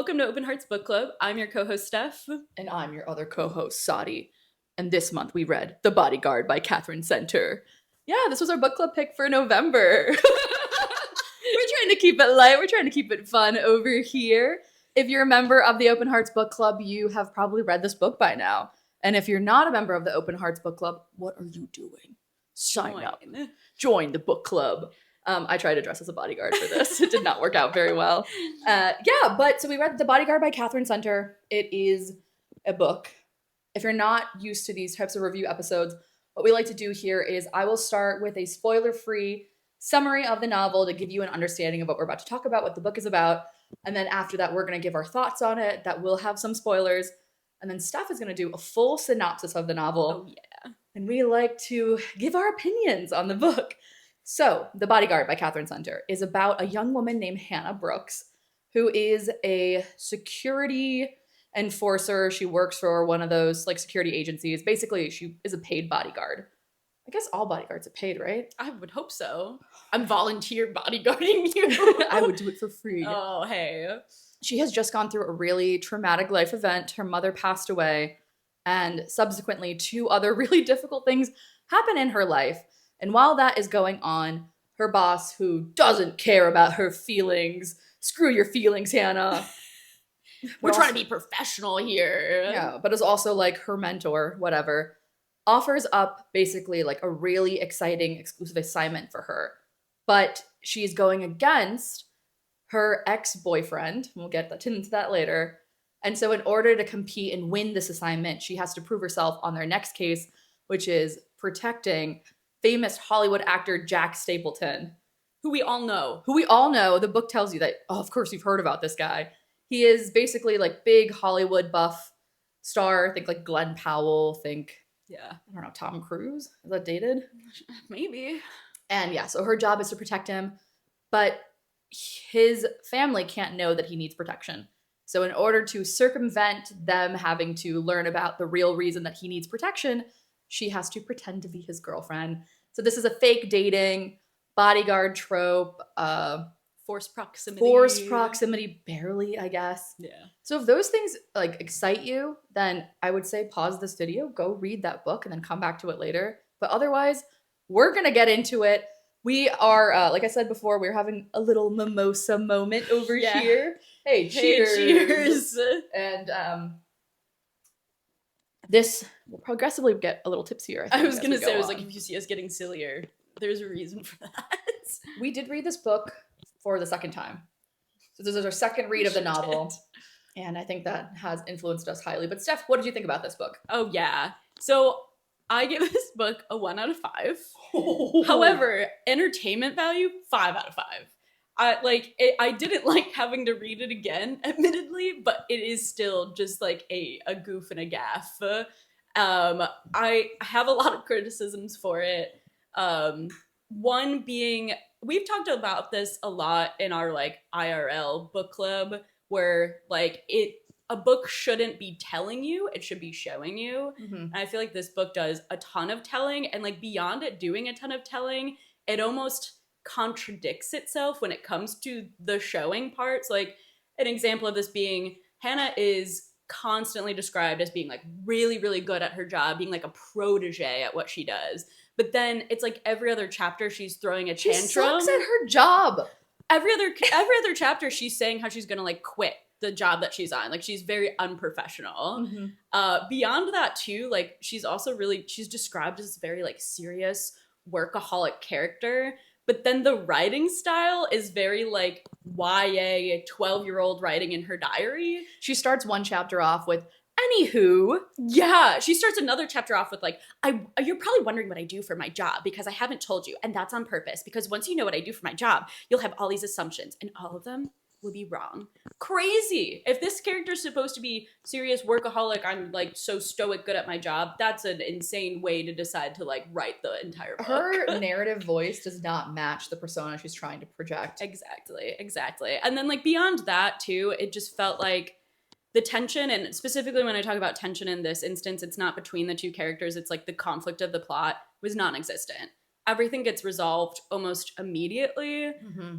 Welcome to Open Hearts Book Club. I'm your co-host, Steph. And I'm your other co-host, Sadhi. And this month we read The Bodyguard by Katherine Center. Yeah, this was our book club pick for November. We're trying to keep it light. We're trying to keep it fun over here. If you're a member of the Open Hearts Book Club, you have probably read this book by now. And if you're not a member of the Open Hearts Book Club, what are you doing? Sign up. Join the book club. I tried to dress as a bodyguard for this. It did not work out very well. So we read The Bodyguard by Katherine Center. It is a book. If you're not used to these types of review episodes, what we like to do here is I will start with a spoiler-free summary of the novel to give you an understanding of what we're about to talk about, what the book is about. And then after that, we're going to give our thoughts on it. That will have some spoilers. And then Steph is going to do a full synopsis of the novel. Oh, yeah. And we like to give our opinions on the book. So, The Bodyguard by Katherine Center is about a young woman named Hannah Brooks, who is a security enforcer. She works for one of those security agencies. Basically, she is a paid bodyguard. I guess all bodyguards are paid, right? I would hope so. I'm volunteer bodyguarding you. I would do it for free. Oh, hey. She has just gone through a really traumatic life event. Her mother passed away, and subsequently 2 other really difficult things happen in her life. And while that is going on, her boss, who doesn't care about her feelings, screw your feelings, Hannah. We're trying to be professional here. Yeah, but is also her mentor, whatever, offers up basically a really exciting exclusive assignment for her. But she's going against her ex-boyfriend. We'll get into that later. And so in order to compete and win this assignment, she has to prove herself on their next case, which is protecting famous Hollywood actor Jack Stapleton. Who we all know. The book tells you that, of course you've heard about this guy. He is basically big Hollywood buff star. Think Glenn Powell. Yeah. I don't know, Tom Cruise? Is that dated? Maybe. And yeah, so her job is to protect him. But his family can't know that he needs protection. So in order to circumvent them having to learn about the real reason that he needs protection, she has to pretend to be his girlfriend. So this is a fake dating, bodyguard trope, forced proximity. Forced proximity, barely, I guess. Yeah. So if those things excite you, then I would say pause this video, go read that book, and then come back to it later. But otherwise, we're going to get into it. We are, like I said before, we're having a little mimosa moment over here. Hey, cheers. Cheers. And this will progressively get a little tipsier. I was going to say, if you see us getting sillier, there's a reason for that. We did read this book for the second time. So this is our second read of the novel. And I think that has influenced us highly. But Steph, what did you think about this book? Oh, yeah. So I give this book a 1 out of 5. However, entertainment value, 5 out of 5. I didn't like having to read it again, admittedly, but it is still just a goof and a gaffe. I have a lot of criticisms for it. One being, we've talked about this a lot in our IRL book club, where a book shouldn't be telling you, it should be showing you. Mm-hmm. And I feel like this book does a ton of telling, and beyond it doing a ton of telling, it almost contradicts itself when it comes to the showing parts. An example of this being, Hannah is constantly described as being really, really good at her job, being a protege at what she does. But then it's every other chapter she's throwing a tantrum. She sucks at her job. Every other chapter she's saying how she's gonna quit the job that she's on. She's very unprofessional. Mm-hmm. Beyond that too, she's described as very serious workaholic character. But then the writing style is very YA 12-year-old writing in her diary. She starts one chapter off with, anywho. Yeah, she starts another chapter off with you're probably wondering what I do for my job because I haven't told you, and that's on purpose because once you know what I do for my job, you'll have all these assumptions and all of them will be wrong. Crazy. If this character's supposed to be serious workaholic, I'm so stoic good at my job, that's an insane way to decide to write the entire book. Her narrative voice does not match the persona she's trying to project. Exactly. And then beyond that too, it just felt the tension, and specifically when I talk about tension in this instance, it's not between the 2 characters, it's the conflict of the plot was non-existent. everything gets resolved almost immediately.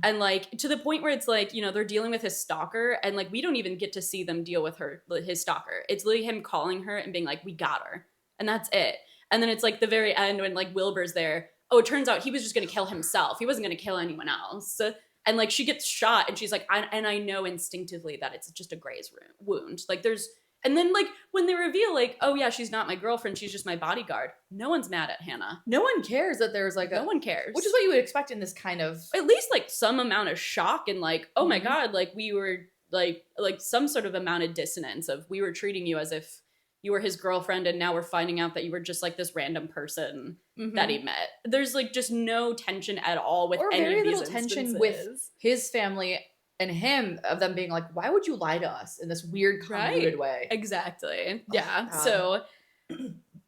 And like to the point where it's like, you know, they're dealing with his stalker and like we don't even get to see them deal with his stalker. It's literally him calling her and being like, we got her. And that's it. And then it's like the very end when like Wilbur's there. Oh, it turns out he was just going to kill himself. He wasn't going to kill anyone else. And like she gets shot and she's like, I know instinctively that it's just a graze wound. Like there's, and then like when they reveal like, oh yeah, she's not my girlfriend, she's just my bodyguard. No one's mad at Hannah. No one cares that there's like no one cares. Which is what you would expect in this kind of, at least like some amount of shock and like, oh my God, like we were like some sort of amount of dissonance of we were treating you as if you were his girlfriend and now we're finding out that you were just like this random person that he met. There's like just no tension at all with any very of these little tension instances. with his family and him, of them being like, why would you lie to us in this weird convoluted way? Exactly. Yeah. God. So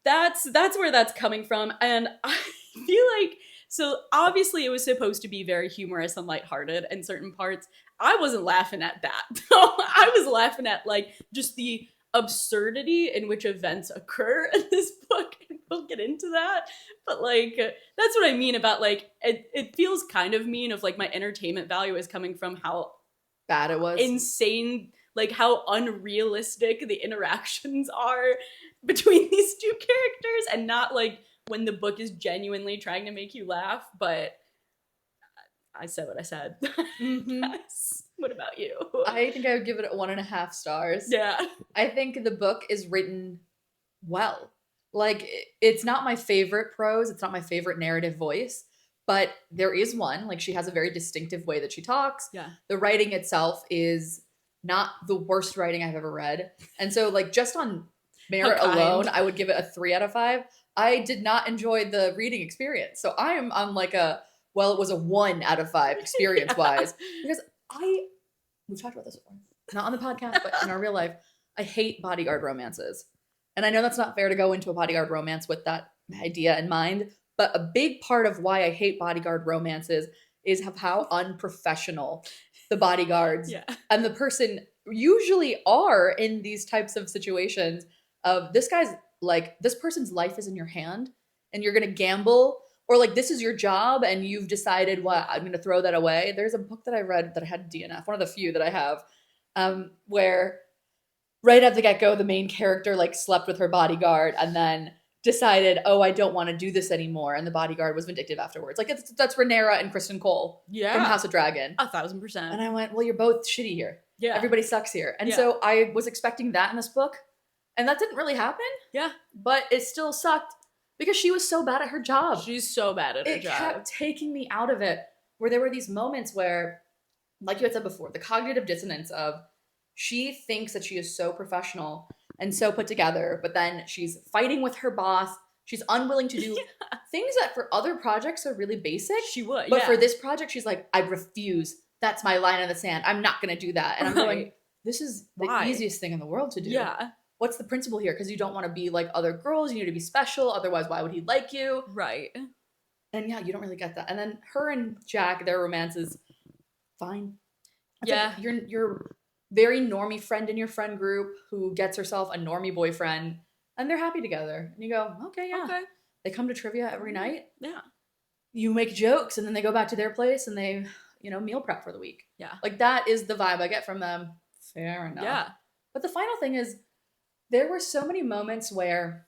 that's where that's coming from. And I feel like, so obviously it was supposed to be very humorous and lighthearted in certain parts. I wasn't laughing at that. I was laughing at like just the absurdity in which events occur in this book. And we'll get into that. But like, that's what I mean about like, it feels kind of mean of like my entertainment value is coming from how bad it was, insane, like how unrealistic the interactions are between these two characters, and not like when the book is genuinely trying to make you laugh. But I said what I said. Yes. What about you? I think I would give it 1.5 stars. Yeah. I think the book is written well. Like, it's not my favorite prose, it's not my favorite narrative voice, but there is one. Like, she has a very distinctive way that she talks. Yeah. The writing itself is not the worst writing I've ever read. And so, like, just on merit alone, I would give it a 3 out of 5. I did not enjoy the reading experience. So I am on like it was a 1 out of 5 experience-wise. Because we've talked about this before. Not on the podcast, but in our real life, I hate bodyguard romances. And I know that's not fair to go into a bodyguard romance with that idea in mind, but a big part of why I hate bodyguard romances is how unprofessional the bodyguards and the person usually are in these types of situations of this person's life is in your hand and you're going to gamble, or like this is your job and you've decided, well, I'm going to throw that away. There's a book that I read that I had DNF, one of the few that I have, where right at the get-go, the main character like slept with her bodyguard and then decided, oh, I don't want to do this anymore. And the bodyguard was vindictive afterwards. Like that's Rhaenyra and Kristen Cole from House of Dragon. 1,000%. And I went, well, you're both shitty here. Yeah. Everybody sucks here. And so I was expecting that in this book. And that didn't really happen. Yeah. But it still sucked because she was so bad at her job. She's so bad at her job. It kept taking me out of it, where there were these moments where, like you had said before, the cognitive dissonance of she thinks that she is so professional and so put together, but then she's fighting with her boss. She's unwilling to do things that for other projects are really basic. She would, But for this project, she's like, I refuse. That's my line in the sand. I'm not going to do that. And I'm going, this is the easiest thing in the world to do. Yeah. What's the principle here? Because you don't want to be like other girls. You need to be special. Otherwise, why would he like you? Right. And yeah, you don't really get that. And then her and Jack, their romance is fine. It's like you're very normie friend in your friend group who gets herself a normie boyfriend, and they're happy together. And you go, okay, yeah. Okay. They come to trivia every night. Yeah. You make jokes, and then they go back to their place, and they, meal prep for the week. Yeah. Like, that is the vibe I get from them. Fair enough. Yeah. But the final thing is, there were so many moments where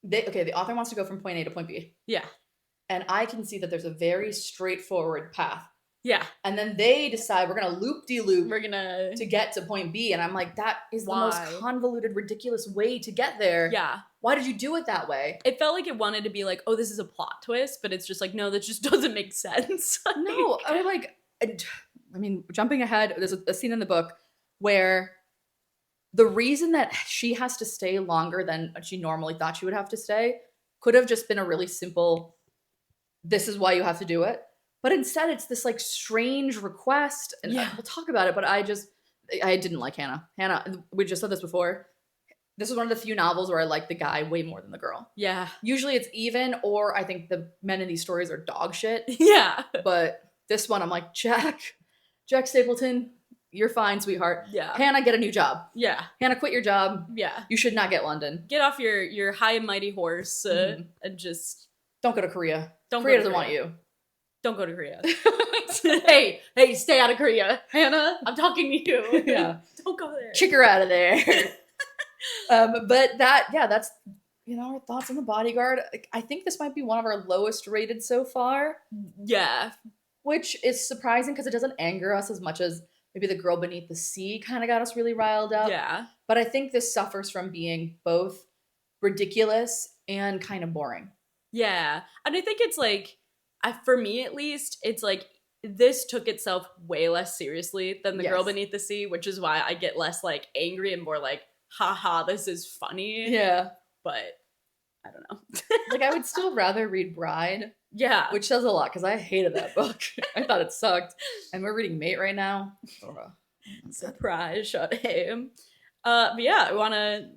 the author wants to go from point A to point B. Yeah. And I can see that there's a very straightforward path. Yeah. And then they decide we're going to loop-de-loop to get to point B. And I'm like, that is the most convoluted, ridiculous way to get there. Yeah. Why did you do it that way? It felt like it wanted to be like, oh, this is a plot twist. But it's just like, no, that just doesn't make sense. No. Jumping ahead, there's a scene in the book where the reason that she has to stay longer than she normally thought she would have to stay could have just been a really simple, this is why you have to do it. But instead, it's this like strange request. And we'll talk about it, but I didn't like Hannah. Hannah, we just said this before. This is one of the few novels where I like the guy way more than the girl. Yeah. Usually it's even, or I think the men in these stories are dog shit. Yeah. But this one, I'm like, Jack Stapleton, you're fine, sweetheart. Yeah. Hannah, get a new job. Yeah. Hannah, quit your job. Yeah. You should not get London. Get off your high and mighty horse and just don't go to Korea. Don't Korea go to doesn't want you. Don't go to Korea. hey, stay out of Korea. Hannah, I'm talking to you. Yeah. Don't go there. Kick her out of there. But that's, our thoughts on The Bodyguard. I think this might be one of our lowest rated so far. Yeah. Which is surprising because it doesn't anger us as much as maybe The Girl Beneath the Sea kind of got us really riled up. Yeah. But I think this suffers from being both ridiculous and kind of boring. Yeah. And I think it's like, for me at least, it's like this took itself way less seriously than The Girl Beneath the Sea, which is why I get less like angry and more like, haha, this is funny. Yeah. But I don't know. Like, I would still rather read Bride. Yeah. Which says a lot because I hated that book. I thought it sucked. And we're reading Mate right now. Surprise, shut him. But yeah, I want to...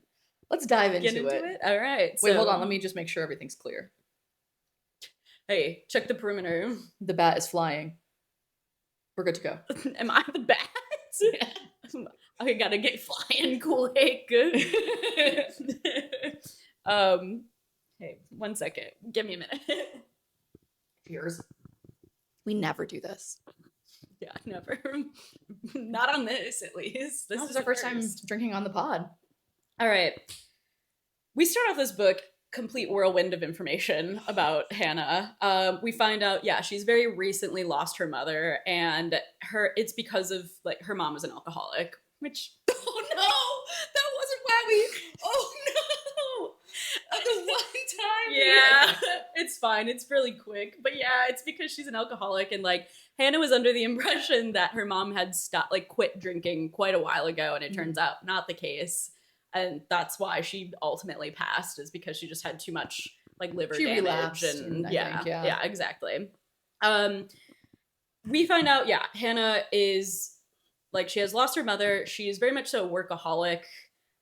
Let's dive into it. All right. Wait, hold on. Let me just make sure everything's clear. Hey, check the perimeter. The bat is flying. We're good to go. Am I the bat? I gotta get flying, cool Hey, one second. Give me a minute. Cheers. We never do this. Yeah, never. Not on this, at least. This is our first time drinking on the pod. All right. We start off this book, complete whirlwind of information about Hannah. We find out, she's very recently lost her mother, and it's because of like her mom was an alcoholic, which, oh no, that wasn't why the one time. Yeah, it's fine. It's really quick. But yeah, it's because she's an alcoholic, and like Hannah was under the impression that her mom had quit drinking quite a while ago, and it turns out not the case. And that's why she ultimately passed, is because she just had too much like liver damage. Relapsed, and yeah, exactly. We find out, Hannah is like, she has lost her mother. She is very much so a workaholic.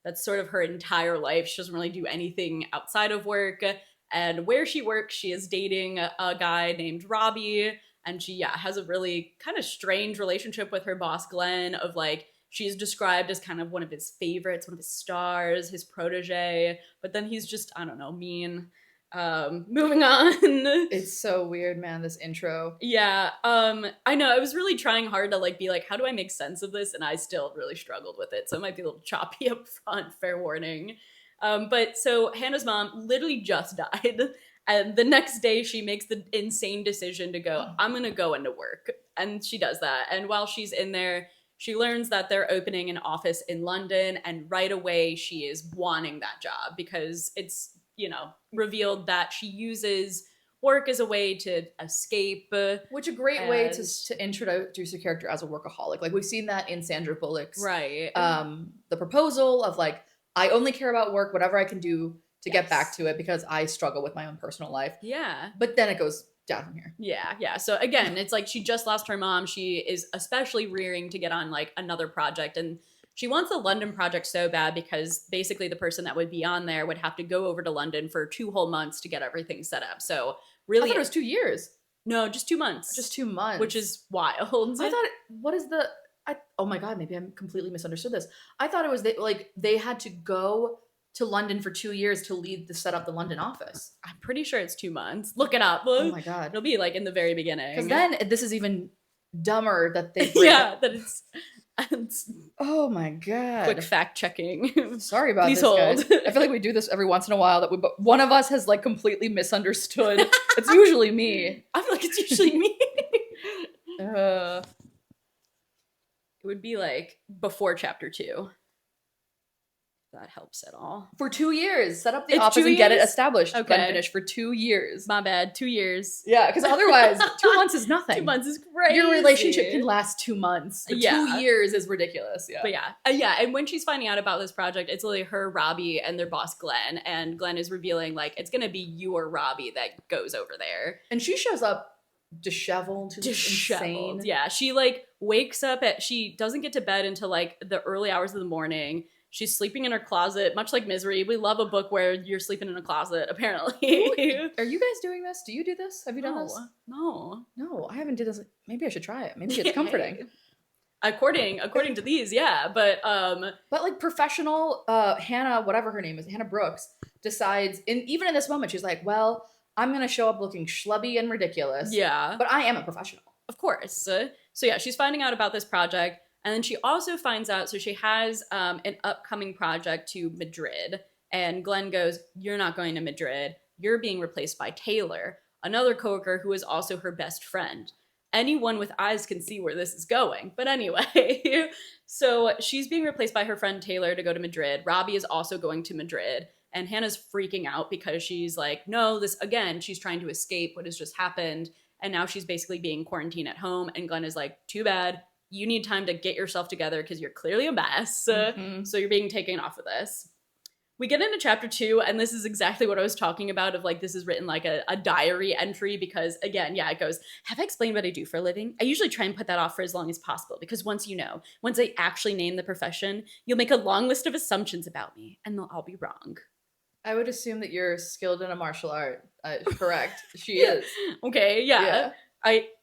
That's sort of her entire life. She doesn't really do anything outside of work. And where she works, she is dating a guy named Robbie. And she, has a really kind of strange relationship with her boss, Glenn, of like, she's described as kind of one of his favorites, one of his stars, his protege. But then he's just, I don't know, mean. Moving on. It's so weird, man, this intro. Yeah. I know. I was really trying hard to like be like, how do I make sense of this? And I still really struggled with it. So it might be a little choppy up front, fair warning. But so Hannah's mom literally just died. And the next day she makes the insane decision to go, I'm going to go into work. And she does that. And while she's in there, she learns that they're opening an office in London, and right away she is wanting that job because it's, revealed that she uses work as a way to escape. Which a great way to introduce a character as a workaholic. Like, we've seen that in Sandra Bullock's right. The proposal of like, I only care about work, whatever I can do to get back to it because I struggle with my own personal life. Yeah. But then it goes down from here. Yeah. So again, it's like she just lost her mom. She is especially rearing to get on like another project, and she wants the London project so bad because basically the person that would be on there would have to go over to London for 2 whole months to get everything set up. So really, I thought it was 2 years. No, just 2 months. Just 2 months, which is wild. I thought, oh my god, maybe I completely misunderstood this. I thought it was they had to go to London for 2 years to set up the London office. I'm pretty sure it's 2 months. Look it up. Oh my god, it'll be like in the very beginning. Because then this is even dumber that they that it's. Oh my god. Quick fact checking. Sorry about Please this, hold. guys. I feel like we do this every once in a while but one of us has like completely misunderstood. It's usually me. I feel like it's usually me. It would be like before chapter 2. That helps at all. For 2 years. Set up the It's office 2 and get it years? established. Okay. Then finish for 2 years. My bad. 2 years. Yeah, because otherwise 2 months is nothing. 2 months is crazy. Your relationship can last 2 months. But Yeah. 2 years is ridiculous. Yeah. But and when she's finding out about this project, it's literally her, Robbie, and their boss, Glenn. And Glenn is revealing, like, it's going to be you or Robbie that goes over there. And she shows up disheveled. Insane. Yeah, she, like, wakes up she doesn't get to bed until, like, the early hours of the morning. She's sleeping in her closet, much like Misery. We love a book where you're sleeping in a closet, apparently. Are you guys doing this? Do you do this? Have you done this? No. No, I haven't did this. Maybe I should try it. Maybe it's comforting. According to these, yeah. But like professional Hannah, whatever her name is, Hannah Brooks, decides even in this moment, she's like, well, I'm gonna show up looking schlubby and ridiculous. Yeah. But I am a professional. Of course. So yeah, she's finding out about this project. And then she also finds out, so she has an upcoming project to Madrid. And Glenn goes, you're not going to Madrid. You're being replaced by Taylor, another coworker who is also her best friend. Anyone with eyes can see where this is going. But anyway, so she's being replaced by her friend Taylor to go to Madrid. Robbie is also going to Madrid. And Hannah's freaking out because she's like, no, she's trying to escape what has just happened. And now she's basically being quarantined at home. And Glenn is like, too bad. You need time to get yourself together because you're clearly a mess. Mm-hmm. So you're being taken off of this. We get into chapter 2, and this is exactly what I was talking about of like, this is written like a diary entry because again, yeah, it goes, have I explained what I do for a living? I usually try and put that off for as long as possible because once I actually name the profession, you'll make a long list of assumptions about me and they'll all be wrong. I would assume that you're skilled in a martial art. Correct. She is. Okay, yeah.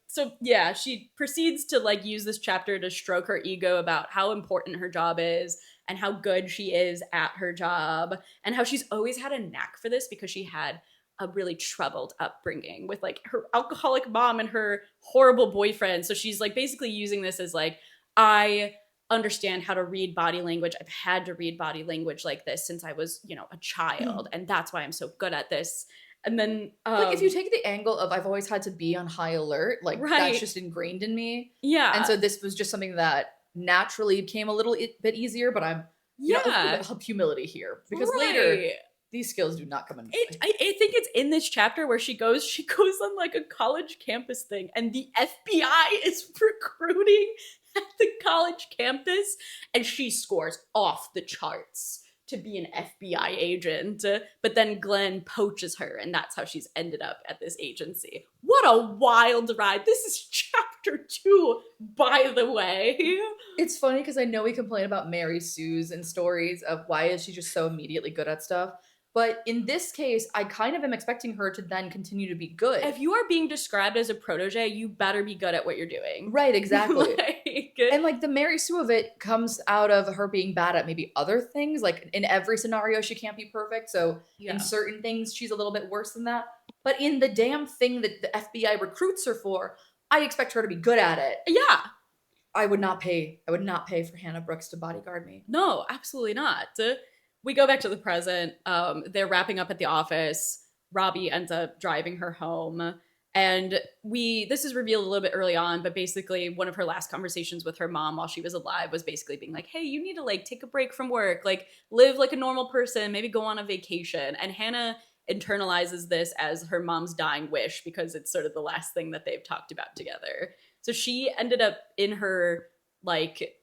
So yeah, she proceeds to like use this chapter to stroke her ego about how important her job is and how good she is at her job and how she's always had a knack for this because she had a really troubled upbringing with like her alcoholic mom and her horrible boyfriend. So she's like basically using this as like, I understand how to read body language. I've had to read body language like this since I was, a child. And that's why I'm so good at this. And then like if you take the angle of I've always had to be on high alert, like that's just ingrained in me. Yeah. And so this was just something that naturally became a little bit easier, but I'm humility here because later these skills do not come in play. I think it's in this chapter where she goes on like a college campus thing and the FBI is recruiting at the college campus and she scores off the charts to be an FBI agent, but then Glenn poaches her and that's how she's ended up at this agency. What a wild ride. This is chapter 2, by the way. It's funny because I know we complain about Mary Sue's and stories of why is she just so immediately good at stuff. But in this case, I kind of am expecting her to then continue to be good. If you are being described as a protege, you better be good at what you're doing. Right, exactly. And like the Mary Sue of it comes out of her being bad at maybe other things. Like in every scenario, she can't be perfect. So in certain things, she's a little bit worse than that. But in the damn thing that the FBI recruits her for, I expect her to be good at it. Yeah. I would not pay for Hannah Brooks to bodyguard me. No, absolutely not. We go back to the present. They're wrapping up at the office. Robbie ends up driving her home. And this is revealed a little bit early on, but basically one of her last conversations with her mom while she was alive was basically being like, hey, you need to like take a break from work, like live like a normal person, maybe go on a vacation. And Hannah internalizes this as her mom's dying wish because it's sort of the last thing that they've talked about together. So she ended up in her like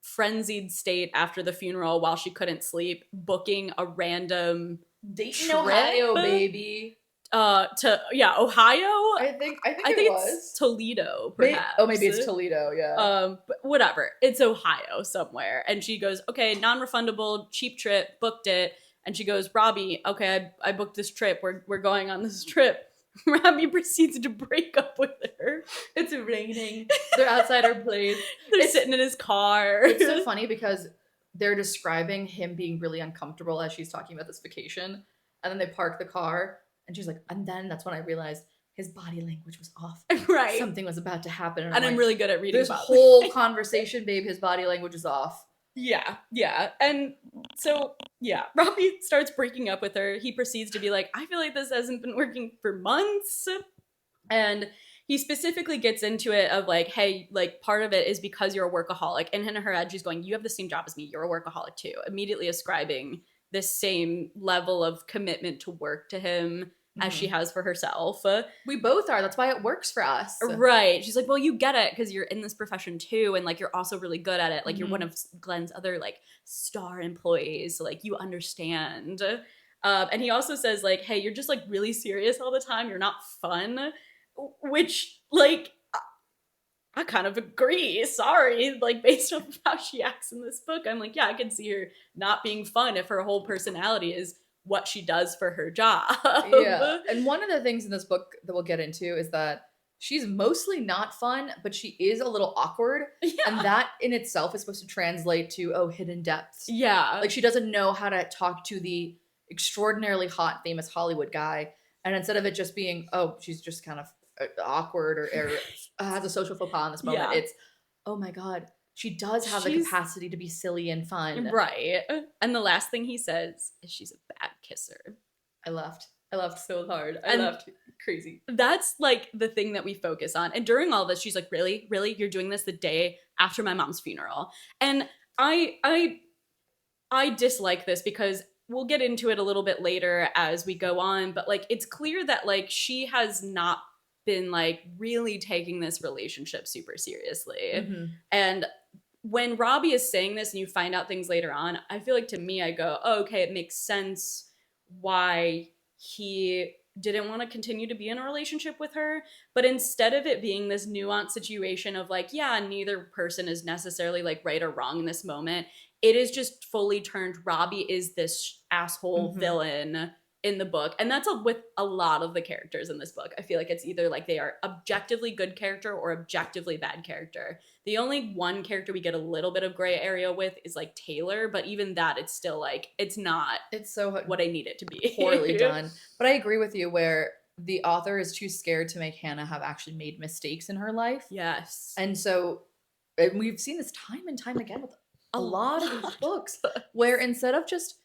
frenzied state after the funeral while she couldn't sleep, booking a random Dayton, Ohio, baby. Ohio. I think it was it's Toledo, perhaps. Maybe it's Toledo. Yeah. But whatever. It's Ohio somewhere, and she goes, "Okay, non-refundable, cheap trip, booked it." And she goes, "Robbie, okay, I booked this trip. We're going on this trip." Robbie proceeds to break up with her. It's raining. They're outside her place. They're sitting in his car. It's so funny because they're describing him being really uncomfortable as she's talking about this vacation. And then they park the car. And she's like, and then that's when I realized his body language was off. Right. Something was about to happen. And I'm really good at reading this whole conversation, babe, his body language is off. Yeah. And so, Robbie starts breaking up with her. He proceeds to be like, I feel like this hasn't been working for months. And he specifically gets into it of like, hey, like part of it is because you're a workaholic. And in her head, she's going, you have the same job as me. You're a workaholic too. Immediately ascribing this same level of commitment to work to him as she has for herself. We both are. That's why it works for us. Right. She's like, well, you get it because you're in this profession too. And like, you're also really good at it. Like you're one of Glenn's other like star employees. So like you understand. And he also says like, hey, you're just like really serious all the time. You're not fun, which like, I kind of agree. Sorry. Like based on how she acts in this book, I'm like, yeah, I can see her not being fun if her whole personality is what she does for her job. Yeah. And one of the things in this book that we'll get into is that she's mostly not fun, but she is a little awkward. Yeah. And that in itself is supposed to translate to, hidden depths. Yeah. Like, she doesn't know how to talk to the extraordinarily hot, famous Hollywood guy. And instead of it just being, she's just kind of awkward or has a social faux pas in this moment, it's, oh my God, she does have the capacity to be silly and fun. Right. And the last thing he says is she's a bad kisser. I laughed so hard. I laughed crazy. That's like the thing that we focus on. And during all this, she's like, really? You're doing this the day after my mom's funeral? And I dislike this because we'll get into it a little bit later as we go on, but like, it's clear that like she has not been like really taking this relationship super seriously. Mm-hmm. And when Robbie is saying this and you find out things later on, I feel like, to me, I go, okay, it makes sense why he didn't want to continue to be in a relationship with her. But instead of it being this nuanced situation of like, yeah, neither person is necessarily like right or wrong in this moment, it is just fully turned Robbie is this asshole villain in the book. And that's with a lot of the characters in this book. I feel like it's either like they are objectively good character or objectively bad character. The only one character we get a little bit of gray area with is like Taylor, but even that, it's still like, it's so what I need it to be. Poorly done. But I agree with you where the author is too scared to make Hannah have actually made mistakes in her life. Yes. And so, and we've seen this time and time again with a lot of these books, where instead of just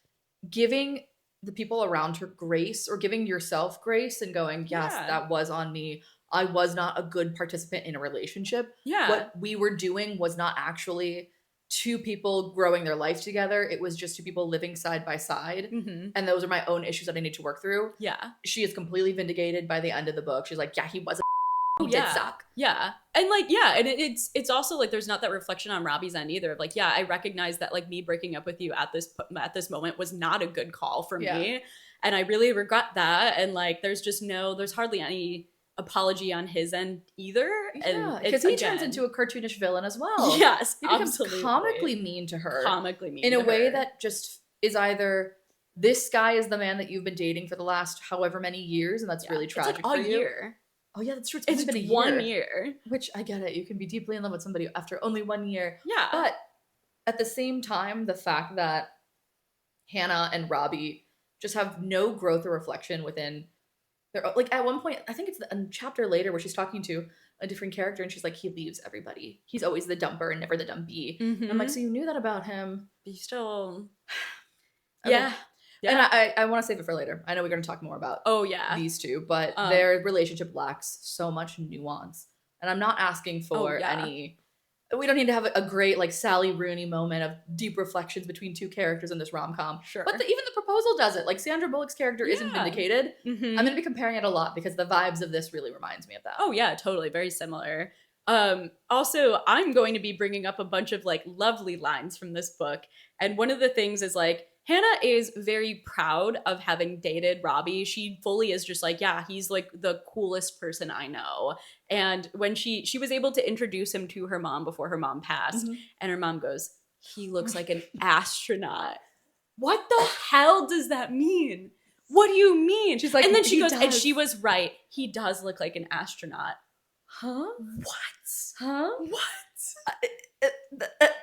giving the people around her grace or giving yourself grace and going, yes, that was on me. I was not a good participant in a relationship. Yeah. What we were doing was not actually two people growing their life together. It was just two people living side by side. Mm-hmm. And those are my own issues that I need to work through. Yeah. She is completely vindicated by the end of the book. She's like, yeah, he was he did suck. Yeah. And like, yeah, and it's also like there's not that reflection on Robbie's end either of like, yeah, I recognize that like me breaking up with you at this moment was not a good call for me. And I really regret that. And like there's hardly any apology on his end either. Yeah, because he turns into a cartoonish villain as well. Yes, he becomes comically mean to her. In a to way her. that just is either this guy is the man that you've been dating for the last however many years, and that's really tragic it's like for a you. year. Oh yeah, that's true. It's been a year. 1 year. Which I get it. You can be deeply in love with somebody after only 1 year. Yeah. But at the same time, the fact that Hannah and Robbie just have no growth or reflection within their, like at one point, I think it's a chapter later where she's talking to a different character and she's like, he leaves everybody. He's always the dumper and never the dumpy. Mm-hmm. I'm like, so you knew that about him. But you still... Yeah. And I want to save it for later. I know we're going to talk more about these two, but their relationship lacks so much nuance. And I'm not asking for any... We don't need to have a great like Sally Rooney moment of deep reflections between two characters in this rom-com. Sure. But even the proposal does it. Like Sandra Bullock's character isn't vindicated. Mm-hmm. I'm going to be comparing it a lot because the vibes of this really reminds me of that. Oh yeah, totally. Very similar. Also, I'm going to be bringing up a bunch of like lovely lines from this book. And one of the things is like, Hannah is very proud of having dated Robbie. She fully is just like, yeah, he's like the coolest person I know. And when she was able to introduce him to her mom before her mom passed, and her mom goes, he looks like an astronaut. What the hell does that mean? What do you mean? She's like, and then she goes, and she was right. He does look like an astronaut. Huh? What? Huh? What?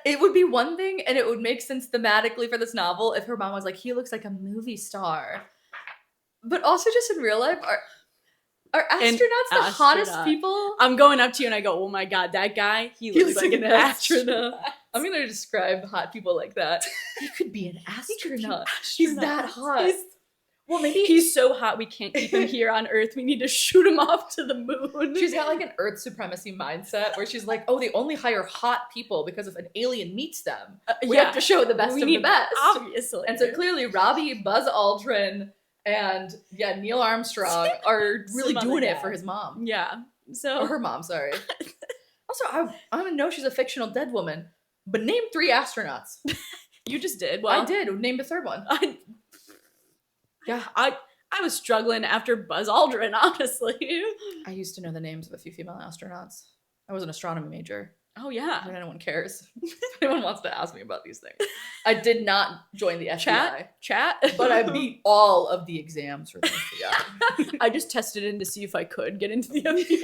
It would be one thing and it would make sense thematically for this novel if her mom was like, he looks like a movie star. But also just in real life, are astronauts the hottest people? I'm going up to you and I go, oh my God, that guy, he looks like an astronaut. I'm going to describe hot people like that. He could be an astronaut. He's that hot. Well, maybe he's so hot we can't keep him here on Earth. We need to shoot him off to the moon. She's got like an Earth supremacy mindset where she's like, oh, they only hire hot people because if an alien meets them, we have to show the best of the best. Obviously. And so clearly Robbie, Buzz Aldrin, and Neil Armstrong are really doing it for his mom. Yeah. So or her mom, sorry. Also, I don't even know she's a fictional dead woman, but name 3 astronauts. You just did. Well, I did. Name the third one. Yeah, I was struggling after Buzz Aldrin, honestly. I used to know the names of a few female astronauts. I was an astronomy major. Oh, yeah. If anyone cares. If anyone wants to ask me about these things. I did not join the FBI. Chat? But I beat all of the exams for the FBI. I just tested in to see if I could get into the FBI.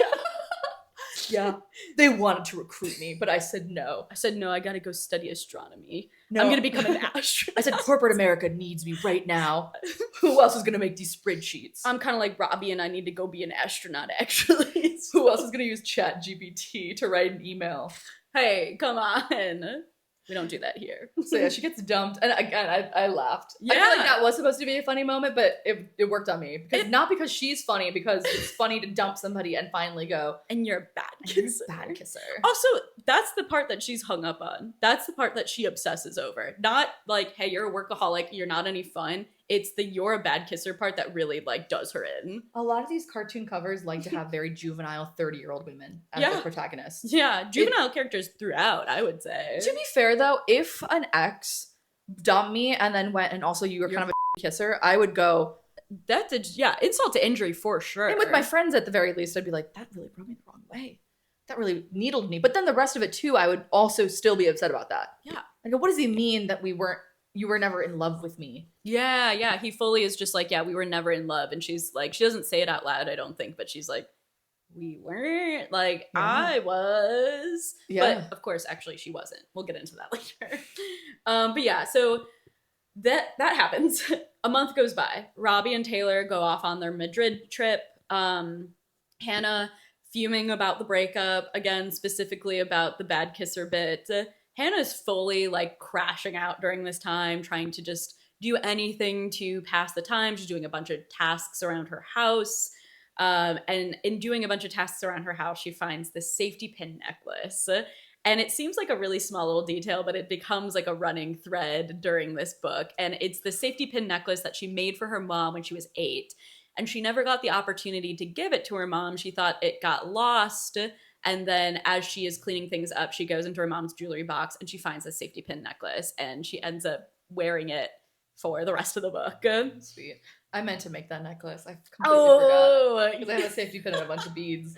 Yeah. They wanted to recruit me, but I said no. I said, no, I gotta go study astronomy. No. I'm gonna become an astronaut. I said, corporate America needs me right now. Who else is going to make these spreadsheets? I'm kind of like Robbie and I need to go be an astronaut, actually. Who else is going to use ChatGPT to write an email? Hey, come on. We don't do that here. So yeah, she gets dumped. And again, I laughed. Yeah. I feel like that was supposed to be a funny moment, but it worked on me. Because not because she's funny, because it's funny to dump somebody and finally go, And you're a bad kisser. bad kisser. Also, that's the part that she's hung up on. That's the part that she obsesses over. Not like, hey, you're a workaholic, you're not any fun. It's the you're a bad kisser part that really like does her in. A lot of these cartoon covers like to have very juvenile 30-year-old women as the protagonists. Yeah, juvenile characters throughout, I would say. To be fair though, if an ex dumped me and then went and also you were kind of a kisser, I would go, That's insult to injury for sure. and with my friends at the very least, I'd be like, that really rubbed me the wrong way. That really needled me. But then the rest of it too, I would also still be upset about that. Yeah. I go, what does he mean that you were never in love with me? Yeah. He fully is just like, yeah, we were never in love. And she's like, she doesn't say it out loud, I don't think, but she's like, we weren't. Like, Yeah. I was. Yeah. But of course, actually, she wasn't. We'll get into that later. But yeah, so that happens. A month goes by. Robbie and Taylor go off on their Madrid trip. Hannah fuming about the breakup, again, specifically about the bad kisser bit. Hannah's fully like crashing out during this time, trying to just do anything to pass the time. She's doing a bunch of tasks around her house. And in doing a bunch of tasks around her house, she finds this safety pin necklace. And it seems like a really small little detail, but it becomes like a running thread during this book. And it's the safety pin necklace that she made for her mom when she was 8. And she never got the opportunity to give it to her mom. She thought it got lost. And then as she is cleaning things up, she goes into her mom's jewelry box and she finds a safety pin necklace. And she ends up wearing it for the rest of the book. Sweet. I meant to make that necklace. I completely forgot. Because I have a safety pin and a bunch of beads.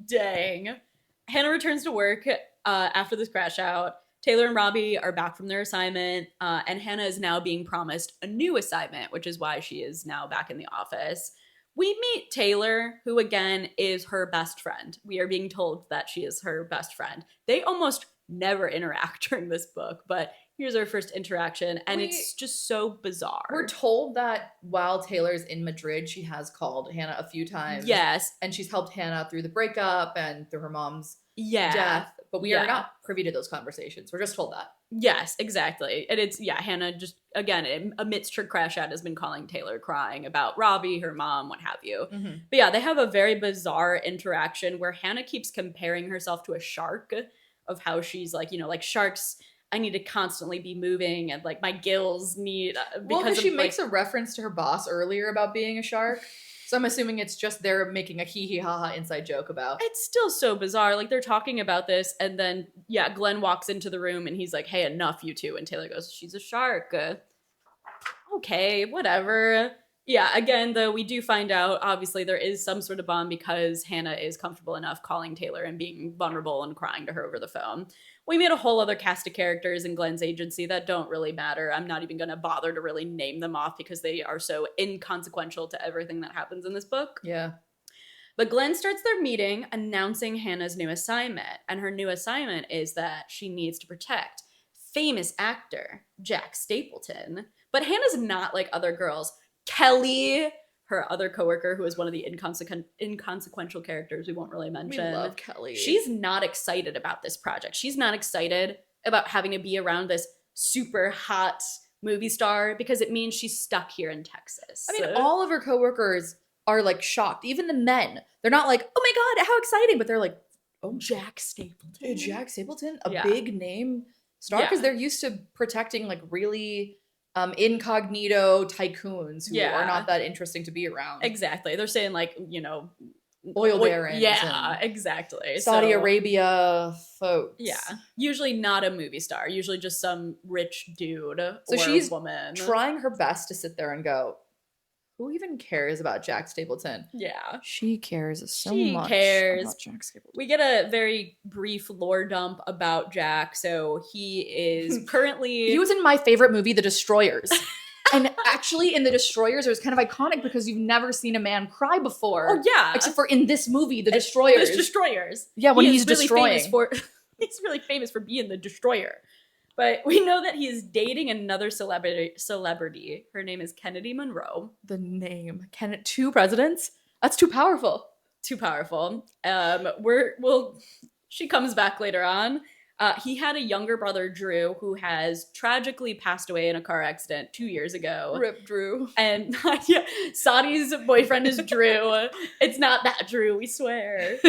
Dang. Hannah returns to work after this crash out. Taylor and Robbie are back from their assignment, and Hannah is now being promised a new assignment, which is why she is now back in the office. We meet Taylor, who again is her best friend. We are being told that she is her best friend. They almost never interact during this book, but here's our first interaction, and it's just so bizarre. We're told that while Taylor's in Madrid, she has called Hannah a few times. Yes. And she's helped Hannah through the breakup and through her mom's Yeah. death. But we are not privy to those conversations. We're just told that. Yes, exactly. And it's, Hannah just, again, amidst her crash out, has been calling Taylor, crying about Robbie, her mom, what have you. Mm-hmm. But yeah, they have a very bizarre interaction where Hannah keeps comparing herself to a shark, of how she's like, like sharks, I need to constantly be moving, and like my gills need, because she makes a reference to her boss earlier about being a shark. So I'm assuming it's just they're making a hee-hee-ha-ha inside joke about. It's still so bizarre. Like, they're talking about this, and then, Glenn walks into the room, and he's like, hey, enough, you two. And Taylor goes, she's a shark. Okay, whatever. Yeah, again, though, we do find out, obviously, there is some sort of bond because Hannah is comfortable enough calling Taylor and being vulnerable and crying to her over the phone. We made a whole other cast of characters in Glenn's agency that don't really matter. I'm not even going to bother to really name them off because they are so inconsequential to everything that happens in this book. Yeah. But Glenn starts their meeting announcing Hannah's new assignment. And her new assignment is that she needs to protect famous actor Jack Stapleton. But Hannah's not like other girls. Kelly, her other coworker, who is one of the inconsequential characters we won't really mention. We love Kelly. She's not excited about this project. She's not excited about having to be around this super hot movie star because it means she's stuck here in Texas. I mean, all of her coworkers are like shocked. Even the men. They're not like, oh my God, how exciting. But they're like, oh, Jack Stapleton. Jack Stapleton? A big name star? Because they're used to protecting like really incognito tycoons who are not that interesting to be around. Exactly. They're saying like, oil barons. Yeah, exactly. Saudi Arabia folks. Yeah. Usually not a movie star. Usually just some rich dude or she's woman. Trying her best to sit there and go, who even cares about Jack Stapleton? Yeah. She cares so she much cares. about Jack Stapleton. We get a very brief lore dump about Jack. So he is currently... He was in my favorite movie, The Destroyers. And actually, in the Destroyers, it was kind of iconic because you've never seen a man cry before. Oh yeah, Except for in this movie, the Destroyers. The Destroyers. Yeah, when He he's is really destroying. famous for he's really famous for being the Destroyer. But we know that he is dating another celebrity. Her name is Kennedy Monroe. The name. Two presidents? That's too powerful. Too powerful. She comes back later on. He had a younger brother, Drew, who has tragically passed away in a car accident 2 years ago. Rip Drew. And yeah, Sadhi's boyfriend is Drew. It's not that Drew, we swear.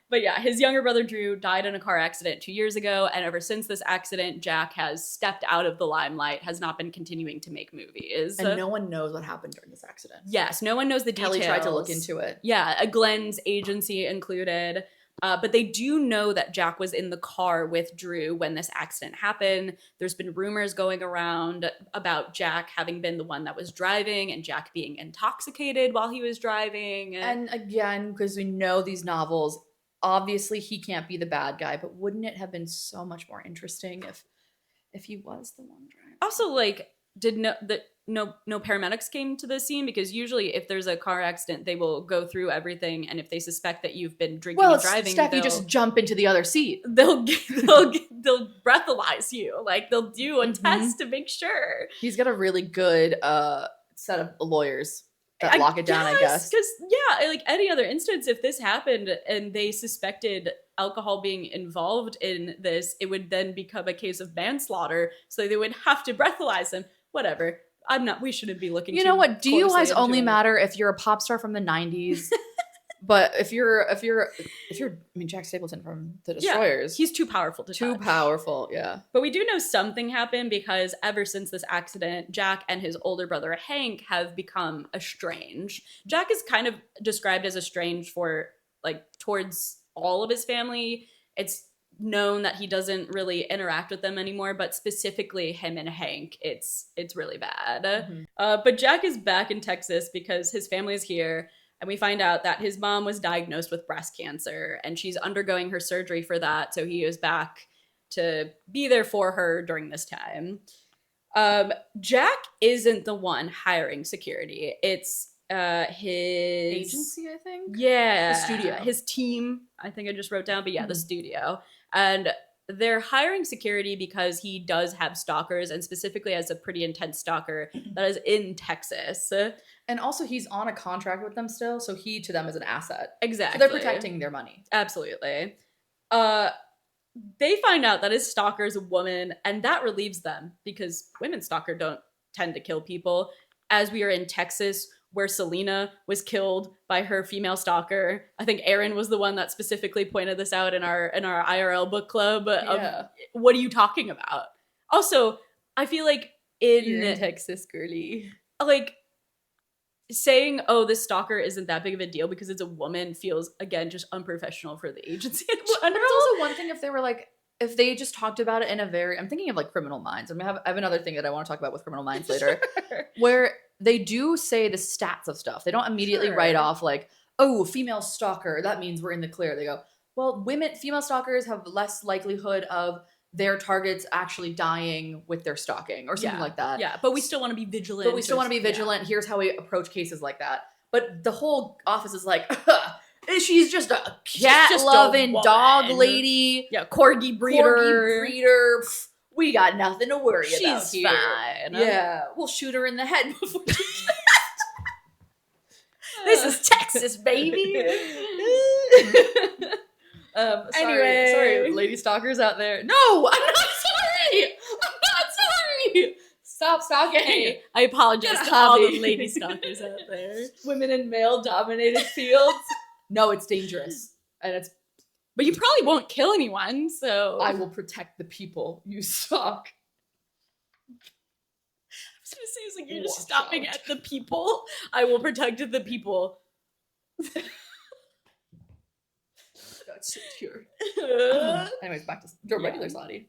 But yeah, his younger brother, Drew, died in a car accident 2 years ago. And ever since this accident, Jack has stepped out of the limelight, has not been continuing to make movies. And no one knows what happened during this accident. Yes, no one knows the details. Kelly tried to look into it. Yeah, Glenn's agency included. But they do know that Jack was in the car with Drew when this accident happened. There's been rumors going around about Jack having been the one that was driving and Jack being intoxicated while he was driving. And again, because we know these novels, obviously he can't be the bad guy, but wouldn't it have been so much more interesting if he was the one driving? Also, like, did no paramedics came to the scene? Because usually if there's a car accident, they will go through everything, and if they suspect that you've been drinking and driving, you just jump into the other seat. They'll breathalyze you. Like, they'll do a test to make sure. He's got a really good set of lawyers that lock it down, I guess. Because, yeah, like any other instance, if this happened and they suspected alcohol being involved in this, it would then become a case of manslaughter. So they would have to breathalyze him. Whatever. We shouldn't be looking. You know what? DUIs only matter if you're a pop star from the 90s. But if you're, Jack Stapleton from the Destroyers, he's too powerful to touch. Powerful, yeah. But we do know something happened because ever since this accident, Jack and his older brother Hank have become estranged. Jack is kind of described as estranged towards all of his family. It's known that he doesn't really interact with them anymore, but specifically him and Hank, it's really bad. Mm-hmm. But Jack is back in Texas because his family is here. And we find out that his mom was diagnosed with breast cancer and she's undergoing her surgery for that. So he is back to be there for her during this time. Jack isn't the one hiring security. It's his agency, I think? Yeah. The studio. His team, I think I just wrote down, but yeah, the studio. And they're hiring security because he does have stalkers, and specifically has a pretty intense stalker that is in Texas. And also he's on a contract with them still, so he to them is an asset. Exactly. So they're protecting their money. Absolutely. They find out that his stalker is a woman, and that relieves them because women stalker don't tend to kill people. As we are in Texas, where Selena was killed by her female stalker. I think Aaron was the one that specifically pointed this out in our IRL book club. What are you talking about? Also, I feel like You're in Texas, girly. Like, saying, oh, this stalker isn't that big of a deal because it's a woman feels, again, just unprofessional for the agency in general. It's also one thing if they were like, if they just talked about it in a very, I'm thinking of like Criminal Minds. I have another thing that I want to talk about with Criminal Minds later, where they do say the stats of stuff. They don't immediately write off like, oh, female stalker, that means we're in the clear. They go, well, female stalkers have less likelihood of their targets actually dying with their stalking or something like that. Yeah, but we still want to be vigilant. Here's how we approach cases like that. But the whole office is like, she's just a cat-loving dog lady. Yeah, corgi breeder. We got nothing to worry about here. She's fine. Yeah, we'll shoot her in the head before she This is Texas, baby. Sorry, lady stalkers out there. No, I'm not sorry. Stop stalking. Hey, I apologize to all the lady stalkers out there. Women in male-dominated fields. No, it's dangerous, but you probably won't kill anyone. So I will protect the people you stalk. I was gonna say, it's like you're just stopping at the people. I will protect the people. That's so pure. Anyways, back to regular Sadhi.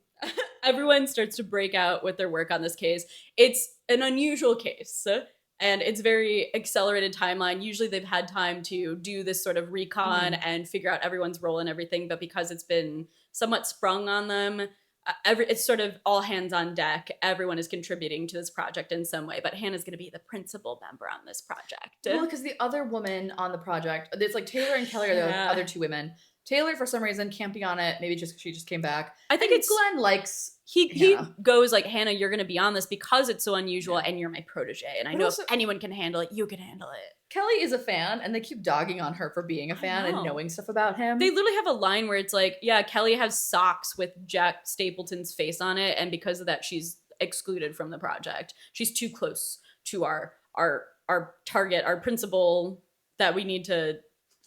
Everyone starts to break out with their work on this case. It's an unusual case, and it's very accelerated timeline. Usually they've had time to do this sort of recon and figure out everyone's role and everything, but because it's been somewhat sprung on them, it's sort of all hands on deck. Everyone is contributing to this project in some way, but Hannah's going to be the principal member on this project. Well, because the other woman on the project, it's like Taylor and Kelly are the other two women. Taylor, for some reason, can't be on it. Maybe she just came back. I think it's Glenn likes. He goes like, Hannah, you're going to be on this because it's so unusual, and you're my protege, and I know also, if anyone can handle it, you can handle it. Kelly is a fan, and they keep dogging on her for being a fan and knowing stuff about him. They literally have a line where it's like, yeah, Kelly has socks with Jack Stapleton's face on it, and because of that, she's excluded from the project. She's too close to our target, our principal that we need to,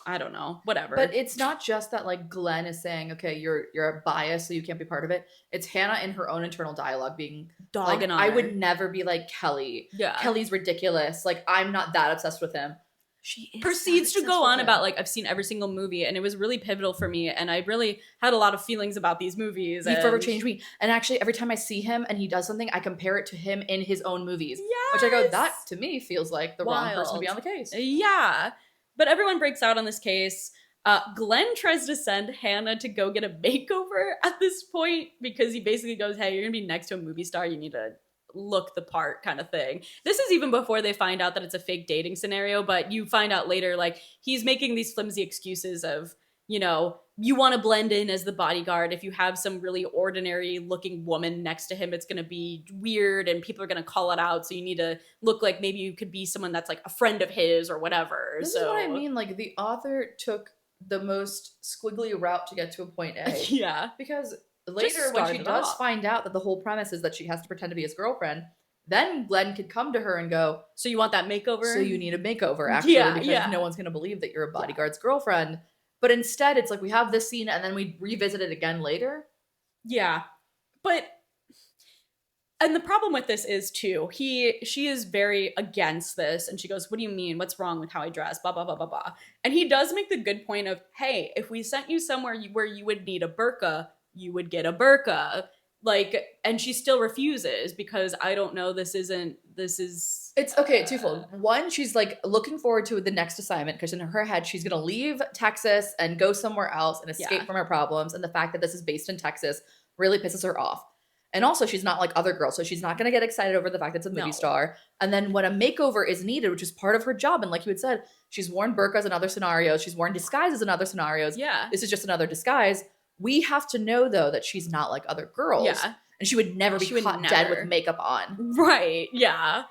I don't know, whatever. But it's not just that like Glenn is saying, okay, you're a bias, so you can't be part of it. It's Hannah in her own internal dialogue being dogging on I her. would never be like Kelly. Yeah. Kelly's ridiculous. Like, I'm not that obsessed with him. She proceeds to go on about like, I've seen every single movie, and it was really pivotal for me, and I really had a lot of feelings about these movies. He forever changed me. And actually, every time I see him and he does something, I compare it to him in his own movies. Yes! Which I go, that to me feels like the wrong person to be on the case. Yeah. But everyone breaks out on this case. Glenn tries to send Hannah to go get a makeover at this point because he basically goes, hey, you're going to be next to a movie star. You need to look the part kind of thing. This is even before they find out that it's a fake dating scenario, but you find out later, like, he's making these flimsy excuses of, you know, you want to blend in as the bodyguard. If you have some really ordinary looking woman next to him, it's going to be weird and people are going to call it out. So you need to look like maybe you could be someone that's like a friend of his or whatever. This is what I mean. Like, the author took the most squiggly route to get to a point A. Yeah. Because later, when she does find out that the whole premise is that she has to pretend to be his girlfriend, then Glenn could come to her and go, so you want that makeover? So you need a makeover, actually, because no one's going to believe that you're a bodyguard's girlfriend. But instead, it's like we have this scene and then we revisit it again later. Yeah. But, and the problem with this is, too, she is very against this. And she goes, what do you mean? What's wrong with how I dress? Blah, blah, blah, blah, blah. And he does make the good point of, hey, if we sent you somewhere where you would need a burqa, you would get a burqa. Like, and she still refuses because I don't know, it's okay, twofold. One, she's like looking forward to the next assignment because in her head, she's going to leave Texas and go somewhere else and escape from her problems. And the fact that this is based in Texas really pisses her off. And also, she's not like other girls, so she's not going to get excited over the fact that it's a movie star. And then when a makeover is needed, which is part of her job, and like you had said, she's worn burqas in other scenarios, she's worn disguises in other scenarios. Yeah. This is just another disguise. We have to know, though, that she's not like other girls. Yeah. And she would never be caught dead with makeup on. Right, yeah.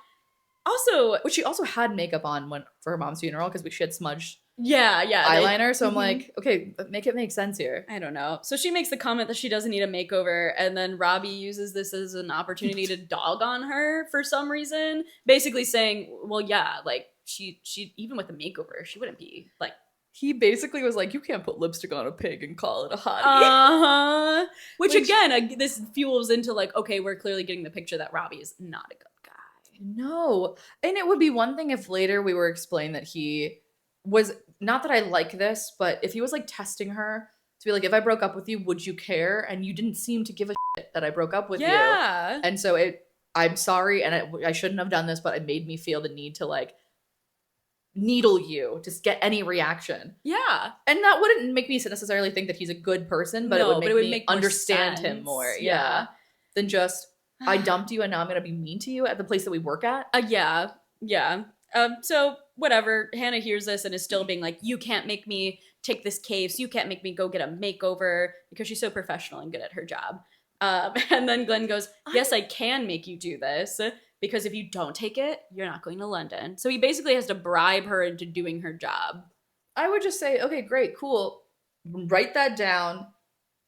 Also... Which she also had makeup on for her mom's funeral because she had smudged eyeliner. So I'm like, okay, make it make sense here. I don't know. So she makes the comment that she doesn't need a makeover, and then Robbie uses this as an opportunity to dog on her for some reason. Basically saying, well, yeah, like, she even with a makeover, she wouldn't be, like... He basically was like, you can't put lipstick on a pig and call it a hottie. Uh-huh. Which again, this fuels into like, okay, we're clearly getting the picture that Robbie is not a good guy. No. And it would be one thing if later we were explained that he was, not that I like this, but if he was like testing her to be like, if I broke up with you, would you care? And you didn't seem to give a shit that I broke up with you. And so I'm sorry, and I shouldn't have done this, but it made me feel the need to like, needle you to get any reaction. Yeah. And that wouldn't make me necessarily think that he's a good person, but it would make me understand him more. Yeah. Than just, I dumped you and now I'm going to be mean to you at the place that we work at. Yeah. So whatever. Hannah hears this and is still being like, you can't make me take this case. You can't make me go get a makeover because she's so professional and good at her job. And then Glenn goes, yes, I can make you do this. Because if you don't take it, you're not going to London. So he basically has to bribe her into doing her job. I would just say, okay, great, cool. Write that down.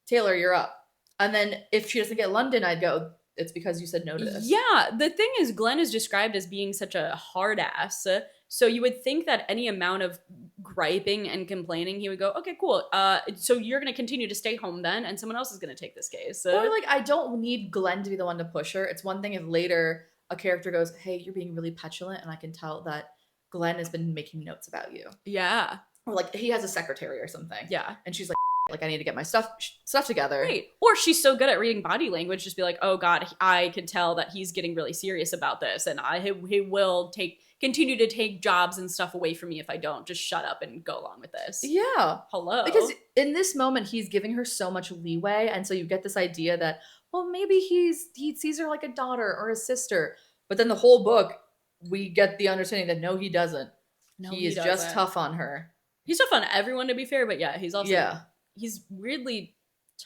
Taylor, you're up. And then if she doesn't get London, I'd go, it's because you said no to this. Yeah, the thing is, Glenn is described as being such a hard ass. So you would think that any amount of griping and complaining, he would go, okay, cool. So you're going to continue to stay home then, and someone else is going to take this case. Or like, I don't need Glenn to be the one to push her. It's one thing if later a character goes, hey, you're being really petulant, and I can tell that Glenn has been making notes about you. Yeah. Or like he has a secretary or something. Yeah. And she's like I need to get my stuff together. Right. Or she's so good at reading body language, just be like, oh God, I can tell that he's getting really serious about this, and he will continue to take jobs and stuff away from me if I don't. Just shut up and go along with this. Yeah. Hello. Because in this moment, he's giving her so much leeway, and so you get this idea that, well, maybe he sees her like a daughter or a sister. But then the whole book, we get the understanding that no, he doesn't. No, he is just tough on her. He's tough on everyone, to be fair, but yeah, he's also he's weirdly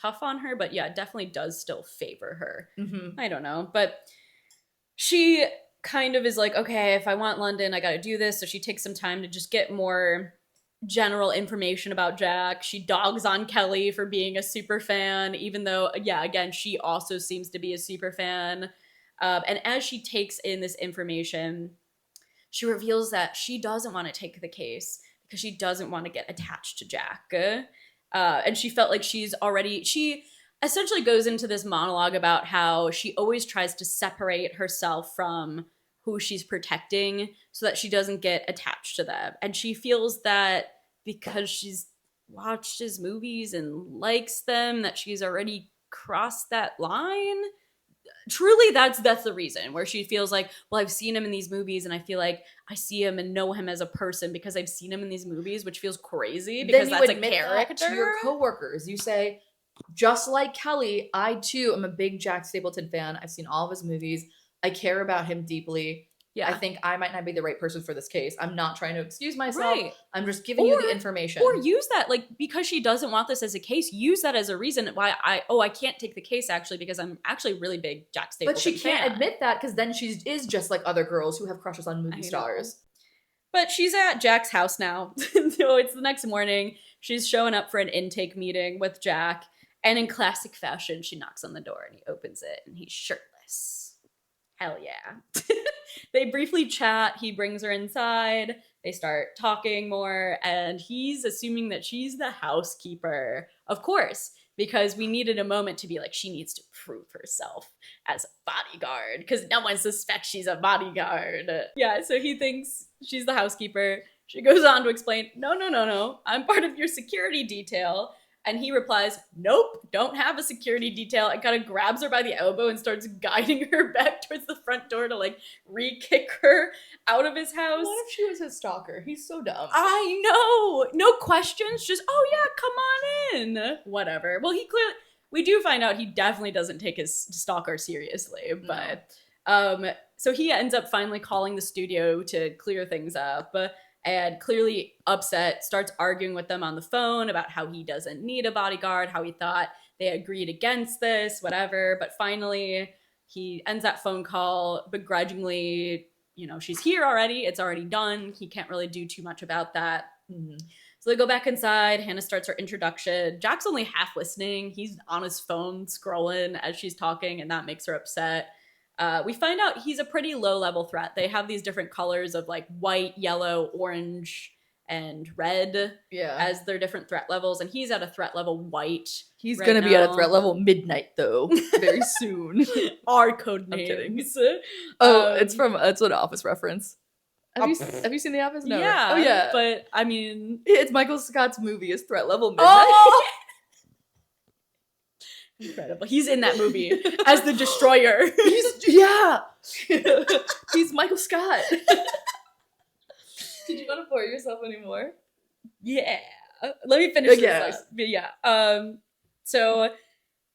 tough on her, but yeah, definitely does still favor her. I don't know, but she kind of is like, okay, if I want London, I got to do this. So she takes some time to just get more general information about Jack. She dogs on Kelly for being a super fan, even though, yeah, again, she also seems to be a super fan. And as she takes in this information, she reveals that she doesn't want to take the case because she doesn't want to get attached to Jack. And she felt like she essentially goes into this monologue about how she always tries to separate herself from who she's protecting so that she doesn't get attached to them. And she feels that because she's watched his movies and likes them, that she's already crossed that line. Truly, that's the reason, where she feels like, well, I've seen him in these movies and I feel like I see him and know him as a person because I've seen him in these movies, which feels crazy because then that's a character. To your coworkers, you say, just like Kelly, I too am a big Jack Stapleton fan. I've seen all of his movies. I care about him deeply. Yeah. I think I might not be the right person for this case. I'm not trying to excuse myself. Right. I'm just giving you the information. Or use that, like, because she doesn't want this as a case, use that as a reason why I can't take the case actually because I'm actually a really big Jack Stapleton But she can't fan. admit that because then she is just like other girls who have crushes on movie stars. But she's at Jack's house now. So it's the next morning. She's showing up for an intake meeting with Jack. And in classic fashion, she knocks on the door and he opens it and he's shirtless. Hell yeah. They briefly chat. He brings her inside. They start talking more. And he's assuming that she's the housekeeper. Of course, because we needed a moment to be like, she needs to prove herself as a bodyguard. Because no one suspects she's a bodyguard. Yeah, so he thinks she's the housekeeper. She goes on to explain, no. I'm part of your security detail. And he replies, nope, don't have a security detail, and kind of grabs her by the elbow and starts guiding her back towards the front door to, like, re-kick her out of his house. What if she was his stalker? He's so dumb. I know. No questions. Just, oh, yeah, come on in. Whatever. Well, we do find out he definitely doesn't take his stalker seriously. But, so he ends up finally calling the studio to clear things up. And clearly upset, starts arguing with them on the phone about how he doesn't need a bodyguard, how he thought they agreed against this, whatever. But finally, he ends that phone call begrudgingly. You know, she's here already. It's already done. He can't really do too much about that. So they go back inside. Hannah starts her introduction. Jack's only half listening. He's on his phone scrolling as she's talking, and that makes her upset. We find out he's a pretty low-level threat. They have these different colors of, like, white, yellow, orange, and red as their different threat levels, and he's at a threat level white. He's gonna be at a threat level midnight, though, very soon. Our code names. It's an Office reference. Have you seen The Office? No. Yeah. Oh, yeah. But, I mean... It's Michael Scott's movie is Threat Level Midnight. Oh! Incredible. He's in that movie as the Destroyer. He's Michael Scott. Did you want to pour yourself anymore? Yeah. Let me finish this up. Yeah. So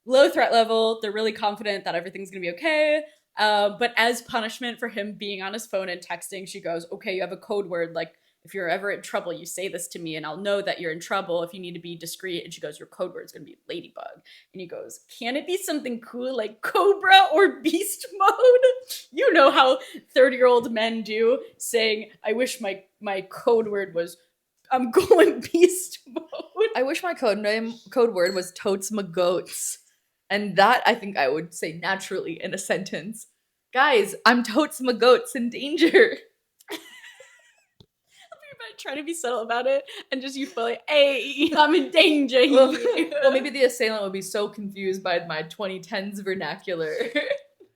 low threat level. They're really confident that everything's going to be okay. But as punishment for him being on his phone and texting, she goes, okay, you have a code word. Like, if you're ever in trouble, you say this to me and I'll know that you're in trouble if you need to be discreet. And she goes, your code word is going to be ladybug. And he goes, can it be something cool like cobra or beast mode? You know how 30-year-old men do, saying, I wish my code word was, I'm going beast mode. I wish my code word was totes my goats. And that I think I would say naturally in a sentence. Guys, I'm totes my goats in danger. Try to be subtle about it and just you feel like, hey, I'm in danger. Well, maybe the assailant would be so confused by my 2010s vernacular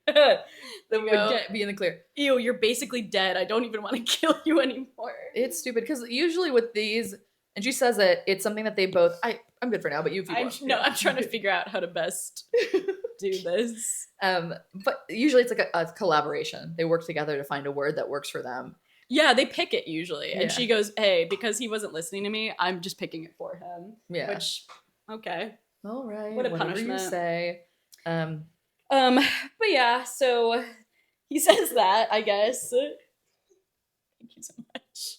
that would be in the clear. Ew, you're basically dead. I don't even want to kill you anymore. It's stupid because usually with these, and she says that it's something that they both. I'm good for now, but I'm trying to figure out how to best do this. But usually it's like a collaboration. They work together to find a word that works for them. Yeah, they pick it usually. And she goes, hey, because he wasn't listening to me, I'm just picking it for him. Yeah. Which, okay. All right. What a punishment. You say. But yeah, so he says that, I guess. Thank you so much.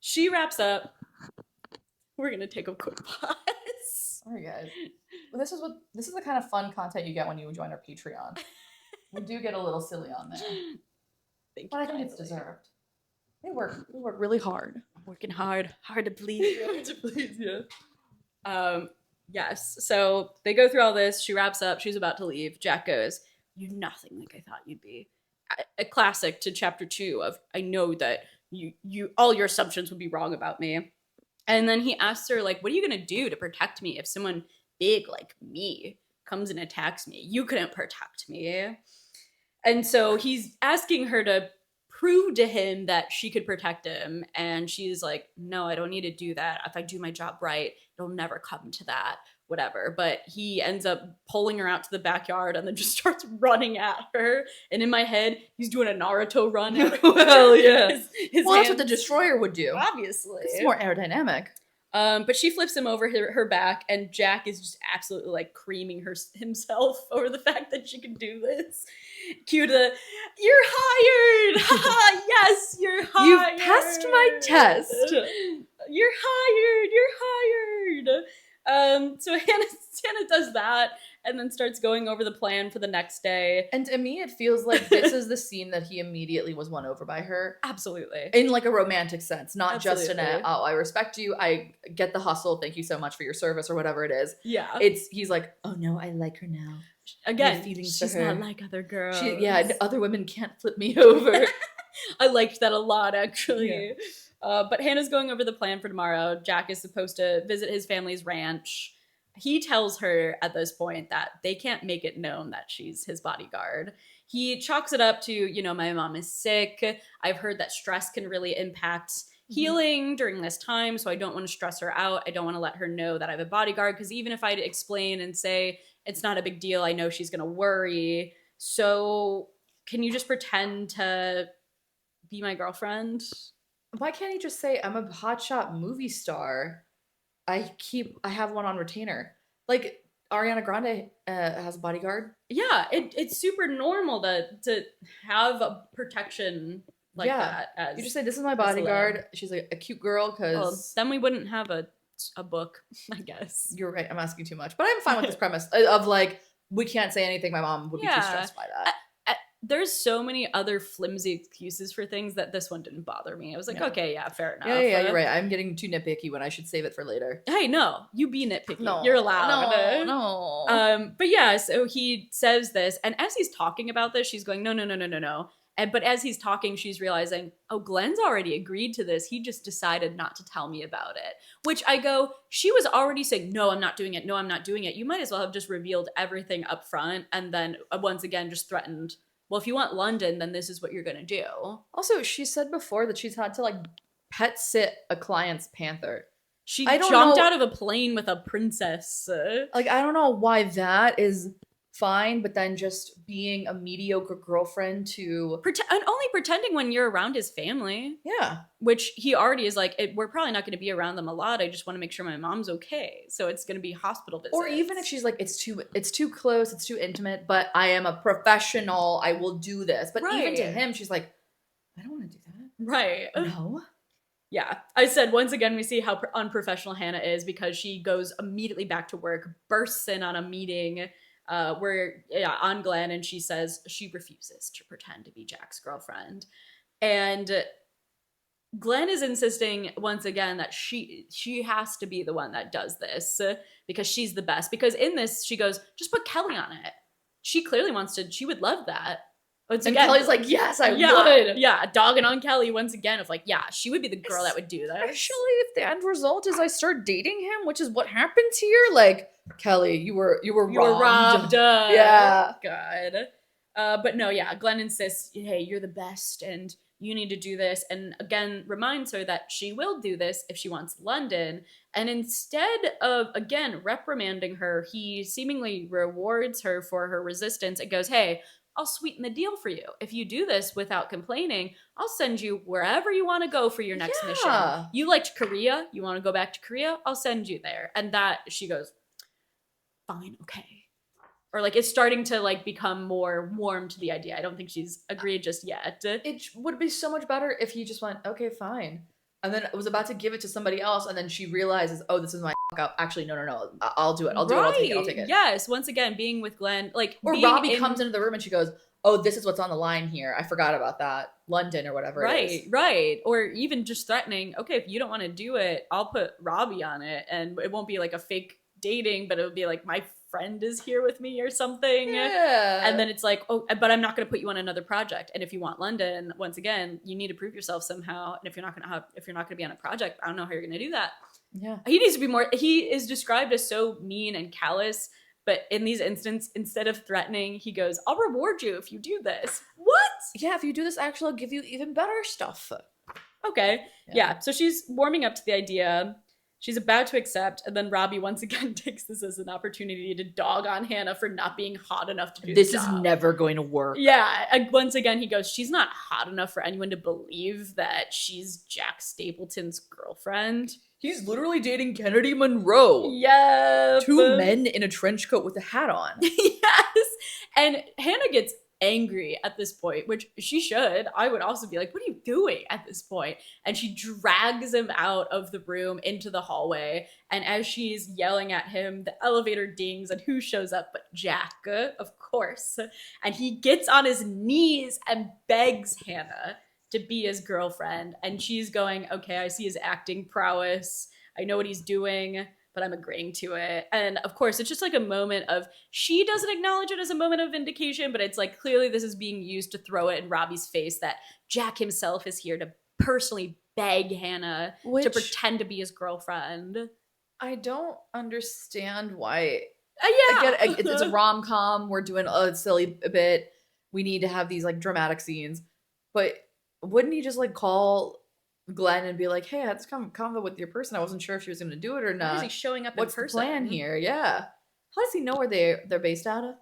She wraps up. We're gonna take a quick pause. All right, guys. Well, this is the kind of fun content you get when you join our Patreon. We do get a little silly on there, Thank but I you think it's kindly. deserved. We work really hard. Working hard to please. Hard to please, yeah. Yes. So they go through all this. She wraps up. She's about to leave. Jack goes, "You're nothing like I thought you'd be." A classic to chapter 2 of I know that you all your assumptions would be wrong about me. And then he asks her, like, what are you gonna do to protect me if someone big like me comes and attacks me? You couldn't protect me. And so he's asking her to prove to him that she could protect him. And she's like, no, I don't need to do that. If I do my job right, it'll never come to that, whatever. But he ends up pulling her out to the backyard and then just starts running at her. And in my head, he's doing a Naruto run at her. Well, yeah. His Well, that's what the hands- Destroyer would do. Obviously. It's more aerodynamic. But she flips him over her back, and Jack is just absolutely like creaming himself over the fact that she can do this. Cue to, you're hired! Haha, yes, you're hired! You've passed my test. You're hired! So Hannah does that, and then starts going over the plan for the next day. And to me, it feels like this is the scene that he immediately was won over by her. Absolutely. In like a romantic sense, not just in a, Absolutely. oh, I respect you, I get the hustle, thank you so much for your service, or whatever it is. Yeah. He's like, oh no, I like her now. Again, feelings she's for her. not like other girls. Other women can't flip me over. I liked that a lot, actually. Yeah. But Hannah's going over the plan for tomorrow. Jack is supposed to visit his family's ranch. He tells her at this point that they can't make it known that she's his bodyguard. He chalks it up to, my mom is sick. I've heard that stress can really impact healing during this time, so I don't want to stress her out. I don't want to let her know that I have a bodyguard, because even if I explain and say it's not a big deal, I know she's going to worry. So can you just pretend to be my girlfriend? Why can't he just say, I'm a hotshot movie star? I have one on retainer. Like, Ariana Grande has a bodyguard. Yeah, it's super normal to have a protection like that. As you just say, this is my bodyguard. She's like a cute girl, because then we wouldn't have a book, I guess. You're right, I'm asking too much. But I'm fine with this premise of like, we can't say anything. My mom would be too stressed by that. There's so many other flimsy excuses for things that this one didn't bother me. I was like, okay, yeah, fair enough. Yeah, you're right. I'm getting too nitpicky when I should save it for later. Hey, no, you be nitpicky. No, you're allowed. No. But yeah, so he says this, and as he's talking about this, she's going, no. But as he's talking, she's realizing, oh, Glenn's already agreed to this. He just decided not to tell me about it. Which I go, she was already saying, no, I'm not doing it. No, I'm not doing it. You might as well have just revealed everything up front and then once again just threatened, well, if you want London, then this is what you're going to do. Also, she said before that she's had to like pet sit a client's panther. She jumped out of a plane with a princess. Like, I don't know why that is fine, but then just being a mediocre girlfriend to and only pretending when you're around his family. Yeah. Which he already is like, we're probably not going to be around them a lot. I just want to make sure my mom's okay. So it's going to be hospital visits. Or even if she's like, it's too close, it's too intimate, but I am a professional, I will do this. But even to him, she's like, I don't want to do that. Right. No. Yeah. I said, once again, we see how unprofessional Hannah is, because she goes immediately back to work, bursts in on a meeting on Glenn, and she says she refuses to pretend to be Jack's girlfriend. And Glenn is insisting once again that she has to be the one that does this because she's the best. Because in this, she goes, just put Kelly on it. She clearly wants to, she would love that. And Kelly's like, yes, I would. Yeah, dogging on Kelly once again of like, yeah, she would be the girl that would do that. Especially if the end result is I start dating him, which is what happens here. Like, Kelly, you were robbed. Yeah. God. But no, yeah, Glenn insists, hey, you're the best and you need to do this. And again, reminds her that she will do this if she wants London. And instead of, again, reprimanding her, he seemingly rewards her for her resistance and goes, hey, I'll sweeten the deal for you. If you do this without complaining, I'll send you wherever you want to go for your next mission. You liked Korea? You want to go back to Korea? I'll send you there. And that, she goes, fine, okay. Or like is starting to like become more warm to the idea. I don't think she's agreed just yet. It would be so much better if he just went, okay, fine. And then was about to give it to somebody else, and then she realizes, oh, this is my fuck up. Actually, no. I'll do it. I'll do it. I'll take it. Yes. Once again, being with Glenn, like, or Robbie comes into the room and she goes, oh, this is what's on the line here. I forgot about that. London or whatever it is. Right. Or even just threatening, okay, if you don't want to do it, I'll put Robbie on it, and it won't be like a fake dating, but it'll be like my friend is here with me or something. Yeah. And then it's like, oh, but I'm not going to put you on another project. And if you want London, once again, you need to prove yourself somehow. And if you're not going to be on a project, I don't know how you're going to do that. Yeah. He needs to be more. He is described as so mean and callous, but in these instances, instead of threatening, he goes, I'll reward you if you do this. What? Yeah, if you do this, actually, I'll give you even better stuff. Okay. Yeah. So she's warming up to the idea. She's about to accept, and then Robbie once again takes this as an opportunity to dog on Hannah for not being hot enough to do this the job. Is never going to work. Yeah, and once again he goes, she's not hot enough for anyone to believe that she's Jack Stapleton's girlfriend. He's literally dating Kennedy Monroe. Yeah. 2 men in a trench coat with a hat on. Yes. And Hannah gets angry at this point, which she should. I would also be like, what are you doing at this point? And she drags him out of the room into the hallway. And as she's yelling at him, the elevator dings, and who shows up but Jack, of course. And he gets on his knees and begs Hannah to be his girlfriend. And she's going, okay, I see his acting prowess. I know what he's doing, but I'm agreeing to it. And of course, it's just like a moment of, she doesn't acknowledge it as a moment of vindication, but it's like clearly this is being used to throw it in Robbie's face that Jack himself is here to personally beg Hannah to pretend to be his girlfriend. I don't understand why. Yeah. I get it. It's a rom-com. We're doing a silly bit. We need to have these like dramatic scenes. But wouldn't he just like call Glenn and be like, hey, I had this convo with your person. I wasn't sure if she was going to do it or not. Why is he showing up What's in person? The plan here? Yeah. How does he know where they're based out of?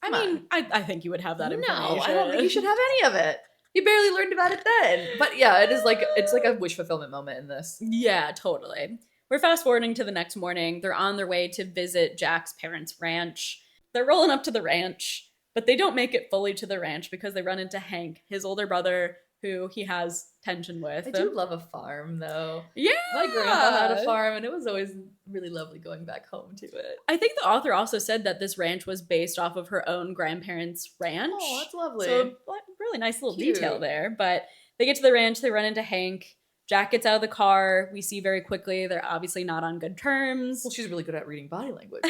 I mean, I think you would have that information. No, I don't think he should have any of it. He barely learned about it then. But yeah, it's like a wish fulfillment moment in this. Yeah, totally. We're fast forwarding to the next morning. They're on their way to visit Jack's parents' ranch. They're rolling up to the ranch, but they don't make it fully to the ranch because they run into Hank, his older brother, who he has tension with. I do love a farm, though. Yeah! My grandpa had a farm, and it was always really lovely going back home to it. I think the author also said that this ranch was based off of her own grandparents' ranch. Oh, that's lovely. So, really nice little detail there. But they get to the ranch, they run into Hank. Jack gets out of the car. We see very quickly they're obviously not on good terms. Well, she's really good at reading body language.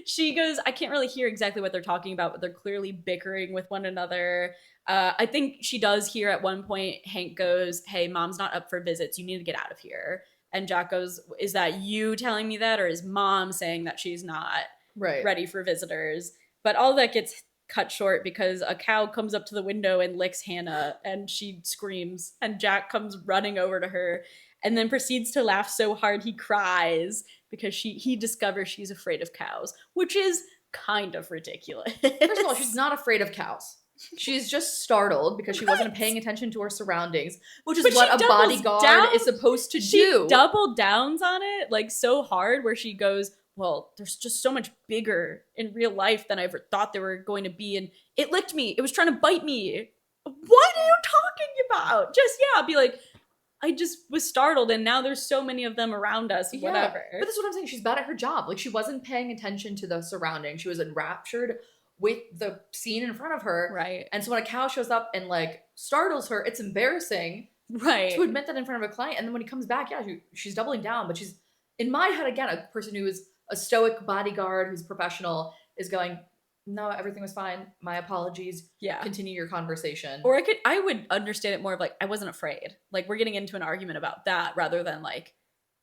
She goes, I can't really hear exactly what they're talking about, but they're clearly bickering with one another. I think she does hear at one point, Hank goes, hey, mom's not up for visits. You need to get out of here. And Jack goes, is that you telling me that? Or is mom saying that she's not ready for visitors? But all that gets cut short because a cow comes up to the window and licks Hannah and she screams. And Jack comes running over to her and then proceeds to laugh so hard he cries because he discovers she's afraid of cows, which is kind of ridiculous. First of all, she's not afraid of cows. She's just startled because she wasn't paying attention to her surroundings, which is what a bodyguard is supposed to do. She double downs on it like so hard where she goes, well, there's just so much bigger in real life than I ever thought there were going to be. And it licked me. It was trying to bite me. What are you talking about? Just, yeah, be like, I just was startled and now there's so many of them around us, whatever. But that's what I'm saying. She's bad at her job. Like, she wasn't paying attention to the surroundings. She was enraptured with the scene in front of her. Right. And so when a cow shows up and, like, startles her, it's embarrassing to admit that in front of a client. And then when he comes back, yeah, she's doubling down. But she's, in my head, again, a person who is a stoic bodyguard who's professional is going, no, everything was fine. My apologies. Yeah. Continue your conversation. Or I would understand it more of like, I wasn't afraid. Like, we're getting into an argument about that rather than like,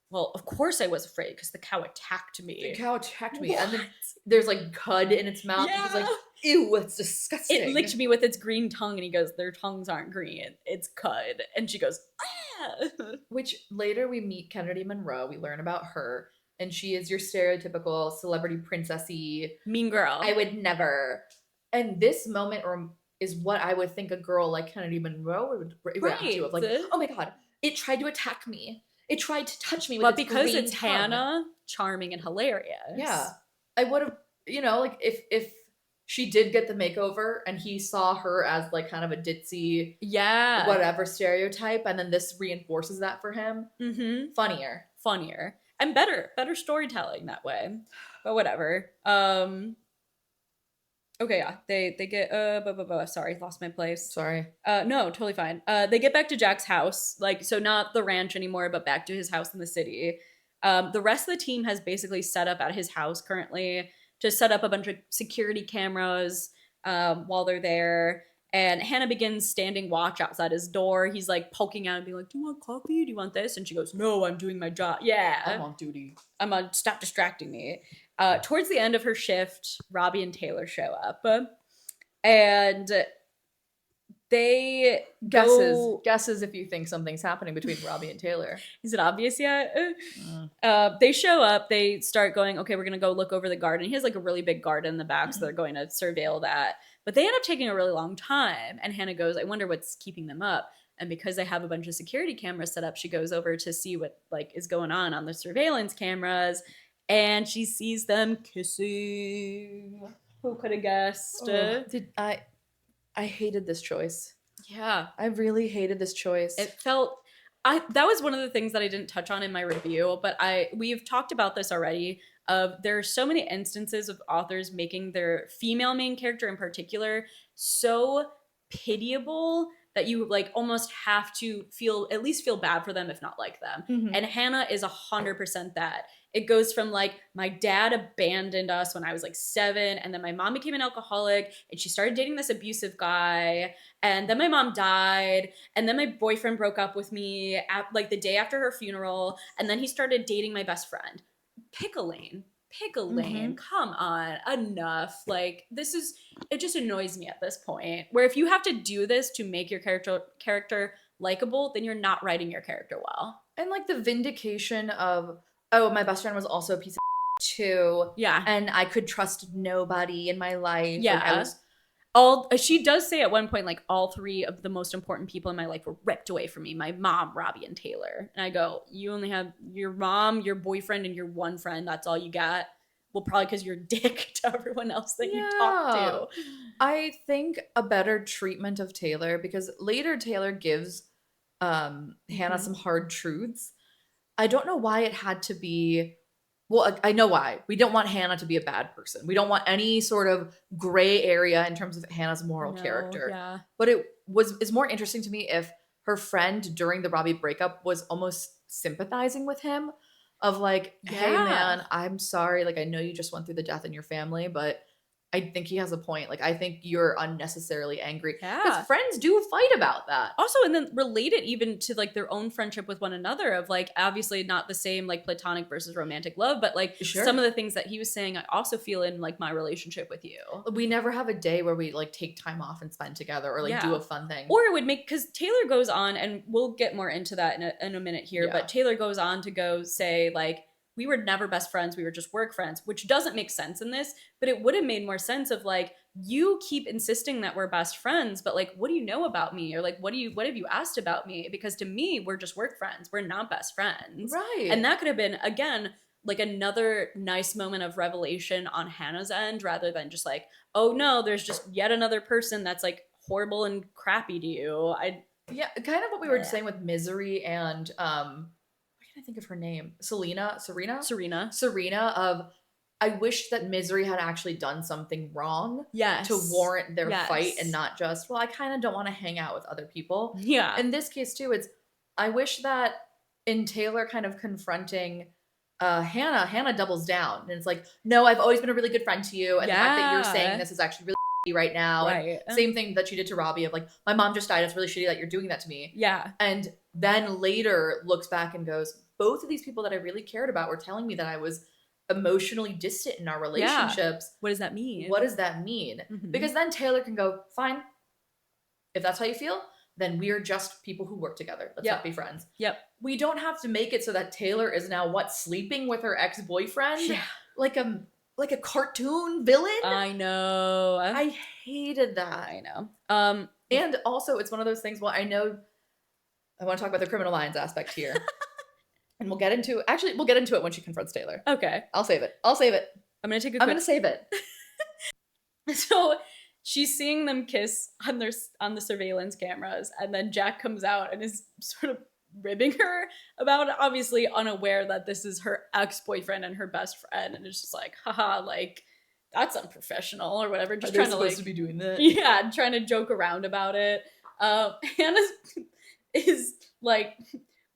well, of course I was afraid because the cow attacked me. The cow attacked me. What? And then there's like cud in its mouth. Yeah. And he's like, ew, it's disgusting. It licked me with its green tongue. And he goes, their tongues aren't green. It's cud. And she goes, ah. Which later we meet Kennedy Monroe. We learn about her. And she is your stereotypical celebrity princessy. Mean girl. I would never. And this moment is what I would think a girl like Kennedy Monroe would react to. Of like, oh my God, it tried to attack me. It tried to touch me with its because green it's tongue. Hannah, charming and hilarious. Yeah. I would have, you know, like if she did get the makeover and he saw her as like kind of a ditzy, whatever stereotype, and then this reinforces that for him. Funnier and better storytelling that way. But whatever. Okay, yeah, they get sorry, lost my place. Sorry. No, totally fine. They get back to Jack's house, like, so not the ranch anymore, but back to his house in the city. The rest of the team has basically set up at his house currently to set up a bunch of security cameras while they're there. And Hannah begins standing watch outside his door. He's like poking out and being like, "Do you want coffee? Do you want this?" And she goes, "No, I'm doing my job." Yeah, I'm on duty. I'm on. Stop distracting me. Towards the end of her shift, Robbie and Taylor show up, and they guesses if you think something's happening between Robbie and Taylor. Is it obvious yet? They show up. They start going, okay, we're gonna go look over the garden. He has like a really big garden in the back, so they're going to surveil that. But they end up taking a really long time. And Hannah goes, I wonder what's keeping them up. And because they have a bunch of security cameras set up, she goes over to see what like is going on the surveillance cameras. And she sees them kissing. Who could have guessed? I hated this choice. Yeah. I really hated this choice. It felt... that was one of the things that I didn't touch on in my review, but we've talked about this already. There are so many instances of authors making their female main character in particular so pitiable that you like almost have to at least feel bad for them, if not like them. Mm-hmm. And Hannah is 100% that. It goes from like, my dad abandoned us when I was like 7, and then my mom became an alcoholic, and she started dating this abusive guy, and then my mom died, and then my boyfriend broke up with me like the day after her funeral, and then he started dating my best friend. Pickle Lane, mm-hmm. Come on, enough. Like, it just annoys me at this point, where if you have to do this to make your character likable, then you're not writing your character well. And like the vindication of, oh, my best friend was also a piece of too. Yeah. And I could trust nobody in my life. Yeah. She does say at one point, like, all 3 of the most important people in my life were ripped away from me. My mom, Robbie, and Taylor. And I go, you only have your mom, your boyfriend, and your one friend. That's all you got. Well, probably because you're a dick to everyone else that you talk to. I think a better treatment of Taylor, because later Taylor gives Hannah some hard truths. I don't know why it had to be... Well, I know why. We don't want Hannah to be a bad person. We don't want any sort of gray area in terms of Hannah's moral character. Yeah. But it's more interesting to me if her friend during the Robbie breakup was almost sympathizing with him, of like, hey man, I'm sorry. Like, I know you just went through the death in your family, but I think he has a point. Like, I think you're unnecessarily angry. Yeah. Because friends do fight about that. Also, and then relate it even to, like, their own friendship with one another of, like, obviously not the same, like, platonic versus romantic love, but, like, some of the things that he was saying I also feel in, like, my relationship with you. We never have a day where we, like, take time off and spend together or, like, do a fun thing. Or it would make... Because Taylor goes on, and we'll get more into that in a minute here, but Taylor goes on to go say, like, we were never best friends. We were just work friends, which doesn't make sense in this, but it would have made more sense of like, you keep insisting that we're best friends, but like, what do you know about me? Or like, what have you asked about me? Because to me, we're just work friends. We're not best friends. Right. And that could have been, again, like another nice moment of revelation on Hannah's end, rather than just like, oh no, there's just yet another person that's like horrible and crappy to you. Yeah, kind of what we were saying with Misery and, I think of her name, Serena of, I wish that Misery had actually done something wrong to warrant their fight, and not just, well, I kind of don't want to hang out with other people. Yeah. In this case too, I wish that in Taylor kind of confronting Hannah doubles down, and it's like, no, I've always been a really good friend to you, and the fact that you're saying this is actually really right now. Right. And same thing that she did to Robbie of like, my mom just died, it's really shitty that you're doing that to me. Yeah. And then later looks back and goes, both of these people that I really cared about were telling me that I was emotionally distant in our relationships. Yeah. What does that mean? Mm-hmm. Because then Taylor can go, fine, if that's how you feel, then we're just people who work together. Let's not be friends. Yep. We don't have to make it so that Taylor is now sleeping with her ex-boyfriend? Yeah. Like a cartoon villain? I know. I hated that. I know. And also it's one of those things, I want to talk about the criminal minds aspect here. And we'll get into it when she confronts Taylor. Okay. I'll save it. I'm gonna take a I'm quick. gonna save it. So she's seeing them kiss on the surveillance cameras, and then Jack comes out and is sort of ribbing her about it, obviously unaware that this is her ex-boyfriend and her best friend, and it's just like, haha, like that's unprofessional or whatever. Just trying to like to be doing that. yeah, trying to joke around about it. Hannah is like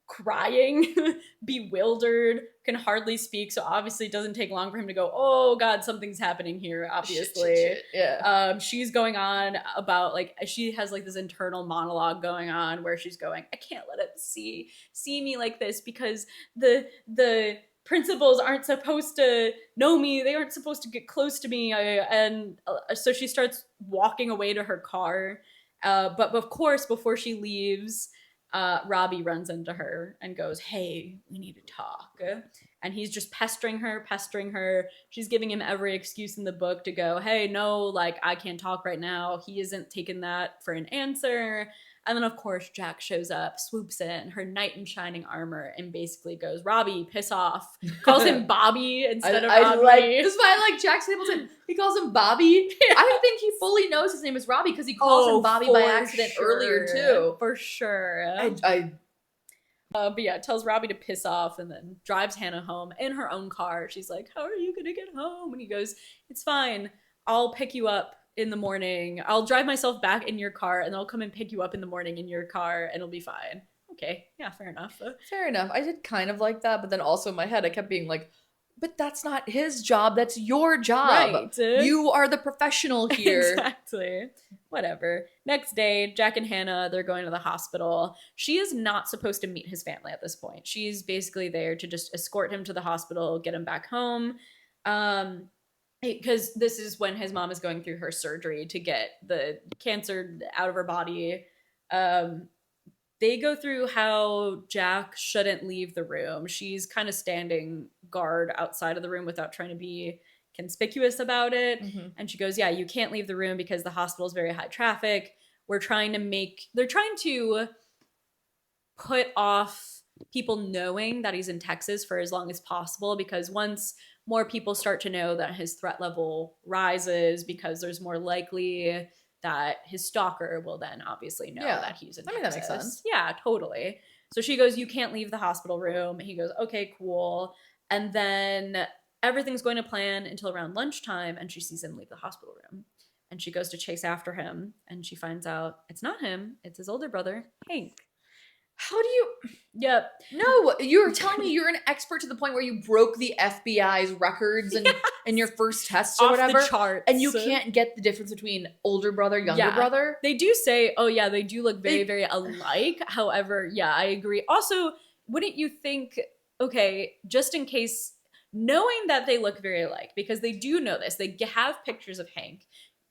crying, bewildered, can hardly speak. So obviously it doesn't take long for him to go, oh God, something's happening here, obviously. Shit. Yeah. She's going on about like, she has like this internal monologue going on where she's going, I can't let him see me like this because the principals aren't supposed to know me. They aren't supposed to get close to me. So she starts walking away to her car. But of course, before she leaves, Robbie runs into her and goes, hey, we need to talk. And he's just pestering her. She's giving him every excuse in the book to go, hey, no, like, I can't talk right now. He isn't taking that for an answer. And then, of course, Jack shows up, swoops in, her knight in shining armor, and basically goes, Robbie, piss off. Calls him Bobby instead of Robbie. This is why I like Jack Stapleton. He calls him Bobby. Yeah. I don't think he fully knows his name is Robbie because he calls him Bobby by accident earlier, too. For sure. But yeah, tells Robbie to piss off and then drives Hannah home in her own car. She's like, how are you going to get home? And he goes, it's fine. I'll pick you up in the morning. I'll drive myself back in your car and I'll come and pick you up in the morning in your car and it'll be fine. Okay, yeah, fair enough. Fair enough. I did kind of like that, but then also in my head I kept being like, but that's not his job, that's your job. Right. You are the professional here. Exactly. Whatever. Next day, Jack and Hannah, they're going to the hospital. She is not supposed to meet his family at this point. She's basically there to just escort him to the hospital, get him back home. Because this is when his mom is going through her surgery to get the cancer out of her body. They go through how Jack shouldn't leave the room. She's kind of standing guard outside of the room without trying to be conspicuous about it. Mm-hmm. And she goes, yeah, you can't leave the room because the hospital is very high traffic. They're trying to put off people knowing that he's in Texas for as long as possible, because once more people start to know that his threat level rises, because there's more likely that his stalker will then obviously know that he's in Texas. That makes sense. Yeah, totally. So she goes, you can't leave the hospital room. He goes, okay, cool. And then everything's going to plan until around lunchtime, and she sees him leave the hospital room. And she goes to chase after him, and she finds out it's not him. It's his older brother, Hank. How do you... Yep. No, you're telling me you're an expert to the point where you broke the FBI's records in your first test or whatever. Off the charts. And you can't get the difference between older brother, younger brother? They do say, oh yeah, they do look very, very alike. However, yeah, I agree. Also, wouldn't you think, okay, just in case, knowing that they look very alike, because they do know this, they have pictures of Hank,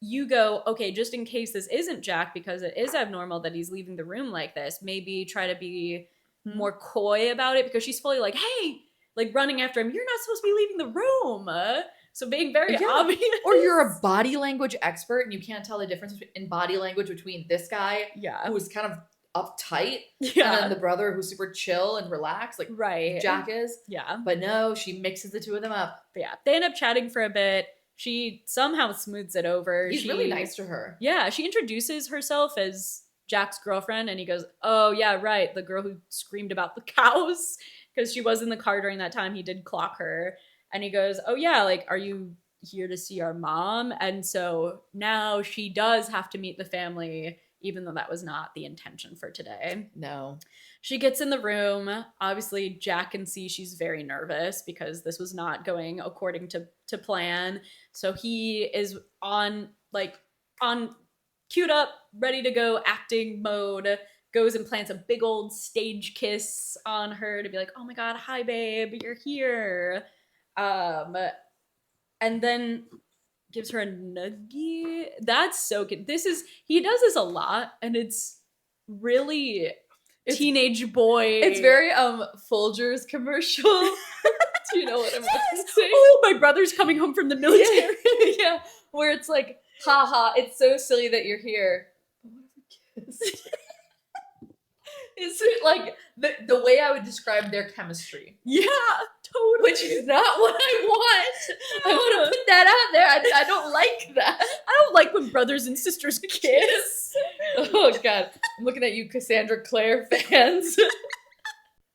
you go, okay, just in case this isn't Jack, because it is abnormal that he's leaving the room like this, maybe try to be more coy about it, because she's fully like, hey, like running after him, you're not supposed to be leaving the room. So being very obvious. Or you're a body language expert and you can't tell the difference in body language between this guy who's kind of uptight and then the brother who's super chill and relaxed, like Jack is. Yeah. But no, she mixes the two of them up. But yeah, they end up chatting for a bit. She somehow smooths it over. He's really nice to her. Yeah, she introduces herself as Jack's girlfriend, and he goes, oh, yeah, right, the girl who screamed about the cows, because she was in the car during that time. He did clock her. And he goes, oh, yeah, like, are you here to see our mom? And so now she does have to meet the family, even though that was not the intention for today. No. She gets in the room. Obviously, Jack can see she's very nervous because this was not going according to plan. So he is on queued up, ready to go, acting mode, goes and plants a big old stage kiss on her to be like, oh my God, hi babe, you're here. And then gives her a nuggie. That's so good. He does this a lot, and it's really teenage boy. It's very Folgers commercial. Do you know what I'm saying? Oh, my brother's coming home from the military. Yeah, where it's like, haha, it's so silly that you're here. But what if we kissed? Is it like the way I would describe their chemistry? Yeah, totally. Which is not what I want. I want to put that out there. I don't like that. I don't like when brothers and sisters kiss. Oh god, I'm looking at you, Cassandra Clare fans.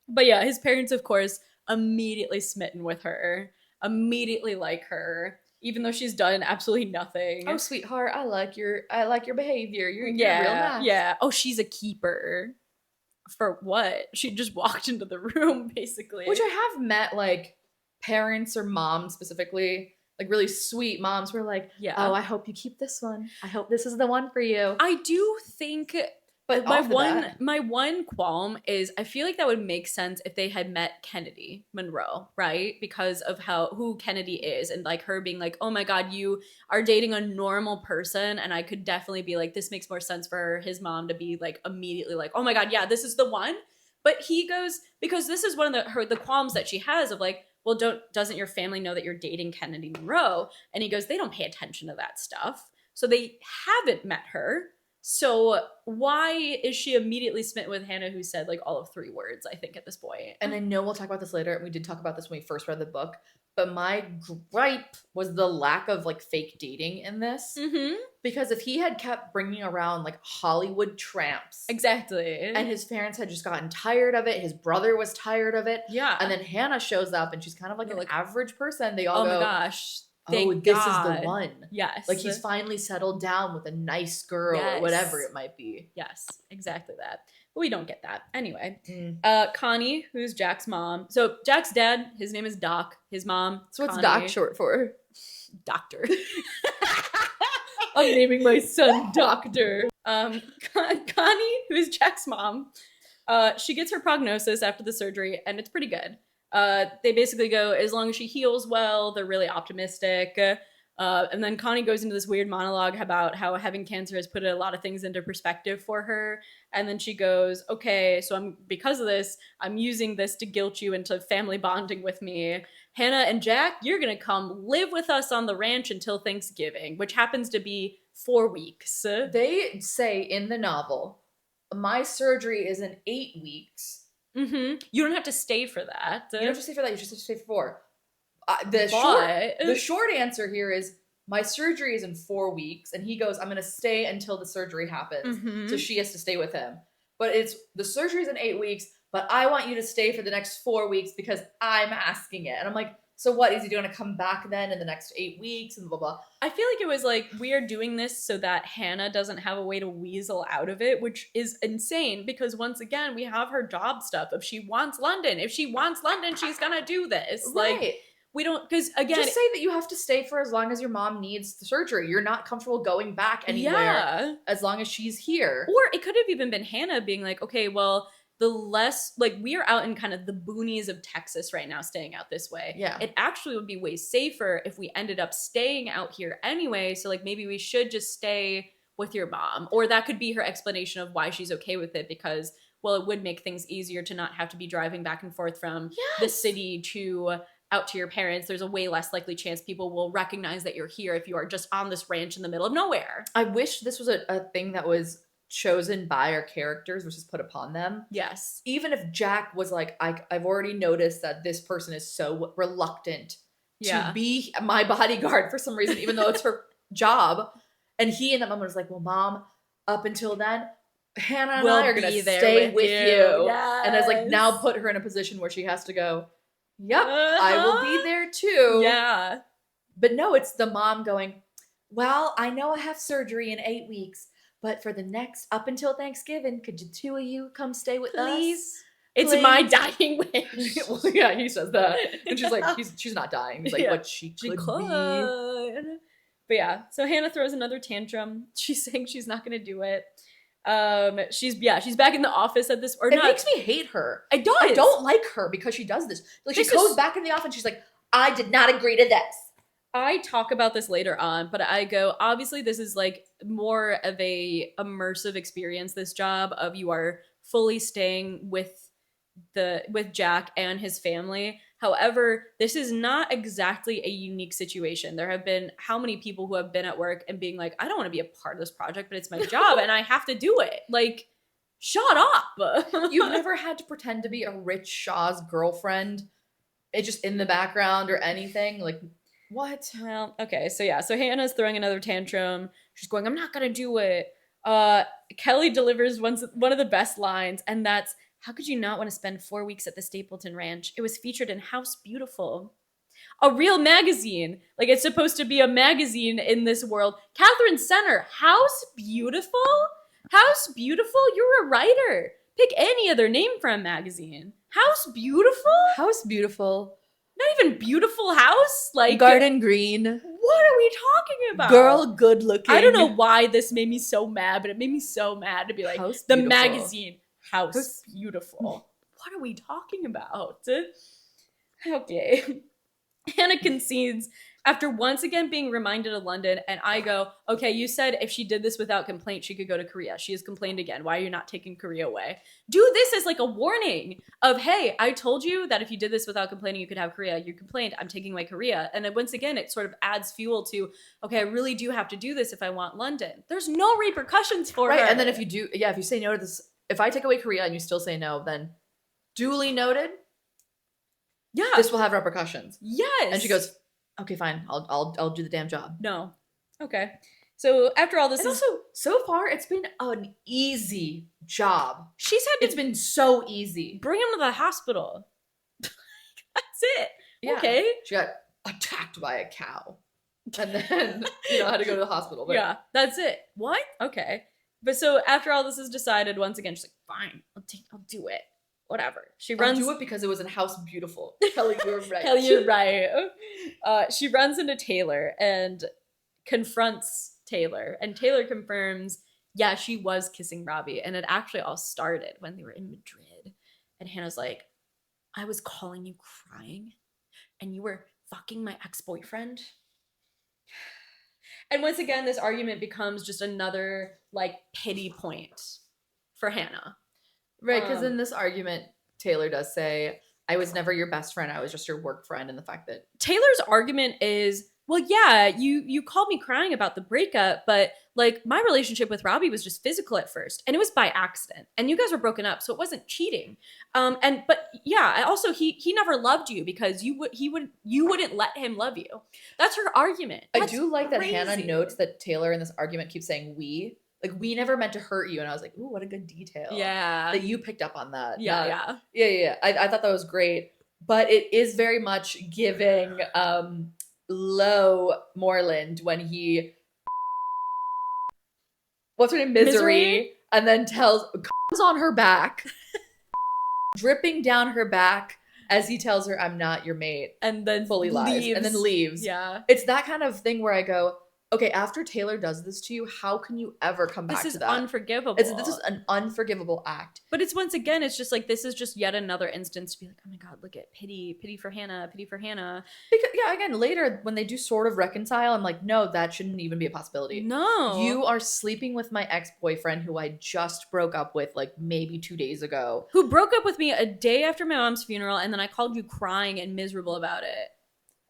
But yeah, his parents, of course, immediately smitten with her, immediately like her, even though she's done absolutely nothing. Oh, sweetheart, I like your behavior. You're real nice. Yeah. Oh, she's a keeper. For what? She just walked into the room, basically. Which I have met, like, parents or moms specifically, like really sweet moms who are like, yeah. Oh, I hope you keep this one. I hope this is the one for you. I do think, but my one qualm is I feel like that would make sense if they had met Kennedy Monroe, right? Because of who Kennedy is, and like her being like, oh my god, you are dating a normal person, and I could definitely be like, this makes more sense for his mom to be like immediately like, oh my god, yeah, this is the one. But he goes, because this is one of the qualms that she has of like, well, doesn't your family know that you're dating Kennedy Monroe? And he goes, they don't pay attention to that stuff, so they haven't met her. So why is she immediately smitten with Hannah, who said like all of 3 words, I think, at this point? And I know we'll talk about this later, and we did talk about this when we first read the book, but my gripe was the lack of like fake dating in this. Mm-hmm. Because if he had kept bringing around like Hollywood tramps. Exactly. And his parents had just gotten tired of it. His brother was tired of it. Yeah. And then Hannah shows up and she's kind of like an average person. They all go, oh my gosh. Oh, this is the one. Yes. Like he's finally settled down with a nice girl or whatever it might be. Yes, exactly that. But we don't get that. Anyway, Mm. Connie, who's Jack's mom. So Jack's dad, his name is Doc. His mom, So what's Connie. Doc short for? Doctor. I'm naming my son Doctor. Connie, who's Jack's mom, she gets her prognosis after the surgery, and it's pretty good. They basically go, as long as she heals well, they're really optimistic. And then Connie goes into this weird monologue about how having cancer has put a lot of things into perspective for her. And then she goes, okay, so because of this, I'm using this to guilt you into family bonding with me. Hannah and Jack, you're going to come live with us on the ranch until Thanksgiving, which happens to be 4 weeks. They say in the novel, my surgery is in 8 weeks. Mm-hmm. You don't have to stay for that. You don't have to stay for that. You just have to stay for 4. The short answer here is my surgery is in 4 weeks, and he goes, I'm going to stay until the surgery happens. Mm-hmm. So she has to stay with him. But the surgery's in 8 weeks, but I want you to stay for the next 4 weeks because I'm asking it. And I'm like, so what? Is he going to come back then in the next 8 weeks and blah, blah? I feel like it was like, we are doing this so that Hannah doesn't have a way to weasel out of it, which is insane because once again, we have her job stuff. If she wants London, she's going to do this. Right. Like, we don't, because again, just say that you have to stay for as long as your mom needs the surgery. You're not comfortable going back anywhere as long as she's here. Or it could have even been Hannah being like, okay, well, the less, like, we are out in kind of the boonies of Texas right now, staying out this way. Yeah. It actually would be way safer if we ended up staying out here anyway. So, like, maybe we should just stay with your mom. Or that could be her explanation of why she's okay with it because, well, it would make things easier to not have to be driving back and forth from the city to out to your parents. There's a way less likely chance people will recognize that you're here if you are just on this ranch in the middle of nowhere. I wish this was a thing that was chosen by our characters versus put upon them. Yes. Even if Jack was like, I've already noticed that this person is so reluctant to be my bodyguard for some reason, even though it's her job. And he in that moment was like, well, Mom, up until then, Hannah and I are going to stay with you. Yes. And I was like, now put her in a position where she has to go, yep, I will be there too. Yeah. But no, it's the mom going, well, I know I have surgery in 8 weeks, but for the next, up until Thanksgiving, could the 2 of you come stay with us? It's my dying wish. Well, yeah, he says that. And she's like, she's not dying. He's like, but she could be. But yeah, so Hannah throws another tantrum. She's saying she's not going to do it. She's back in the office at this, or it makes me hate her. It does. I don't like her because she does this. Like, she goes back in the office, she's like, I did not agree to this. I talk about this later on, but I go, obviously this is like more of a immersive experience, this job of you are fully staying with Jack and his family. However, this is not exactly a unique situation. There have been how many people who have been at work and being like, I don't want to be a part of this project, but it's my job and I have to do it. Like, Shut up. You've never had to pretend to be a rich Shaw's girlfriend. It's just in the background or anything. Like, what? Well, okay, so yeah, so Hannah's throwing another tantrum. She's going, I'm not gonna do it. Kelly delivers one of the best lines, and that's, how could you not want to spend 4 weeks at the Stapleton Ranch? It was featured in House Beautiful. A real magazine. Like, it's supposed to be a magazine in this world. Katherine Center, House Beautiful? House Beautiful? You're a writer. Pick any other name for a magazine. House Beautiful? House Beautiful. Not even Beautiful House? Like Garden Green. What are we talking about? Girl good looking. I don't know why this made me so mad, but it made me so mad to be like, House the Beautiful. magazine, House Beautiful. What are we talking about? Okay. Hannah concedes after once again being reminded of London, and I go, okay, you said if she did this without complaint, she could go to Korea. She has complained again. Why are you not taking Korea away? Do this as like a warning of, hey, I told you that if you did this without complaining, you could have Korea. You complained, I'm taking away Korea. And then once again, it sort of adds fuel to, okay, I really do have to do this if I want London. There's no repercussions for her. Right, and then if you do, if you say no to this, if I take away Korea and you still say no, then duly noted. Yeah. This will have repercussions. Yes. And she goes, okay, fine. I'll do the damn job. No. Okay. So after all this And is also, so far, it's been an easy job. she's had to It's been so easy. bring him to the hospital. That's it. Yeah. Okay. She got attacked by a cow. And then, had to go to the hospital. But Yeah, that's it. What? Okay. But so after all this is decided, once again, she's like, fine, I'll do it. Whatever. She I'll runs. do it because it was in House Beautiful. Kelly, you're right. Kelly, you're right. She runs into Taylor and confronts Taylor. And Taylor confirms, yeah, she was kissing Robbie. And it actually all started when they were in Madrid. And Hannah's like, I was calling you crying and you were fucking my ex-boyfriend. And once again, this argument becomes just another like pity point for Hannah. Right, because in this argument, Taylor does say, I was never your best friend. I was just your work friend. And the fact that Taylor's argument is, well, yeah, you called me crying about the breakup, but like my relationship with Robbie was just physical at first, and it was by accident, and you guys were broken up, so it wasn't cheating. But yeah, also he never loved you because you wouldn't let him love you. That's her argument. That's I do like crazy. that Hannah notes that Taylor in this argument keeps saying we. Like, we never meant to hurt you. And I was like, ooh, what a good detail. Yeah. That you picked up on that. Yeah. I thought that was great. But it is very much giving Low Moreland when he what's her name? Misery. And then comes on her back, dripping down her back as he tells her, I'm not your mate. And then fully lies. And then leaves. Yeah. It's that kind of thing where I go, okay, after Taylor does this to you, how can you ever come back to that? This is unforgivable. This is an unforgivable act. But it's once again, it's just like, this is just yet another instance to be like, oh my God, look at pity for Hannah. Because, yeah, again, later when they do sort of reconcile, I'm like, no, that shouldn't even be a possibility. No. You are sleeping with my ex-boyfriend who I just broke up with like maybe 2 days ago. Who broke up with me a day after my mom's funeral, and then I called you crying and miserable about it.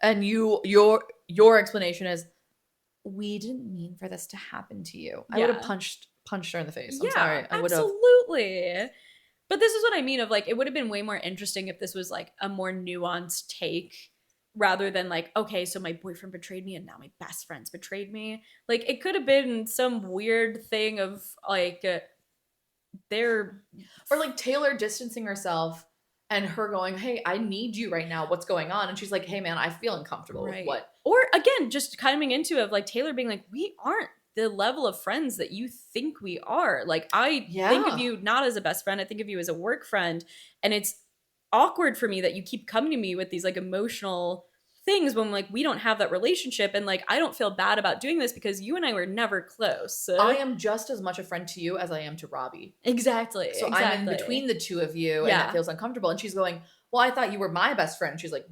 And your explanation is, we didn't mean for this to happen to you. I would have punched her in the face. I'm sorry. I would have. Absolutely. But this is what I mean of like, it would have been way more interesting if this was like a more nuanced take rather than like, okay, so my boyfriend betrayed me and now my best friends betrayed me. Like, it could have been some weird thing of like, or like Taylor distancing herself and her going, hey, I need you right now. What's going on? And she's like, hey, man, I feel uncomfortable with what. Or again, just coming into it of like Taylor being like, we aren't the level of friends that you think we are. Like, I think of you not as a best friend. I think of you as a work friend. And it's awkward for me that you keep coming to me with these like emotional things when like we don't have that relationship, and like I don't feel bad about doing this because you and I were never close. I am just as much a friend to you as I am to Robbie. Exactly. So I'm in between the two of you, and it feels uncomfortable. And she's going, well, I thought you were my best friend. She's like,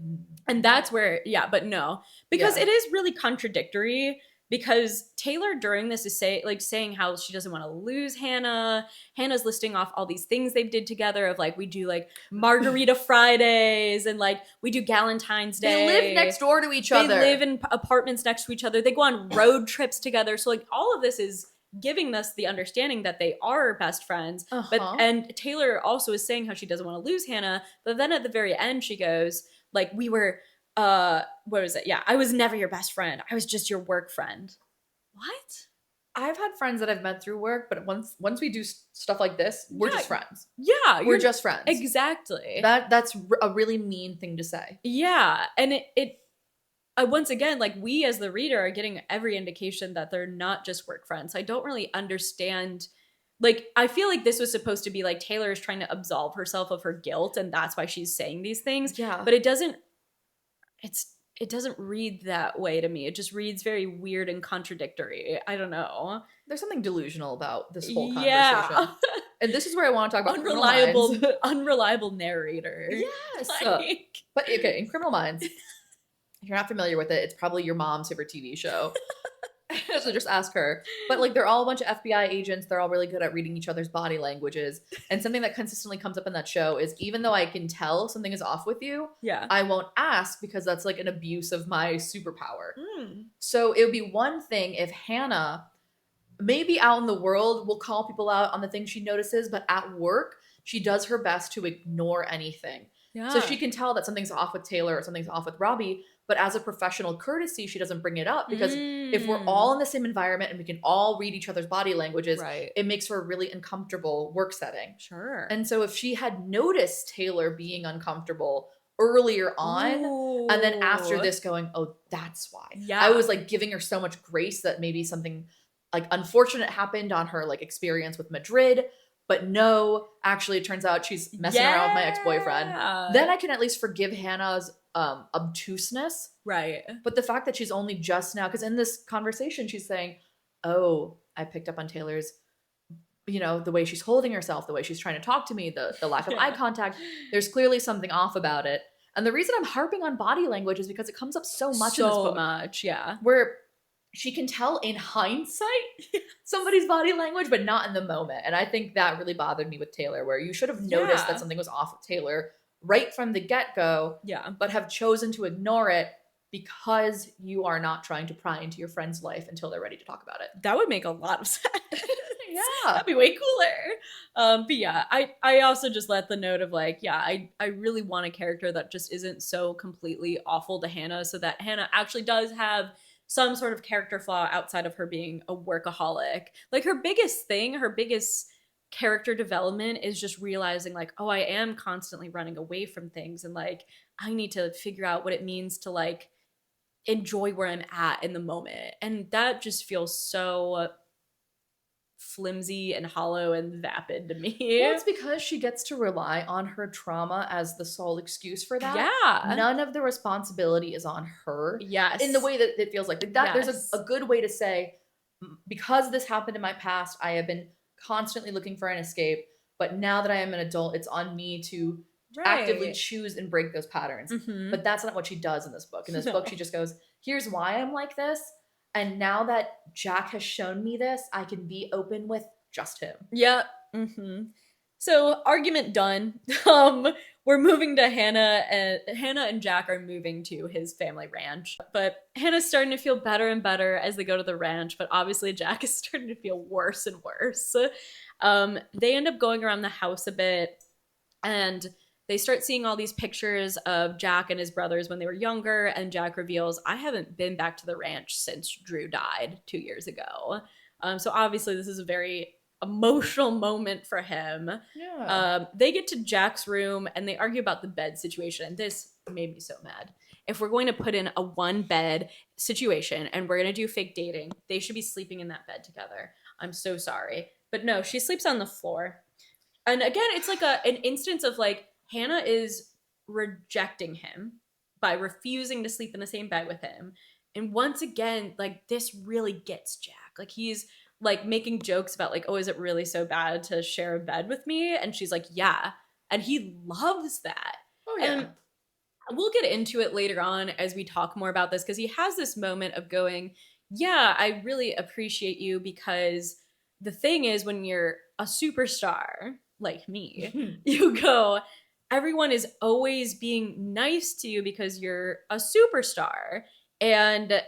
and that's where, but no, because it is really contradictory. Because Taylor during this is saying how she doesn't want to lose Hannah. Hannah's listing off all these things they did together of like, we do like Margarita Fridays and like we do Galentine's Day. They live next door to each other. They live in apartments next to each other. They go on road trips together. So like all of this is giving us the understanding that they are best friends. But Uh-huh. and Taylor also is saying how she doesn't want to lose Hannah, but then at the very end she goes, like, we were what was it? Yeah, I was never your best friend. I was just your work friend. What? I've had friends that I've met through work, but once we do stuff like this, we're Yeah. just friends. Yeah, We're just friends. Exactly. That's a really mean thing to say. Yeah, and it once again, like, we as the reader are getting every indication that they're not just work friends. I don't really understand. Like, I feel like this was supposed to be like Taylor is trying to absolve herself of her guilt, and that's why she's saying these things. Yeah. But it doesn't read that way to me. It just reads very weird and contradictory. I don't know. There's something delusional about this whole conversation. Yeah. And this is where I want to talk about Criminal Minds. unreliable narrator. Yes. Like, But okay, in Criminal Minds, if you're not familiar with it, it's probably your mom's favorite TV show. So just ask her. But like, they're all a bunch of FBI agents. They're all really good at reading each other's body languages. And something that consistently comes up in that show is, even though I can tell something is off with you, yeah. I won't ask, because that's like an abuse of my superpower. Mm. So it would be one thing if Hannah, maybe out in the world, will call people out on the things she notices, but at work, she does her best to ignore anything. Yeah. So she can tell that something's off with Taylor or something's off with Robbie, but as a professional courtesy, she doesn't bring it up, because if we're all in the same environment and we can all read each other's body languages, right, it makes for a really uncomfortable work setting. Sure. And so if she had noticed Taylor being uncomfortable earlier on, Ooh. and then after this going, oh, that's why. Yeah. I was like giving her so much grace that maybe something like unfortunate happened on her like experience with Madrid, but no, actually it turns out she's messing around with my ex-boyfriend. Then I can at least forgive Hannah's obtuseness. Right. But the fact that she's only just now, because in this conversation she's saying, oh, I picked up on Taylor's, you know, the way she's holding herself, the way she's trying to talk to me, the lack of eye contact. There's clearly something off about it. And the reason I'm harping on body language is because it comes up so much in this book. So much, yeah. Where she can tell in hindsight somebody's body language, but not in the moment. And I think that really bothered me with Taylor, where you should have noticed that something was off with Taylor right from the get-go, but have chosen to ignore it because you are not trying to pry into your friend's life until they're ready to talk about it. That would make a lot of sense. Yeah. That'd be way cooler. But yeah, I also just let the note of like, yeah, I really want a character that just isn't so completely awful to Hannah, so that Hannah actually does have some sort of character flaw outside of her being a workaholic. Like, her biggest character development is just realizing like, oh, I am constantly running away from things, and like, I need to figure out what it means to like enjoy where I'm at in the moment. And that just feels so flimsy and hollow and vapid to me. Well, it's because she gets to rely on her trauma as the sole excuse for that. Yeah. None of the responsibility is on her. Yes. In the way that it feels like that. Yes. There's a good way to say, because this happened in my past, I have been constantly looking for an escape, but now that I am an adult, it's on me to actively choose and break those patterns. Mm-hmm. But that's not what she does in this book. In this book, she just goes, here's why I'm like this. And now that Jack has shown me this, I can be open with just him. Yeah. Mm-hmm. So, argument done. We're moving to Hannah, and Hannah and Jack are moving to his family ranch. But Hannah's starting to feel better and better as they go to the ranch, but obviously Jack is starting to feel worse and worse. They end up going around the house a bit, and they start seeing all these pictures of Jack and his brothers when they were younger, and Jack reveals, I haven't been back to the ranch since Drew died 2 years ago. So obviously this is a very emotional moment for him. Yeah. They get to Jack's room and they argue about the bed situation. And this made me so mad. If we're going to put in a one bed situation and we're going to do fake dating, they should be sleeping in that bed together. I'm so sorry. But no, she sleeps on the floor. And again, it's like an instance of like, Hannah is rejecting him by refusing to sleep in the same bed with him. And once again, like, this really gets Jack. Like, he's like making jokes about like, oh, is it really so bad to share a bed with me? And she's like, yeah. And he loves that. Oh, yeah. And we'll get into it later on as we talk more about this, because he has this moment of going, yeah, I really appreciate you, because the thing is, when you're a superstar like me, you go, everyone is always being nice to you because you're a superstar. And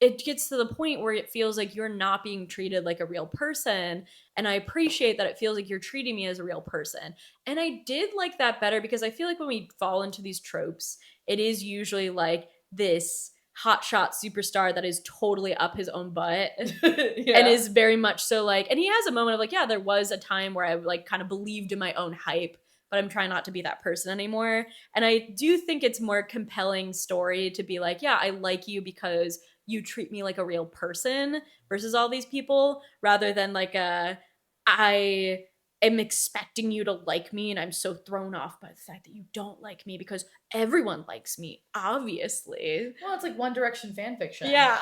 it gets to the point where it feels like you're not being treated like a real person. And I appreciate that it feels like you're treating me as a real person. And I did like that better because I feel like when we fall into these tropes, it is usually like this hotshot superstar that is totally up his own butt and is very much so like, and he has a moment of like, yeah, there was a time where I like kind of believed in my own hype, but I'm trying not to be that person anymore. And I do think it's more compelling story to be like, yeah, I like you because you treat me like a real person versus all these people, rather than like I am expecting you to like me and I'm so thrown off by the fact that you don't like me because everyone likes me, obviously. Well, it's like One Direction fan fiction. Yeah.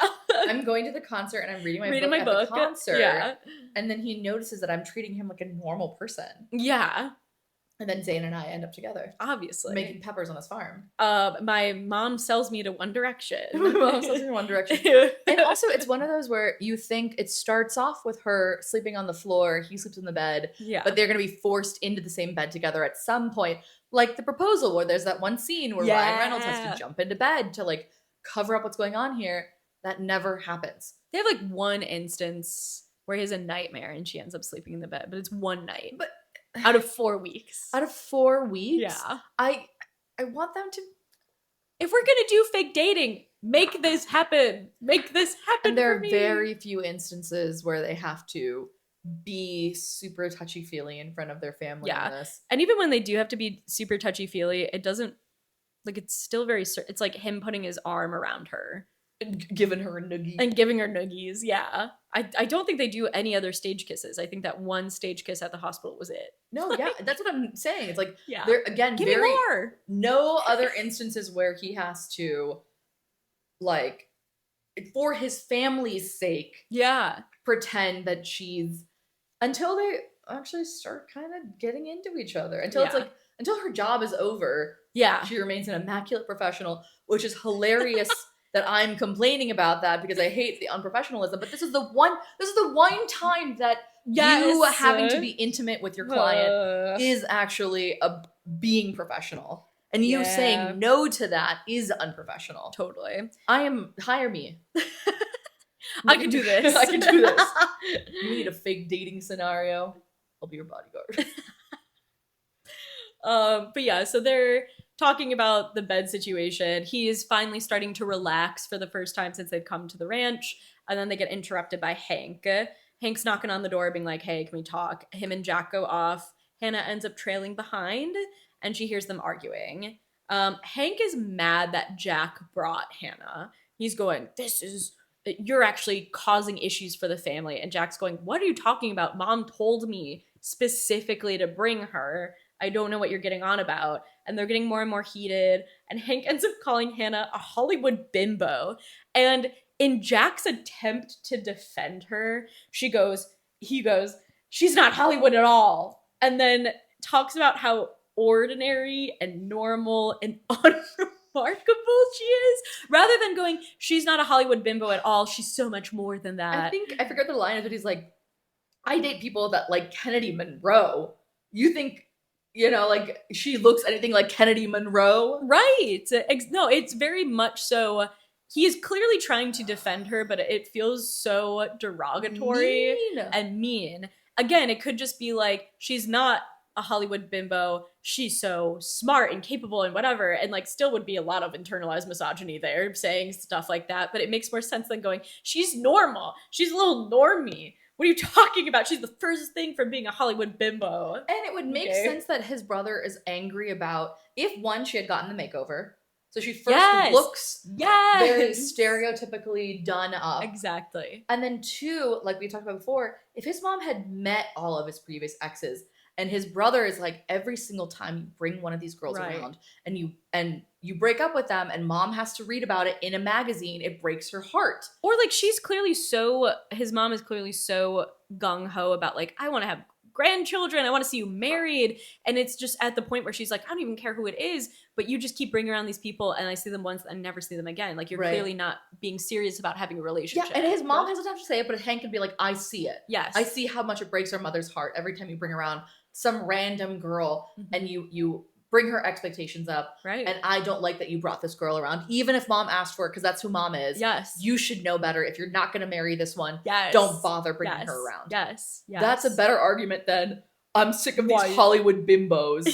I'm going to the concert and I'm reading my book at the concert. Yeah. And then he notices that I'm treating him like a normal person. Yeah. And then Zayn and I end up together. Obviously. Making peppers on his farm. My mom sells me to One Direction. My mom sells me to One Direction. And also, it's one of those where you think it starts off with her sleeping on the floor, he sleeps in the bed, Yeah. but they're going to be forced into the same bed together at some point. Like The Proposal, where there's that one scene where Ryan Reynolds has to jump into bed to like cover up what's going on here. That never happens. They have like one instance where he has a nightmare and she ends up sleeping in the bed, but it's one night. But out of 4 weeks. Out of 4 weeks? Yeah. I want them to... If we're gonna do fake dating, make this happen. Make this happen. And there for me. are very few instances where they have to be super touchy-feely in front of their family on this. And even when they do have to be super touchy-feely, it doesn't... Like, it's still very... It's like him putting his arm around her. And giving her a noogie. And giving her noogies, yeah. I don't think they do any other stage kisses. I think that one stage kiss at the hospital was it. No, yeah, that's what I'm saying. It's like, yeah. There again, Give me more. No other instances where he has to, like, for his family's sake, pretend that she's, until they actually start kind of getting into each other. Until it's like, until her job is over, she remains an immaculate professional, which is hilarious. That I'm complaining about that because I hate the unprofessionalism, but this is the one time that you having to be intimate with your client is actually being professional. And you saying no to that is unprofessional. Totally. Hire me. I can do this. I can do this. You need a fake dating scenario. I'll be your bodyguard. But yeah, so they're talking about the bed situation. He is finally starting to relax for the first time since they've come to the ranch. And then they get interrupted by Hank. Hank's knocking on the door being like, hey, can we talk? Him and Jack go off. Hannah ends up trailing behind and she hears them arguing. Hank is mad that Jack brought Hannah. He's going, you're actually causing issues for the family. And Jack's going, what are you talking about? Mom told me specifically to bring her. I don't know what you're getting on about. And they're getting more and more heated. And Hank ends up calling Hannah a Hollywood bimbo. And in Jack's attempt to defend her, he goes, she's not Hollywood at all. And then talks about how ordinary and normal and unremarkable she is. Rather than going, she's not a Hollywood bimbo at all. She's so much more than that. I forget the line, but he's like, I date people that like Kennedy Monroe. You think... like she looks anything like Kennedy Monroe. Right. No, it's very much so. He is clearly trying to defend her, but it feels so derogatory and mean. Again, it could just be like, she's not a Hollywood bimbo. She's so smart and capable and whatever. And like still would be a lot of internalized misogyny there saying stuff like that. But it makes more sense than going, she's normal. She's a little normie. What are you talking about? She's the first thing from being a Hollywood bimbo. And it would make sense that his brother is angry about, if one, she had gotten the makeover. So she first looks very stereotypically done up. Exactly. And then two, like we talked about before, if his mom had met all of his previous exes, and his brother is like, every single time you bring one of these girls around and you break up with them and mom has to read about it in a magazine, it breaks her heart. Or like his mom is clearly so gung-ho about like, I want to have grandchildren, I want to see you married. And it's just at the point where she's like, I don't even care who it is, but you just keep bringing around these people and I see them once and never see them again. Like you're clearly not being serious about having a relationship. Yeah, and his mom hasn't have to say it, but Hank can be like, I see it. Yes. I see how much it breaks our mother's heart every time you bring around some random girl and you bring her expectations up. Right. And I don't like that you brought this girl around, even if mom asked for it, because that's who mom is. Yes. You should know better. If you're not going to marry this one, Yes. don't bother bringing her around. Yes. That's a better argument than, I'm sick of these Hollywood bimbos.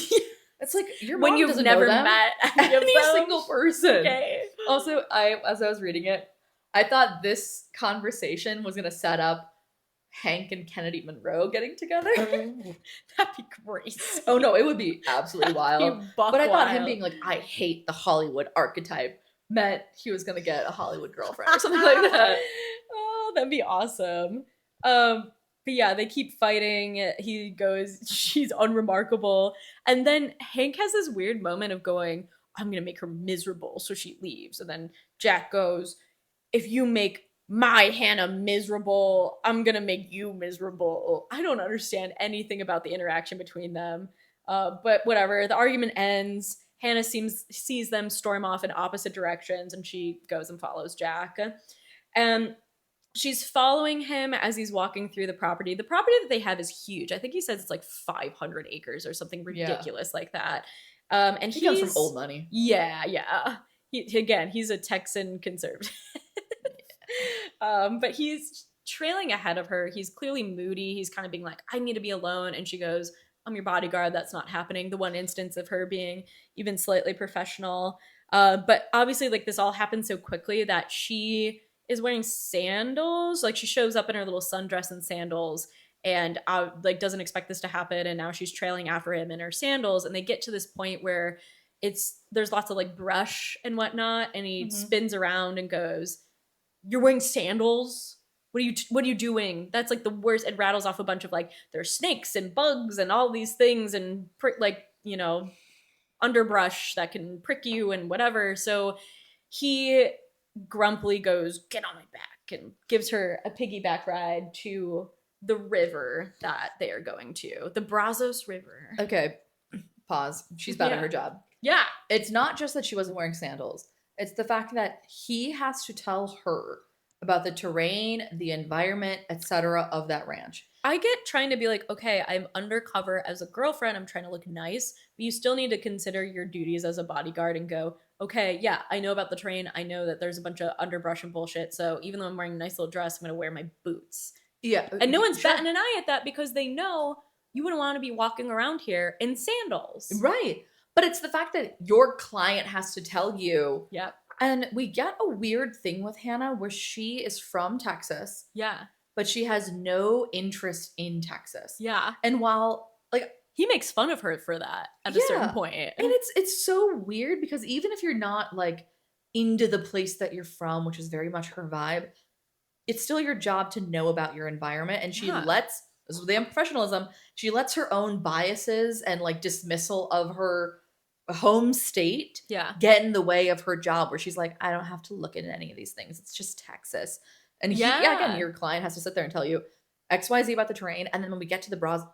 It's like, your mom when you've doesn't never know them. met any single person. Okay. Also, as I was reading it, I thought this conversation was going to set up Hank and Kennedy Monroe getting together. That'd be great. Oh no, it would be absolutely wild. But I thought him wild. being like, I hate the Hollywood archetype, meant he was going to get a Hollywood girlfriend or something like that. Oh, that'd be awesome. But yeah, they keep fighting. He goes, she's unremarkable. And then Hank has this weird moment of going, I'm going to make her miserable. So she leaves. And then Jack goes, if you make my Hannah miserable, I'm going to make you miserable. I don't understand anything about the interaction between them. But whatever. The argument ends. Hannah sees them storm off in opposite directions. And she goes and follows Jack. And she's following him as he's walking through the property. The property that they have is huge. I think he says it's like 500 acres or something ridiculous like that. And he comes from old money. Yeah. He's a Texan conservative. But he's trailing ahead of her. He's clearly moody. He's kind of being like, I need to be alone. And she goes, I'm your bodyguard. That's not happening. The one instance of her being even slightly professional. But obviously, like, this all happened so quickly that she is wearing sandals. Like, she shows up in her little sundress and sandals and like doesn't expect this to happen. And now she's trailing after him in her sandals. And they get to this point where there's lots of like brush and whatnot. And he spins around and goes, you're wearing sandals? What are you doing? That's like the worst. It rattles off a bunch of like, there's snakes and bugs and all these things and underbrush that can prick you and whatever. So he grumpily goes, get on my back, and gives her a piggyback ride to the river that they are going to, the Brazos River. Okay, pause. She's bad at her job. Yeah. It's not just that she wasn't wearing sandals. It's the fact that he has to tell her about the terrain, the environment, etc. of that ranch. I get trying to be like, okay, I'm undercover as a girlfriend. I'm trying to look nice, but you still need to consider your duties as a bodyguard and go, okay, yeah, I know about the terrain. I know that there's a bunch of underbrush and bullshit. So even though I'm wearing a nice little dress, I'm going to wear my boots. Yeah. And no one's batting an eye at that because they know you wouldn't want to be walking around here in sandals. Right. But it's the fact that your client has to tell you. Yep. And we get a weird thing with Hannah where she is from Texas. Yeah. But she has no interest in Texas. Yeah. And while, like, he makes fun of her for that at a certain point. And it's so weird because even if you're not, like, into the place that you're from, which is very much her vibe, it's still your job to know about your environment. And she this is the unprofessionalism, she lets her own biases and, like, dismissal of her home state get in the way of her job, where she's like, I don't have to look into any of these things. It's just Texas. And again, your client has to sit there and tell you XYZ about the terrain. And then when we get to the Brazos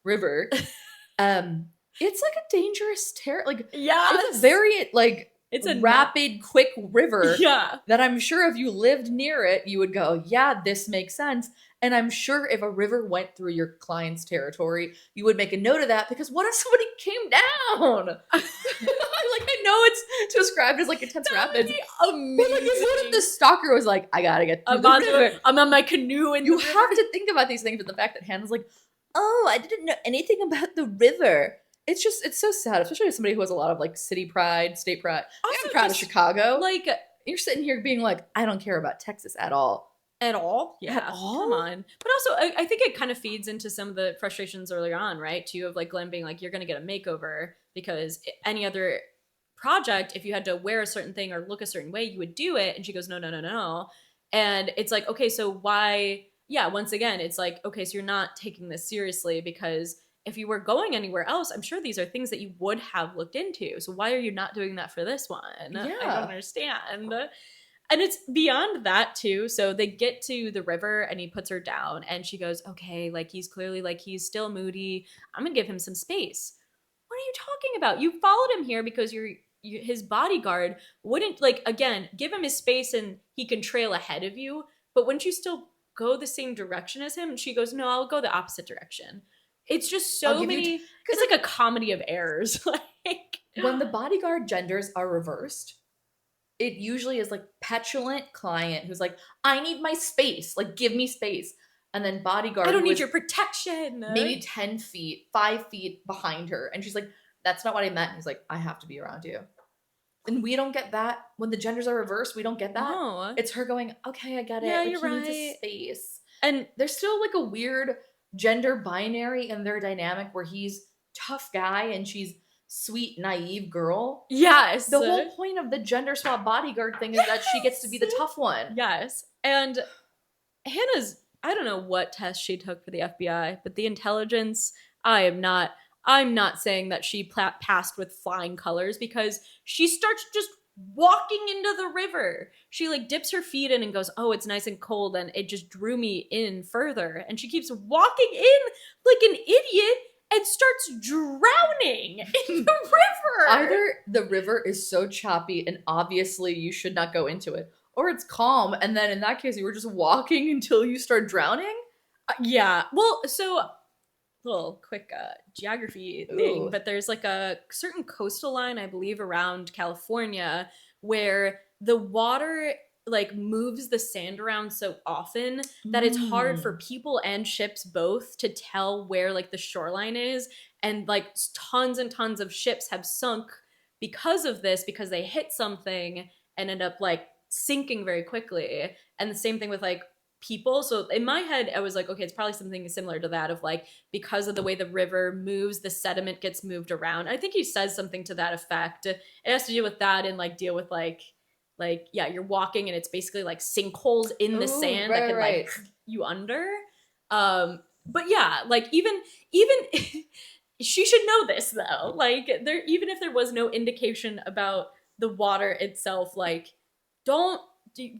River, it's like a dangerous it's a very it's a rapid, quick river. Yeah. That I'm sure if you lived near it, you would go, yeah, this makes sense. And I'm sure if a river went through your client's territory, you would make a note of that, because what if somebody came down? I know it's described as like intense rapids. But what if the stalker was like, I gotta get through the river. I'm on my canoe and you have to think about these things, but the fact that Hannah's like, oh, I didn't know anything about the river. It's so sad, especially as somebody who has a lot of like city pride, state pride. I'm proud of Chicago. Like, you're sitting here being like, I don't care about Texas at all. At all? Yeah. At all? Come on. But also, I think it kind of feeds into some of the frustrations earlier on, right? Too, of like Glenn being like, you're going to get a makeover, because any other project, if you had to wear a certain thing or look a certain way, you would do it. And she goes, no. And it's like, okay, so why? Yeah, once again, it's like, okay, so you're not taking this seriously, because if you were going anywhere else, I'm sure these are things that you would have looked into. So why are you not doing that for this one? Yeah. I don't understand. And it's beyond that too. So they get to the river and he puts her down and she goes, okay, like he's clearly like, he's still moody. I'm gonna give him some space. What are you talking about? You followed him here because you're his bodyguard. Wouldn't, like, again, give him his space and he can trail ahead of you, but wouldn't you still go the same direction as him? And she goes, no, I'll go the opposite direction. It's just I'll so give you many. t- 'cause It's like a comedy of errors. Like when the bodyguard genders are reversed, it usually is like petulant client who's like, I need my space, like give me space. And then bodyguard I don't who need is your protection. maybe 10 feet, 5 feet behind her. And she's like, that's not what I meant. And he's like, I have to be around you. And we don't get that. When the genders are reversed, we don't get that. No. It's her going, okay, I get it. Yeah, Like, you're he needs a right. space. And There's still like a weird gender binary in their dynamic where he's tough guy and she's sweet, naive girl. yes. The whole point of the gender swap bodyguard thing is that she gets to be the tough one. Yes. And Hannah's, I don't know what test she took for the FBI, but the intelligence, I'm not saying that she passed with flying colors, because she starts just walking into the river. She like dips her feet in and goes, oh, it's nice and cold, and it just drew me in further. And she keeps walking in like an idiot and starts drowning in the river. Either the river is so choppy and obviously you should not go into it, or it's calm, and then in that case you were just walking until you start drowning. Yeah. Well, so little quick geography thing, Ooh. but there's like a certain coastal line, I believe, around California where the water like moves the sand around so often that it's hard for people and ships both to tell where like the shoreline is, and like tons and tons of ships have sunk because of this, because they hit something and end up like sinking very quickly. And the same thing with like people. So in my head I was like, okay, it's probably something similar to that, of like, because of the way the river moves, the sediment gets moved around. I think he says something to that effect. It has to do with that, and like deal with like yeah, you're walking and it's basically like sinkholes in the sand that can like you under. But yeah, like even she should know this though. Like there, even if there was no indication about the water itself, like don't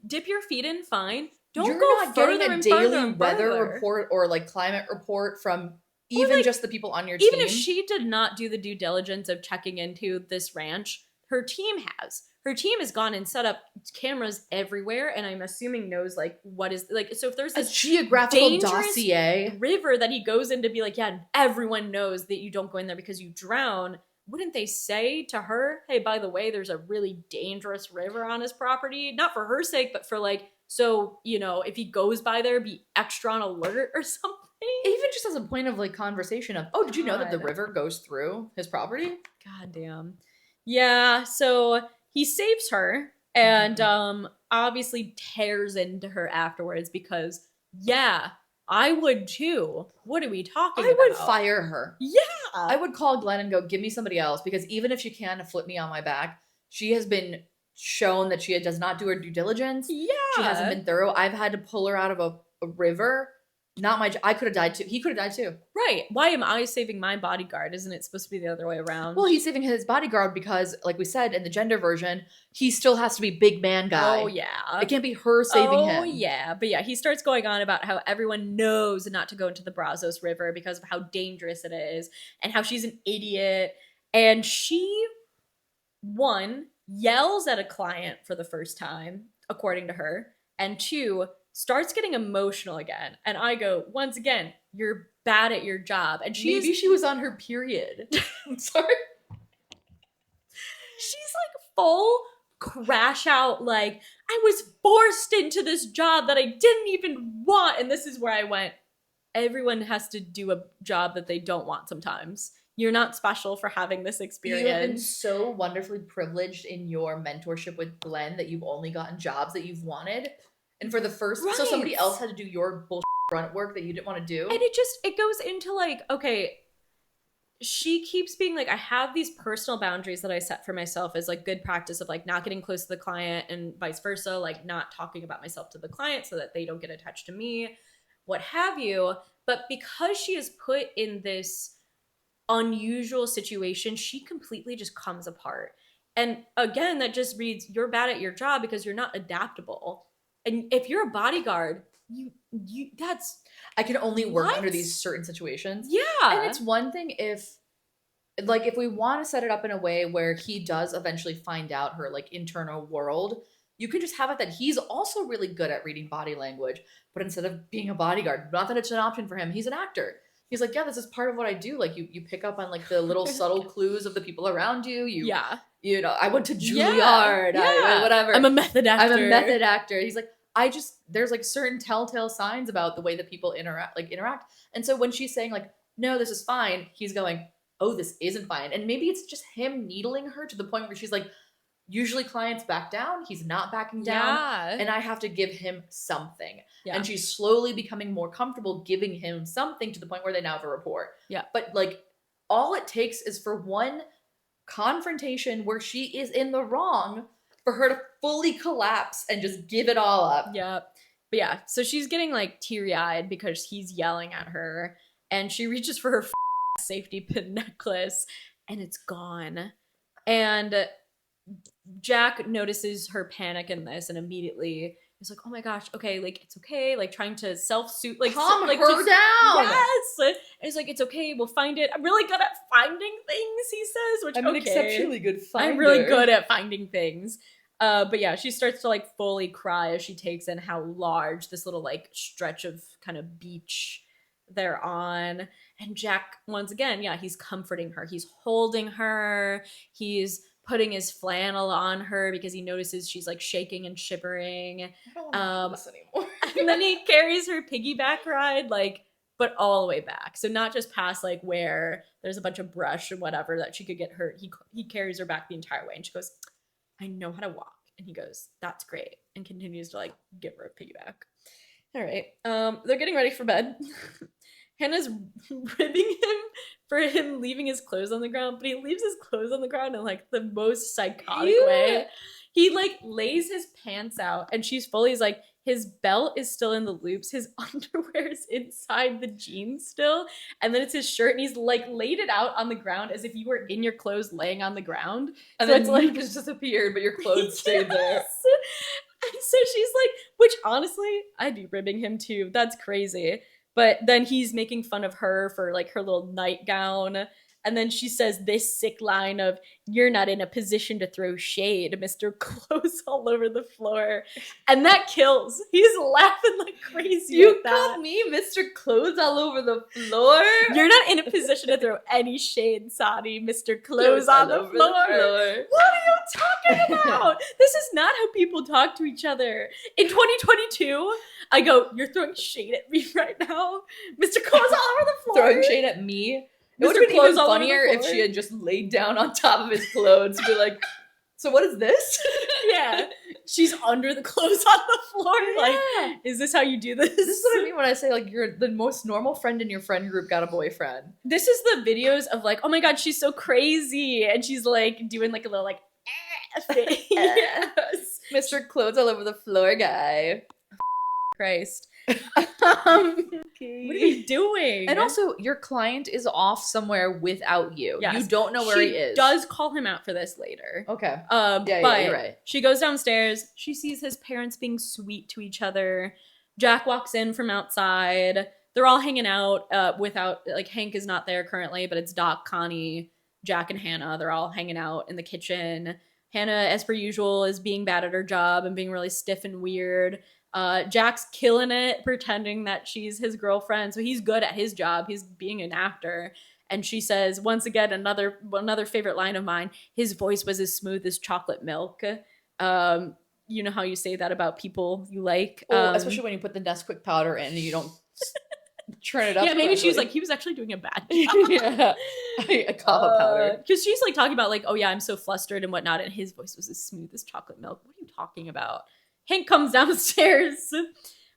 dip your feet in, fine. Don't You're go not further getting a and daily further and weather further. report or like climate report from even like, just the people on your team. Even if she did not do the due diligence of checking into this ranch, her team has. Her team has gone and set up cameras everywhere, and I'm assuming knows like what is like. So if there's a this geographical dangerous dossier river that he goes in to be like, yeah, everyone knows that you don't go in there because you drown, wouldn't they say to her, hey, by the way, there's a really dangerous river on his property? Not for her sake, but for like, so, you know, if he goes by there, be extra on alert or something. Even just as a point of like conversation of, oh, did you know that the God. river goes through his property? God damn. Yeah, so he saves her and obviously tears into her afterwards, because yeah, I would too. What are we talking about? I would fire her. Yeah. I would call Glenn and go, give me somebody else, because even if she can flip me on my back, she has been shown that she does not do her due diligence. Yeah. She hasn't been thorough. I've had to pull her out of a river. Not my. I could have died too. He could have died too. Right. Why am I saving my bodyguard? Isn't it supposed to be the other way around? Well, he's saving his bodyguard because, like we said, in the gender version, he still has to be big man guy. Oh, yeah. It can't be her saving him. Oh, yeah. But yeah, he starts going on about how everyone knows not to go into the Brazos River because of how dangerous it is, and how she's an idiot. And she, one, yells at a client for the first time, according to her, and two, starts getting emotional again. And I go, once again, you're bad at your job. And maybe she was on her period. I'm sorry. She's like full crash out, like, I was forced into this job that I didn't even want. And this is where I went, everyone has to do a job that they don't want sometimes. You're not special for having this experience. You have been so wonderfully privileged in your mentorship with Glenn that you've only gotten jobs that you've wanted. And for the first, so somebody else had to do your bullshit grunt work that you didn't want to do. And it goes into like, okay, she keeps being like, I have these personal boundaries that I set for myself as like good practice of like not getting close to the client and vice versa, like not talking about myself to the client so that they don't get attached to me, what have you. But because she is put in this unusual situation, she completely just comes apart. And again, that just reads, you're bad at your job because you're not adaptable. And if you're a bodyguard, you that's, I can only work under these certain situations. Yeah. And it's one thing if we want to set it up in a way where he does eventually find out her like internal world, you can just have it that he's also really good at reading body language, but instead of being a bodyguard, not that it's an option for him, he's an actor. He's like, yeah, this is part of what I do. Like you pick up on like the little subtle clues of the people around you. You know, I went to Juilliard. Whatever. I'm a method actor. He's like, there's like certain telltale signs about the way that people interact. And so when she's saying like, no, this is fine, he's going, oh, this isn't fine. And maybe it's just him needling her to the point where she's like, usually clients back down. He's not backing down. And I have to give him something. Yeah. And she's slowly becoming more comfortable giving him something to the point where they now have a rapport. Yeah. But like all it takes is for one confrontation where she is in the wrong for her to fully collapse and just give it all up. Yeah. But yeah, so she's getting like teary-eyed because he's yelling at her, and she reaches for her safety pin necklace and it's gone. And Jack notices her panic in this and immediately is like, oh my gosh, okay, like it's okay, like trying to self-soothe, like calm like, her down. Yes. And it's like, it's okay, we'll find it. I'm really good at finding things, he says, which I'm an exceptionally good finder. I'm really good at finding things. But yeah, she starts to like fully cry as she takes in how large this little like stretch of kind of beach they're on. And Jack, once again, yeah, he's comforting her. He's holding her. He's putting his flannel on her because he notices she's like shaking and shivering. I don't want to do this anymore. And then he carries her piggyback ride, like, but all the way back. So not just past like where there's a bunch of brush and whatever that she could get hurt. He carries her back the entire way, and she goes, I know how to walk. And he goes, that's great, and continues to like give her a piggyback. All right. They're getting ready for bed. Hannah's ribbing him for him leaving his clothes on the ground, but he leaves his clothes on the ground in like the most psychotic way. He like lays his pants out, and she's fully is like, his belt is still in the loops, his underwear is inside the jeans still, and then it's his shirt, and he's like laid it out on the ground as if you were in your clothes laying on the ground. And so then it's like just disappeared, but your clothes stayed there. And so she's like, which honestly, I'd be ribbing him too. That's crazy. But then he's making fun of her for like her little nightgown. And then she says this sick line of, you're not in a position to throw shade, Mr. Clothes all over the floor. And that kills. He's laughing like crazy. You called me Mr. Clothes all over the floor? You're not in a position to throw any shade, Sadhi, Mr. Clothes on the floor. What are you talking about? This is not how people talk to each other. In 2022, I go, you're throwing shade at me right now? Mr. Clothes all over the floor? Throwing shade at me? It would have been even funnier if she had just laid down on top of his clothes and be like, so what is this? Yeah. She's under the clothes on the floor. Yeah. Like, is this how you do this? This is what I mean when I say, like, you're the most normal friend in your friend group got a boyfriend. This is the videos of, like, oh my god, she's so crazy. And she's, like, doing, like, a little, like, thing. Yes. Mr. Clothes all over the floor guy. Christ. Okay. What are you doing? And also, your client is off somewhere without you. Yes. You don't know where he is. She does call him out for this later. Okay. But you're right. She goes downstairs. She sees his parents being sweet to each other. Jack walks in from outside. They're all hanging out without, like, Hank is not there currently, but it's Doc, Connie, Jack, and Hannah. They're all hanging out in the kitchen. Hannah, as per usual, is being bad at her job and being really stiff and weird. Jack's killing it, pretending that she's his girlfriend, so he's good at his job. He's being an actor. And she says, once again, another favorite line of mine, his voice was as smooth as chocolate milk. You know how you say that about people you like? Especially when you put the Nesquik powder in and you don't churn it up. Yeah, maybe she was like, he was actually doing a bad job. Yeah, a kava powder. Because she's like talking about like, oh yeah, I'm so flustered and whatnot, and his voice was as smooth as chocolate milk. What are you talking about? Hank comes downstairs,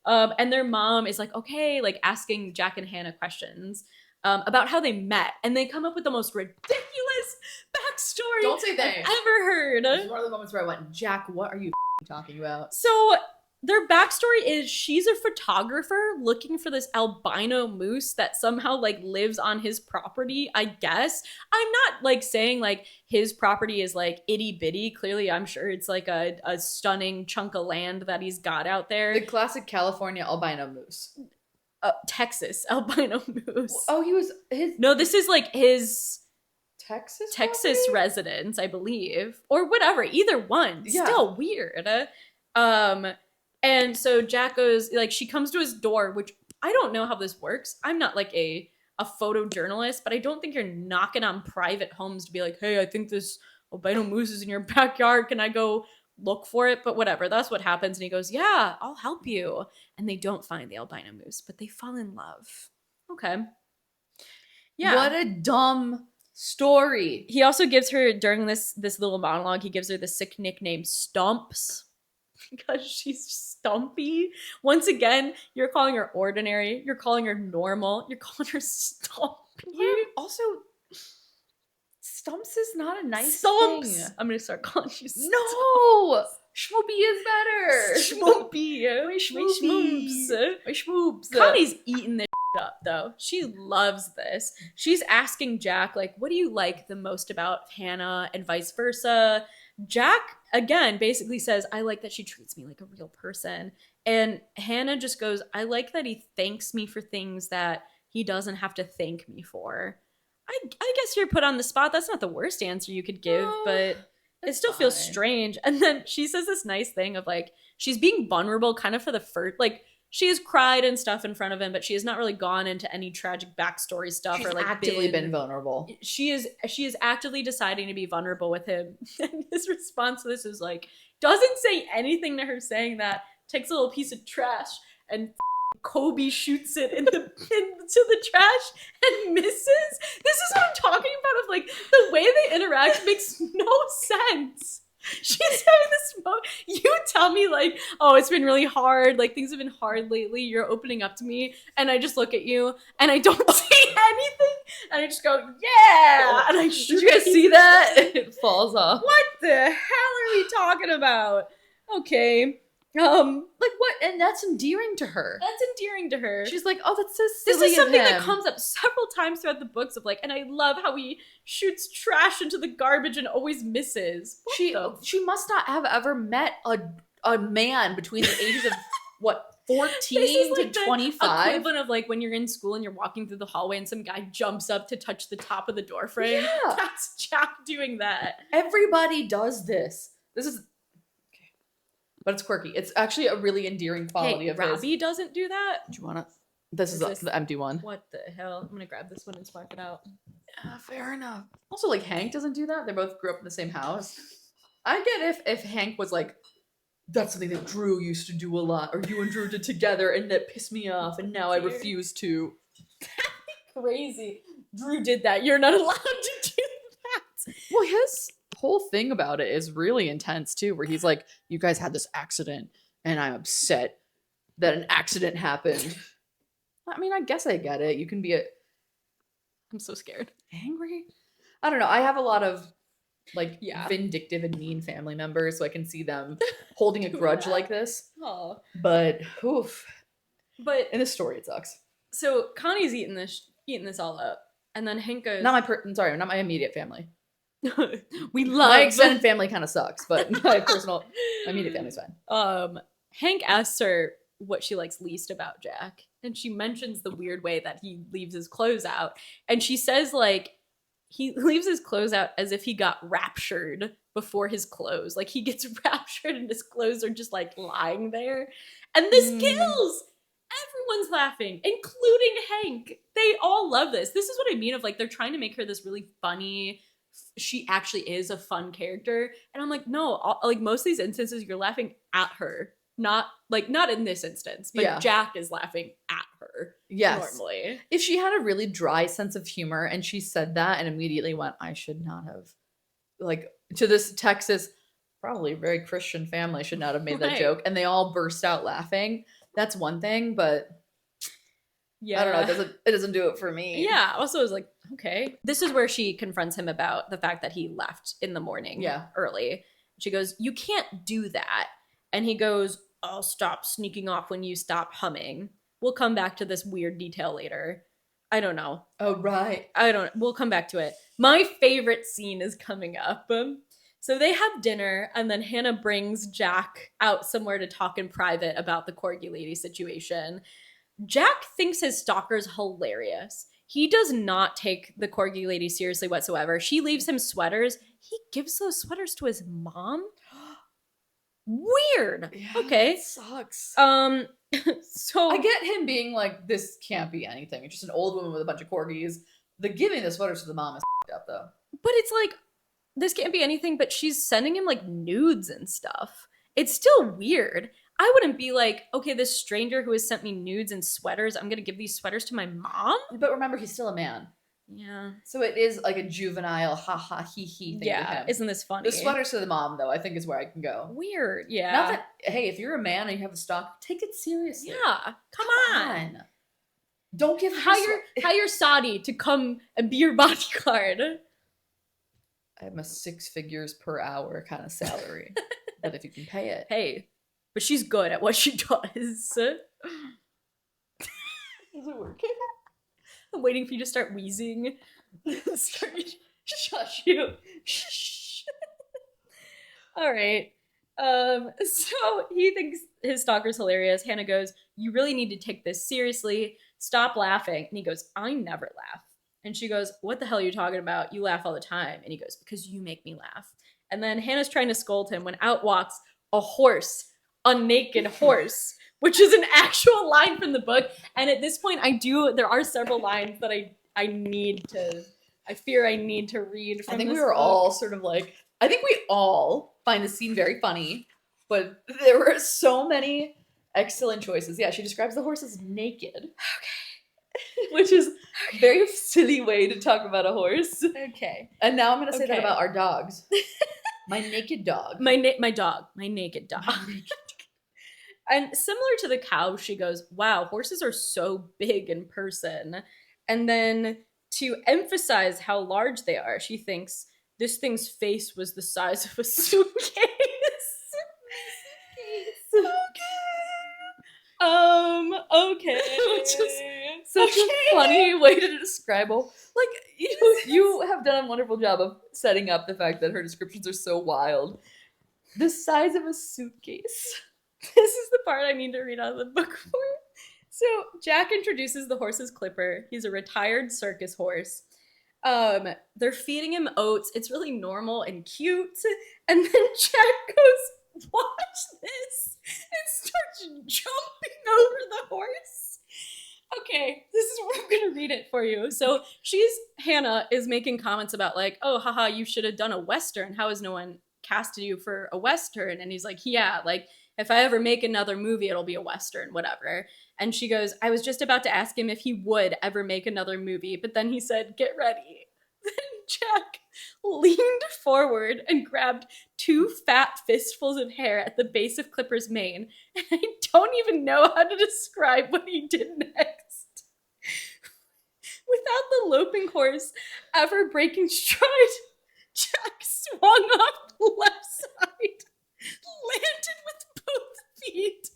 and their mom is like, okay, like asking Jack and Hannah questions about how they met, and they come up with the most ridiculous backstory Don't say they. I've ever heard. This is one of the moments where I went, Jack, what are you talking about? So their backstory is she's a photographer looking for this albino moose that somehow like lives on his property, I guess. I'm not like saying like his property is like itty bitty. Clearly, I'm sure it's like a stunning chunk of land that he's got out there. The classic California albino moose. Texas albino moose. Oh, he was his. No, this is like his Texas residence, I believe, or whatever. Either one. Yeah. Still weird. And so Jack goes, like, she comes to his door, which I don't know how this works. I'm not like a a photojournalist, but I don't think you're knocking on private homes to be like, hey, I think this albino moose is in your backyard. Can I go look for it? But whatever. That's what happens. And he goes, yeah, I'll help you. And they don't find the albino moose, but they fall in love. Okay. Yeah. What a dumb story. He also gives her, during this little monologue, he gives her the sick nickname Stumps because she's stumpy. Once again, you're calling her ordinary. You're calling her normal. You're calling her stumpy. Also, Stumps is not a nice Stumps. thing. I'm going to start calling you No! Schmoopy is better. Schmoopy. My schmoopy. My schmoops. Connie's eating this up though. She loves this. She's asking Jack, like, what do you like the most about Hannah, and vice versa. Jack again basically says, I like that she treats me like a real person. And Hannah just goes, I like that he thanks me for things that he doesn't have to thank me for. I guess you're put on the spot. That's not the worst answer you could give, No, but it still feels strange. And then she says this nice thing of like, she's being vulnerable kind of for the first, like, she has cried and stuff in front of him, but she has not really gone into any tragic backstory stuff. She's or like actively been vulnerable. She is actively deciding to be vulnerable with him. And his response to this is like, doesn't say anything to her saying that, takes a little piece of trash and Kobe shoots it into the trash and misses. This is what I'm talking about, of like the way they interact makes no sense. She's having this moment. You tell me like, oh, it's been really hard. Like things have been hard lately. You're opening up to me. And I just look at you and I don't say anything. And I just go, yeah. And I shoot. Did you guys see that? It falls off. What the hell are we talking about? Okay. Like what? And that's endearing to her. That's endearing to her. She's like, oh, that's so silly. This is something of him. that comes up several times throughout the books of like, and I love how he shoots trash into the garbage and always misses. She must not have ever met a man between the ages of what, 14 like to 25. Equivalent of like when you're in school and you're walking through the hallway and some guy jumps up to touch the top of the door frame. Yeah. That's Jack doing that. Everybody does this. This is okay, but it's quirky. It's actually a really endearing quality of his. Robbie doesn't do that. Do you want to? This is the empty one. What the hell? I'm gonna grab this one and swap it out. Fair enough. Also, like Hank doesn't do that. They both grew up in the same house. I get if Hank was like, that's something that Drew used to do a lot, or you and Drew did together, and that pissed me off, and now I refuse to. Crazy. Drew did that. You're not allowed to do that. Well, his whole thing about it is really intense too, where he's like, you guys had this accident, and I'm upset that an accident happened. I mean, I guess I get it. You can be I'm so scared. angry. I don't know. I have a lot of like Yeah. vindictive and mean family members, so I can see them holding a grudge like this. Oh. But oof. But In this story, it sucks. so Connie's eating this all up, and then Hank goes, Not my immediate family. we love My extended family kind of sucks, but my immediate family's fine. Hank asks her what she likes least about Jack, and she mentions the weird way that he leaves his clothes out, and she says like he leaves his clothes out as if he got raptured before his clothes, like he gets raptured and his clothes are just like lying there, and this kills. Everyone's laughing, including Hank. They all love this. This is what I mean of like they're trying to make her this really funny, she actually is a fun character, and I'm like, no, like most of these instances you're laughing at her, not in this instance, but Yeah. Jack is laughing at her. Yes. Normally, If she had a really dry sense of humor and she said that and immediately went, I should not have, like, to this Texas, probably very Christian family should not have made that Right. joke, and they all burst out laughing, that's one thing, but yeah, I don't know, it doesn't do it for me. Yeah. Also, I was like, okay. This is where she confronts him about the fact that he left in the morning, early. She goes, "You can't do that," and he goes, "I'll stop sneaking off when you stop humming." We'll come back to this weird detail later. I don't know. Oh, right. We'll come back to it. My favorite scene is coming up. So they have dinner, and then Hannah brings Jack out somewhere to talk in private about the corgi lady situation. Jack thinks his stalker's hilarious. He does not take the corgi lady seriously whatsoever. She leaves him sweaters. He gives those sweaters to his mom. Weird. Yeah, Okay. it sucks. So I get him being like, this can't be anything. It's just an old woman with a bunch of corgis. The giving the sweaters to the mom is up though. but it's like this can't be anything, but she's sending him like nudes and stuff. It's still weird. I wouldn't be like, okay, this stranger who has sent me nudes and sweaters, I'm gonna give these sweaters to my mom. But remember, he's still a man. Yeah. So it is like a juvenile ha ha he he thing with him. Isn't this funny? The sweaters to the mom, though, I think is where I can go. Weird. Yeah. Not that, hey, if you're a man and you have a stock, take it seriously. Yeah. Come on. Don't give hire Sadhi to come and be your bodyguard. I'm a 6 figures per hour kind of salary. But if you can pay it. Hey, but she's good at what she does. Is it working? I'm waiting for you to start wheezing. Shush you. Shh. All right. So he thinks his stalker's hilarious. Hannah goes, "You really need to take this seriously. Stop laughing." And he goes, "I never laugh." And she goes, "What the hell are you talking about? You laugh all the time." And he goes, "Because you make me laugh." And then Hannah's trying to scold him when out walks a horse, a naked horse, which is an actual line from the book. And at this point, there are several lines that I fear I need to read from I think this we were book. all sort of like, I think we all find the scene very funny, but there were so many excellent choices. Yeah, she describes the horse as naked. Okay. Which is a very silly way to talk about a horse. Okay. And now I'm going to say that Okay. about our dogs. My naked dog. My naked dog. And similar to the cow, she goes, "Wow, horses are so big in person." And then to emphasize how large they are, she thinks this thing's face was the size of a suitcase. Okay. Which is such a funny way to describe a, you have done a wonderful job of setting up the fact that her descriptions are so wild. The size of a suitcase. This is the part I need to read out of the book for. So Jack introduces the horse's Clipper. He's a retired circus horse. They're feeding him oats. It's really normal and cute. And then Jack goes, "Watch this," and starts jumping over the horse. Okay, this is where I'm gonna read it for you. So Hannah is making comments about like, "Oh, haha, you should have done a Western. How has no one casted you for a Western?" And he's like, "Yeah, like if I ever make another movie, it'll be a Western, whatever." And she goes, "I was just about to ask him if he would ever make another movie, but then he said, 'Get ready.'" Then Jack leaned forward and grabbed 2 fat fistfuls of hair at the base of Clipper's mane. And I don't even know how to describe what he did next. Without the loping horse ever breaking stride, Jack swung off the left side, landed with both feet,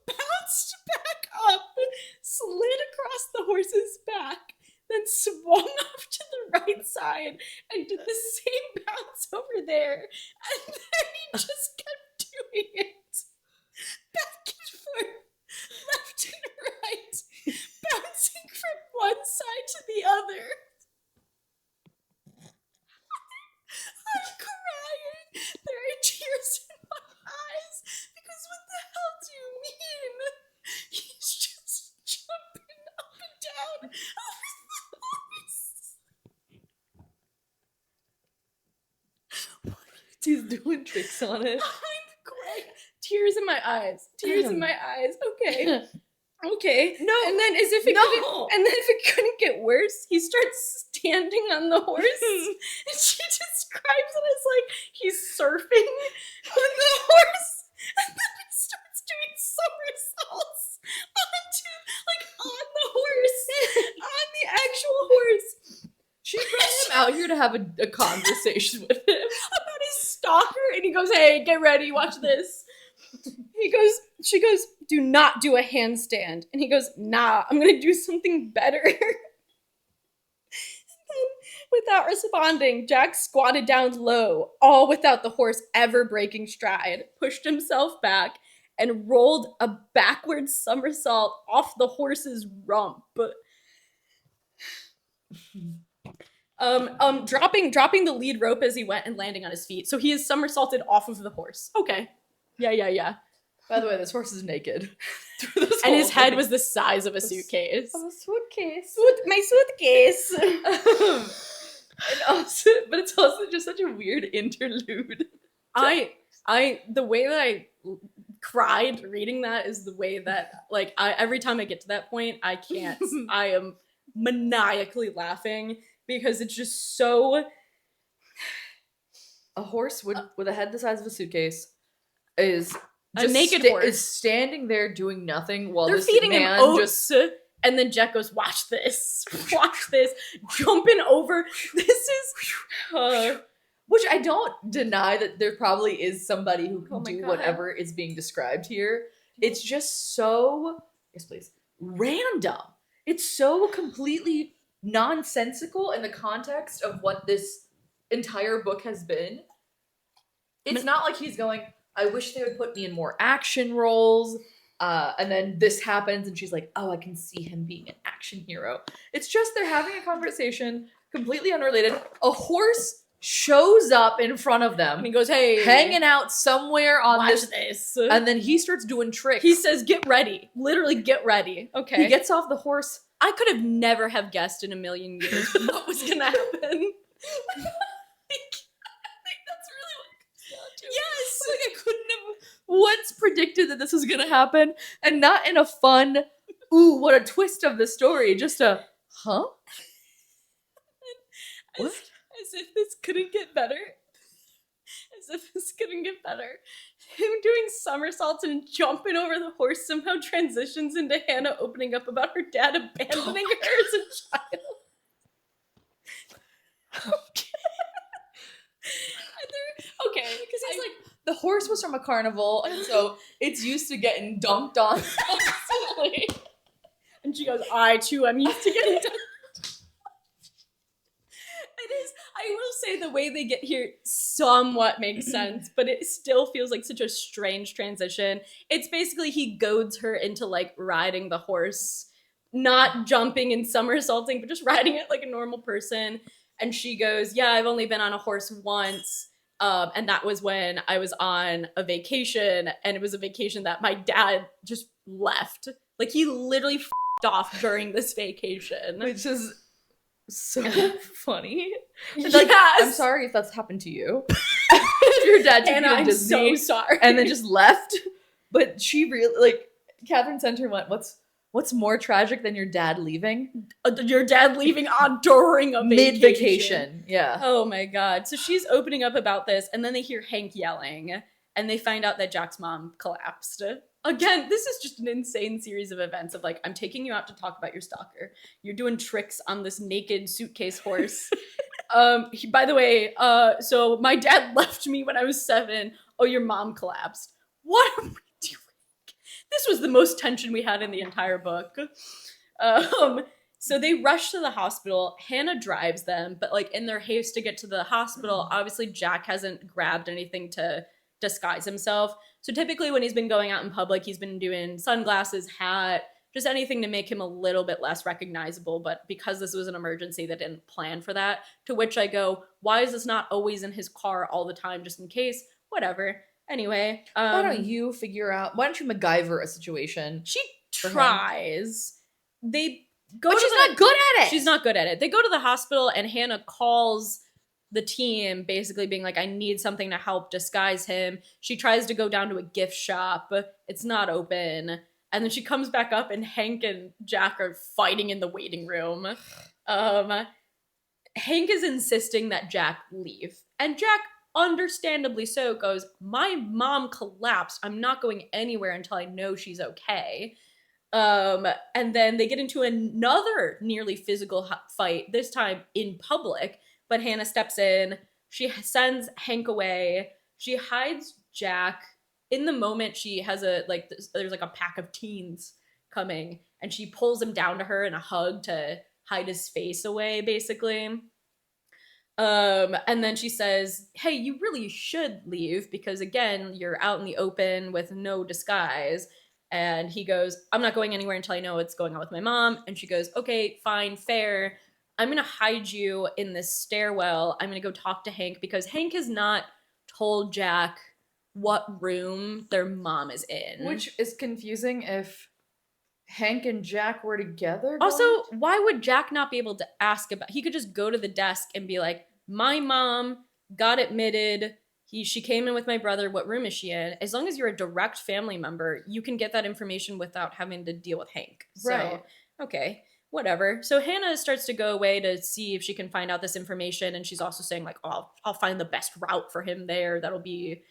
bounced back up, slid across the horse's back, then swung off to the right side and did the same bounce over there. And then he just kept doing it. Back and forth, left and right, bouncing from one side to the other. I'm crying. There are tears in my eyes because what the hell do you mean? He's just jumping up and down over the horse. He's doing tricks on it. I'm crying. Tears in my eyes. Tears in my eyes. Okay. Okay. No. And then if it couldn't get worse, he starts standing on the horse. And she describes it as like he's surfing on the horse. And then he starts doing somersaults on the horse. On the actual horse. She brought him out here to have a conversation with him. About his stalker. And he goes, "Hey, get ready, watch this." She goes, "Do not do a handstand." And he goes, "Nah, I'm gonna do something better." And then, without responding, Jack squatted down low, all without the horse ever breaking stride, pushed himself back, and rolled a backward somersault off the horse's rump. Dropping the lead rope as he went and landing on his feet. So he is somersaulted off of the horse. Okay. Yeah. By the way, this horse is naked. And his head was the size of a suitcase. Of a suitcase. My suitcase. And also, but it's also just such a weird interlude. The way that I cried reading that is the way that, like, every time I get to that point, I can't. I am maniacally laughing because it's just so. A horse with a head the size of a suitcase is a naked horse is standing there doing nothing while they're this feeding man him oats. And then Jack goes, watch this, jumping over. This is, which I don't deny that there probably is somebody who can do God. whatever is being described here. It's just so, yes please, random. It's so completely nonsensical in the context of what this entire book has been. It's not like he's going, I wish they would put me in more action roles. And then this happens and she's like, oh, I can see him being an action hero. It's just they're having a conversation, completely unrelated. A horse shows up in front of them. And he goes, hey. Hanging out somewhere on watch this. this. And then he starts doing tricks. He says, get ready. Literally, get ready. Okay. He gets off the horse. I could have never have guessed in a million years what was going to happen. Yes, like I couldn't have once predicted that this was gonna happen, and not in a fun, ooh, what a twist of the story. Just a, huh? What? As if this couldn't get better. As if this couldn't get better. Him doing somersaults and jumping over the horse somehow transitions into Hannah opening up about her dad abandoning her as a child. Okay, because he's like, the horse was from a carnival, and so it's used to getting dunked on constantly. And she goes, I too am used to getting dunked. It is, I will say the way they get here somewhat makes sense, but it still feels like such a strange transition. It's basically he goads her into like riding the horse, not jumping and somersaulting, but just riding it like a normal person. And she goes, yeah, I've only been on a horse once. And that was when I was on a vacation, and it was a vacation that my dad just left. Like, he literally f***ed off during this vacation. Which is so funny. Yes. Like, I'm sorry if that's happened to you. Your dad took you to I'm Disney so sorry. and then just left. But she really, like, Katherine Center went, what's more tragic than your dad leaving? Your dad leaving on during a vacation. Mid-vacation, yeah. Oh my God. So she's opening up about this, and then they hear Hank yelling, and they find out that Jack's mom collapsed. Again, this is just an insane series of events of like, I'm taking you out to talk about your stalker. You're doing tricks on this naked suitcase horse. By the way, so my dad left me when I was 7. Oh, your mom collapsed. What are we doing? This was the most tension we had in the entire book. So they rush to the hospital. Hannah drives them, but like in their haste to get to the hospital, obviously Jack hasn't grabbed anything to disguise himself. So typically when he's been going out in public, he's been doing sunglasses, hat, just anything to make him a little bit less recognizable. But because this was an emergency, they didn't plan for that. To which I go, why is this not always in his car all the time just in case? Whatever. Anyway. Why don't you figure out, why don't you MacGyver a situation? She tries. They go but to she's not good at it. She's not good at it. They go to the hospital and Hannah calls the team basically being like, I need something to help disguise him. She tries to go down to a gift shop. It's not open. And then she comes back up and Hank and Jack are fighting in the waiting room. Hank is insisting that Jack leave. And Jack, understandably so, goes, my mom collapsed. I'm not going anywhere until I know she's okay. And then they get into another nearly physical fight, this time in public. But Hannah steps in. She sends Hank away. She hides Jack. In the moment, she has there's like a pack of teens coming, and she pulls him down to her in a hug to hide his face away, basically. And then she says, hey, you really should leave because, again, you're out in the open with no disguise. And he goes, I'm not going anywhere until I know what's going on with my mom. And she goes, okay, fine, fair. I'm going to hide you in this stairwell. I'm going to go talk to Hank because Hank has not told Jack what room their mom is in. Which is confusing if Hank and Jack were together. Also, why would Jack not be able to ask about? He could just go to the desk and be like, "My mom got admitted. She came in with my brother. What room is she in?" As long as you're a direct family member, you can get that information without having to deal with Hank. So, Right. okay, whatever. So Hannah starts to go away to see if she can find out this information, and she's also saying like, "Oh, I'll find the best route for him there. That'll be,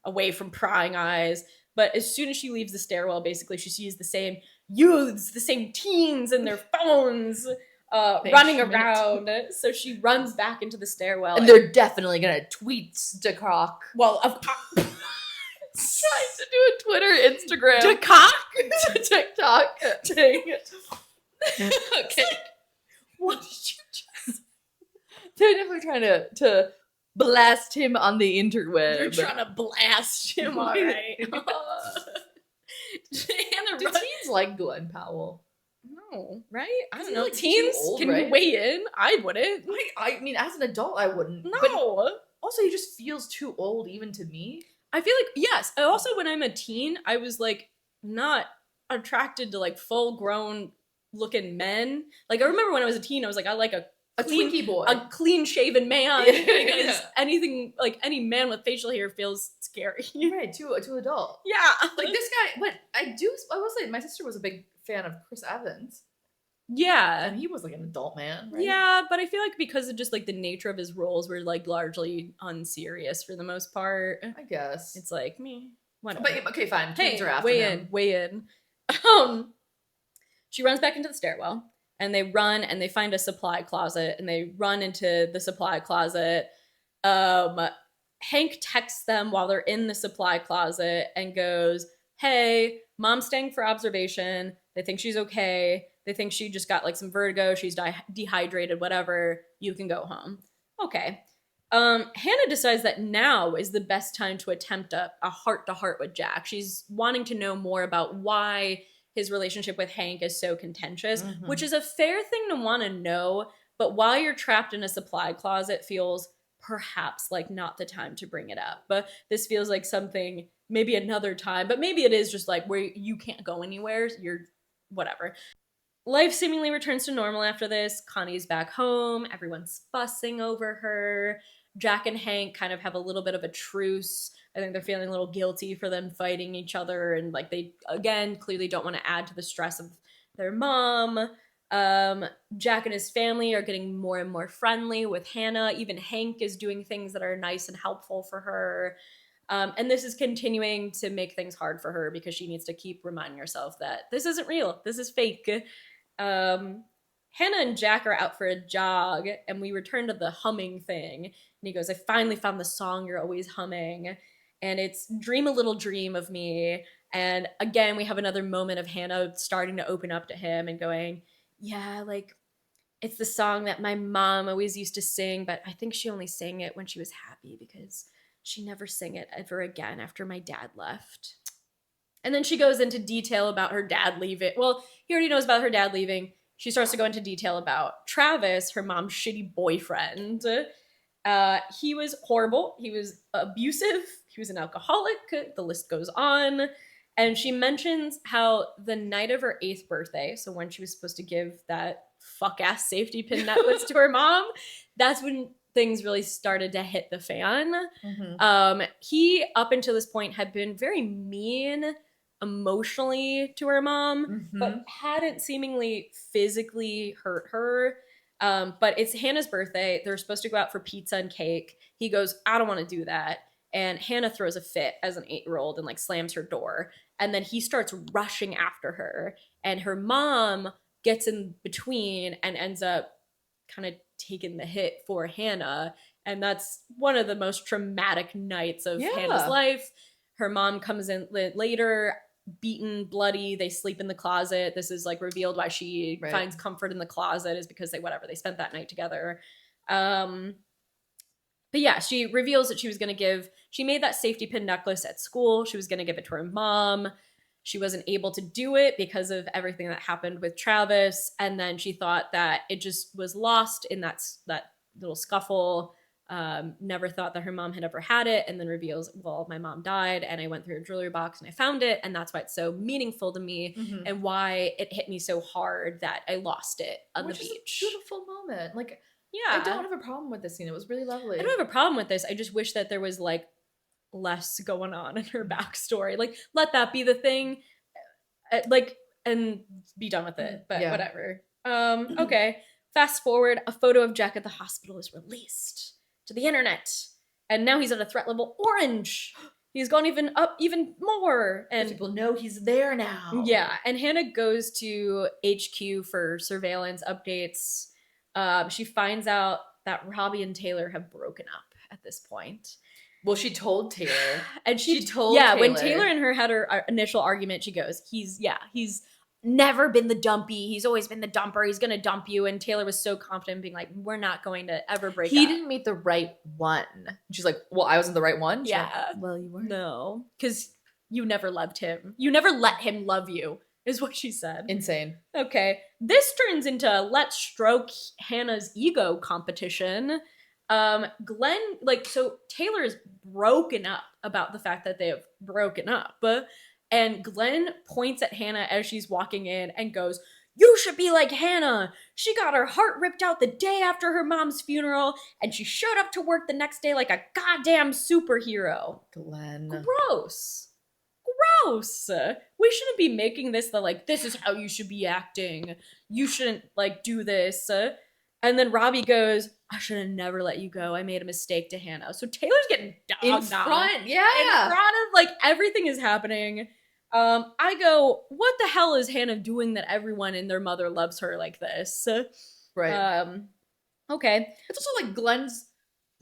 away from prying eyes." But as soon as she leaves the stairwell, basically she sees the same youths, the same teens in their phones running around. So she runs back into the stairwell. And they're definitely going to tweet DeCock. Well, trying to do a Twitter, Instagram. DeCock? TikTok. Dang it. Okay. What did you just... They're definitely trying to blast him on the interweb. They're trying to blast him, all right. Do teens like Glenn Powell? No, right? I don't Isn't he, know. like, Teens too old, can right? weigh in. I wouldn't. I mean, as an adult, I wouldn't. No. But also, he just feels too old even to me. I feel like, yes. Also, when I'm a teen, I was like not attracted to like full grown looking men. Like, I remember when I was a teen, I was like, I like a Twinkie boy. A clean shaven man. Yeah. Because anything, like any man with facial hair feels scary. Right, to adult. Yeah. Like this guy, but I will say my sister was a big fan of Chris Evans. Yeah. And he was like an adult man, right? Yeah, but I feel like because of just like the nature of his roles were like largely unserious for the most part. I guess. It's like me. Whatever. But okay, fine. Teens are after weigh him. Weigh in. She runs back into the stairwell and they run and they find a supply closet and they run into the supply closet. Hank texts them while they're in the supply closet and goes, "Hey, mom's staying for observation. They think she's okay. They think she just got like some vertigo. She's dehydrated, whatever. You can go home." Okay. Hannah decides that now is the best time to attempt a heart-to-heart with Jack. She's wanting to know more about why his relationship with Hank is so contentious, which is a fair thing to want to know, but while you're trapped in a supply closet feels perhaps like not the time to bring it up. But this feels like something maybe another time, but maybe it is just like where you can't go anywhere, you're whatever. Life seemingly returns to normal after this. Connie's back home, everyone's fussing over her. Jack and Hank kind of have a little bit of a truce. I think they're feeling a little guilty for them fighting each other, and like they again clearly don't want to add to the stress of their mom. Jack and his family are getting more and more friendly with Hannah. Even Hank is doing things that are nice and helpful for her. And this is continuing to make things hard for her because she needs to keep reminding herself that this isn't real. This is fake. Hannah and Jack are out for a jog, and we return to the humming thing. And he goes, "I finally found the song you're always humming." And it's "Dream a Little Dream of Me." And again, we have another moment of Hannah starting to open up to him and going, "Yeah, like, it's the song that my mom always used to sing, but I think she only sang it when she was happy because she never sang it ever again after my dad left." And then she goes into detail about her dad leaving. Well, he already knows about her dad leaving. She starts to go into detail about Travis, her mom's shitty boyfriend. He was horrible. He was abusive. He was an alcoholic. The list goes on. And she mentions how the night of her 8th birthday, so when she was supposed to give that fuck-ass safety pin necklace to her mom, that's when things really started to hit the fan. He, up until this point, had been very mean emotionally to her mom, but hadn't seemingly physically hurt her. But it's Hannah's birthday. They're supposed to go out for pizza and cake. He goes, "I don't want to do that." And Hannah throws a fit as an 8-year-old and like slams her door. And then he starts rushing after her. And her mom gets in between and ends up kind of taking the hit for Hannah. And that's one of the most traumatic nights of Hannah's life. Her mom comes in later, beaten, bloody. They sleep in the closet. This is like revealed why she finds comfort in the closet is because they spent that night together. But yeah, she reveals that she made that safety pin necklace at school. She was going to give it to her mom. She wasn't able to do it because of everything that happened with Travis. And then she thought that it just was lost in that little scuffle. never thought that her mom had ever had it, and then reveals, well, my mom died and I went through a jewelry box and I found it, and that's why it's so meaningful to me and why it hit me so hard that I lost it on Which the is beach. a beautiful moment. Like, Yeah. I don't have a problem with this scene. It was really lovely. I don't have a problem with this. I just wish that there was like less going on in her backstory. Like, let that be the thing. Like, and be done with it. But whatever. Okay. Fast forward, a photo of Jack at the hospital is released to the internet. And now he's at a threat level orange. He's gone even more. And people know he's there now. Yeah. And Hannah goes to HQ for surveillance updates. She finds out that Robbie and Taylor have broken up at this point. Well, she told Taylor. And she told Taylor. When Taylor and her had her initial argument, she goes, he's never been the dumpy. He's always been the dumper. He's going to dump you. And Taylor was so confident, being like, we're not going to ever break up. He didn't meet the right one. She's like, well, I wasn't the right one? Yeah. Like, well, you weren't. No, because you never loved him. You never let him love you, is what she said. Insane. Okay. This turns into let's stroke Hannah's ego competition. Glenn, so Taylor's broken up about the fact that they have broken up. And Glenn points at Hannah as she's walking in and goes, you should be like Hannah. She got her heart ripped out the day after her mom's funeral, and she showed up to work the next day like a goddamn superhero. Glenn. Gross. We shouldn't be making this this is how you should be acting. You shouldn't, do this. And then Robbie goes, I should have never let you go. I made a mistake to Hannah. So Taylor's getting dogged in front. Yeah. In front of, everything is happening. I go, what the hell is Hannah doing that everyone and their mother loves her like this? Right. Okay. It's also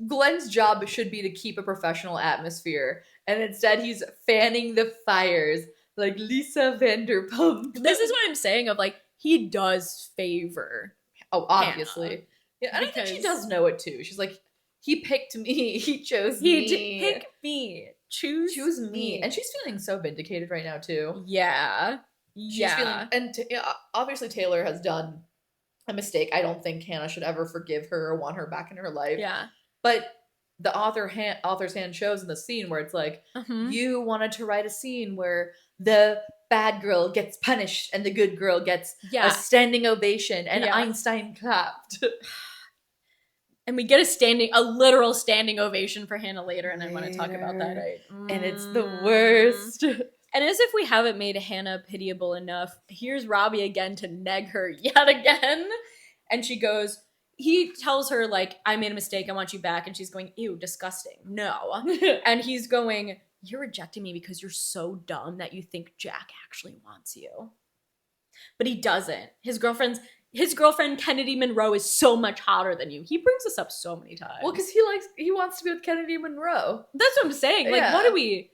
Glenn's job should be to keep a professional atmosphere. And instead he's fanning the fires like Lisa Vanderpump. This is what I'm saying of he does favor. Oh, obviously. Hannah. Yeah, and I think she does know it too. She's like, he picked me. He chose me. He pick me. Choose me. And she's feeling so vindicated right now too. Yeah. She's feeling, and obviously Taylor has done a mistake. I don't think Hannah should ever forgive her or want her back in her life. Yeah. But the author's hand shows in the scene where it's like, you wanted to write a scene where the bad girl gets punished and the good girl gets a standing ovation and Einstein clapped. And we get a literal standing ovation for Hannah later, and I want to talk about that. And it's the worst. And as if we haven't made Hannah pitiable enough, here's Robbie again to neg her yet again. And she goes, he tells her, I made a mistake, I want you back. And she's going, ew, disgusting. No. And he's going, you're rejecting me because you're so dumb that you think Jack actually wants you. But he doesn't. His girlfriend Kennedy Monroe is so much hotter than you. He brings this up so many times. Well, because he wants to be with Kennedy Monroe. That's what I'm saying. What do we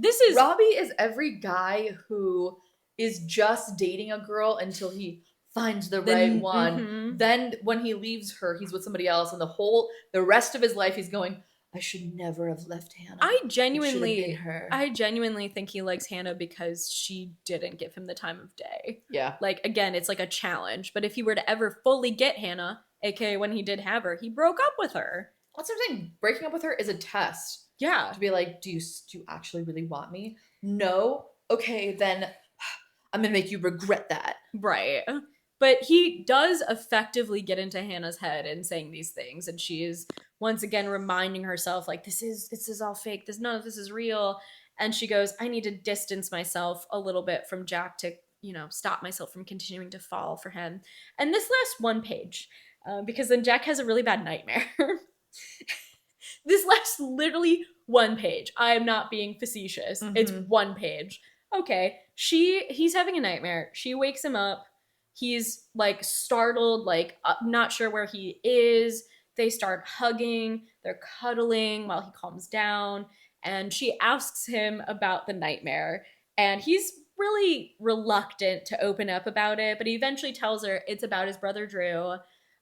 this is Robbie is every guy who is just dating a girl until he finds the right one. Then when he leaves her, he's with somebody else, and the rest of his life he's going, I should never have left Hannah. I genuinely think he likes Hannah because she didn't give him the time of day. Yeah. Again, it's a challenge. But if he were to ever fully get Hannah, aka when he did have her, he broke up with her. That's what I'm saying. Breaking up with her is a test. Yeah. To be like, do you actually really want me? No? Okay, then I'm gonna make you regret that. Right. But he does effectively get into Hannah's head and saying these things, and she is once again reminding herself, this is all fake. None of this is real. And she goes, I need to distance myself a little bit from Jack to, stop myself from continuing to fall for him. And this last one page, because then Jack has a really bad nightmare. This lasts literally one page. I am not being facetious. It's one page. Okay, he's having a nightmare. She wakes him up. He's startled, not sure where he is. They start hugging, they're cuddling while he calms down. And she asks him about the nightmare. And he's really reluctant to open up about it, but he eventually tells her it's about his brother Drew.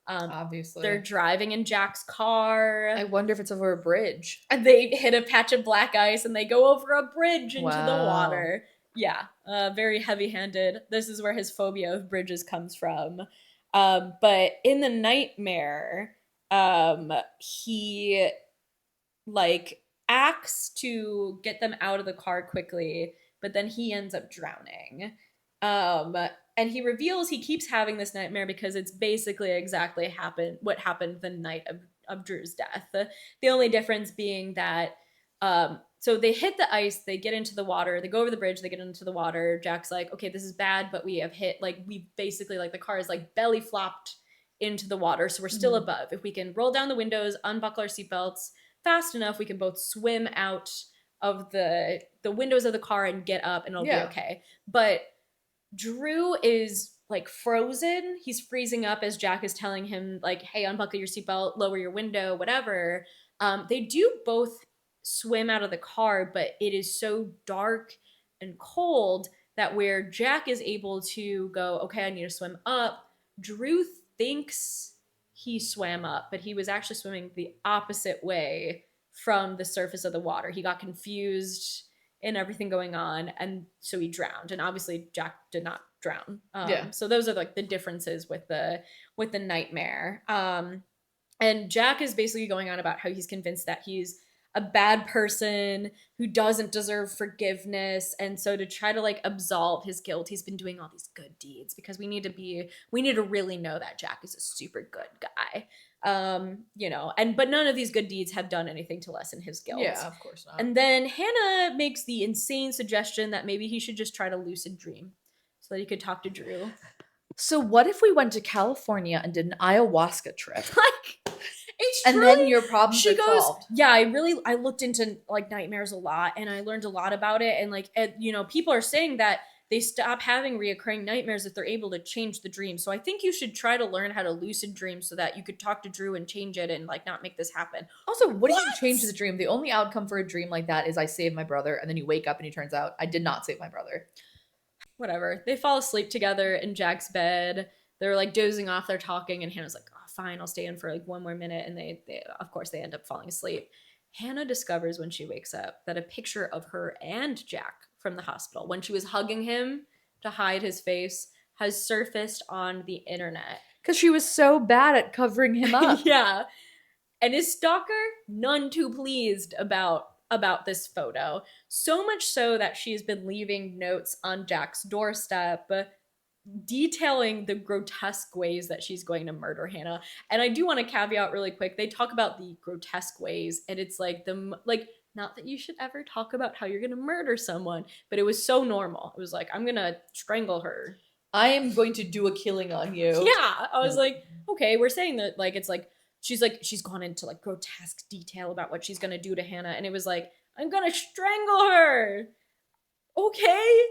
Obviously. They're driving in Jack's car. I wonder if it's over a bridge. And they hit a patch of black ice and they go over a bridge into the water. Yeah, very heavy-handed. This is where his phobia of bridges comes from. But in the nightmare, he like acts to get them out of the car quickly, but then he ends up drowning. And he reveals he keeps having this nightmare because it's basically exactly what happened the night of Drew's death. The only difference being that so they hit the ice, they get into the water, they go over the bridge, they get into the water. Jack's like, okay, this is bad, but we have hit, like, we basically, like, the car is like belly flopped into the water, so we're still above. If we can roll down the windows, unbuckle our seatbelts fast enough, we can both swim out of the windows of the car and get up, and it'll be okay. But Drew is like frozen. He's freezing up as Jack is telling him, like, hey, unbuckle your seatbelt, lower your window, whatever. They do both swim out of the car, but it is so dark and cold that where Jack is able to go, okay, I need to swim up, Drew thinks he swam up, but he was actually swimming the opposite way from the surface of the water. He got confused in everything going on, and so he drowned. And obviously Jack did not drown. So those are like the differences with the nightmare. And Jack is basically going on about how he's convinced that he's a bad person who doesn't deserve forgiveness, and so to try to like absolve his guilt, he's been doing all these good deeds because we need to really know that Jack is a super good guy. But none of these good deeds have done anything to lessen his guilt. Yeah, of course not. And then Hannah makes the insane suggestion that maybe he should just try to lucid dream so that he could talk to Drew. So what if we went to California and did an ayahuasca trip? Like, it's and truly, then your problems she are goes, solved. yeah, I looked into like nightmares a lot, and I learned a lot about it. And like, people are saying that they stop having reoccurring nightmares if they're able to change the dream. So I think you should try to learn how to lucid dream so that you could talk to Drew and change it and like not make this happen. Also, what do you change the dream? The only outcome for a dream like that is I saved my brother, and then you wake up and it turns out I did not save my brother. Whatever. They fall asleep together in Jack's bed. They're like dozing off, they're talking, and Hannah's like, oh, fine, I'll stay in for like one more minute. And they of course they end up falling asleep. Hannah discovers when she wakes up that a picture of her and Jack from the hospital, when she was hugging him to hide his face, has surfaced on the internet. Because she was so bad at covering him up. Yeah. And his stalker, none too pleased about this photo. So much so that she's been leaving notes on Jack's doorstep detailing the grotesque ways that she's going to murder Hannah. And I do want to caveat really quick, they talk about the grotesque ways, and it's like not that you should ever talk about how you're going to murder someone, but it was so normal. It was like, I'm going to strangle her. I am going to do a killing on you. Yeah. I was like, okay, we're saying that like, it's like, she's gone into like grotesque detail about what she's going to do to Hannah. And it was like, I'm going to strangle her. Okay.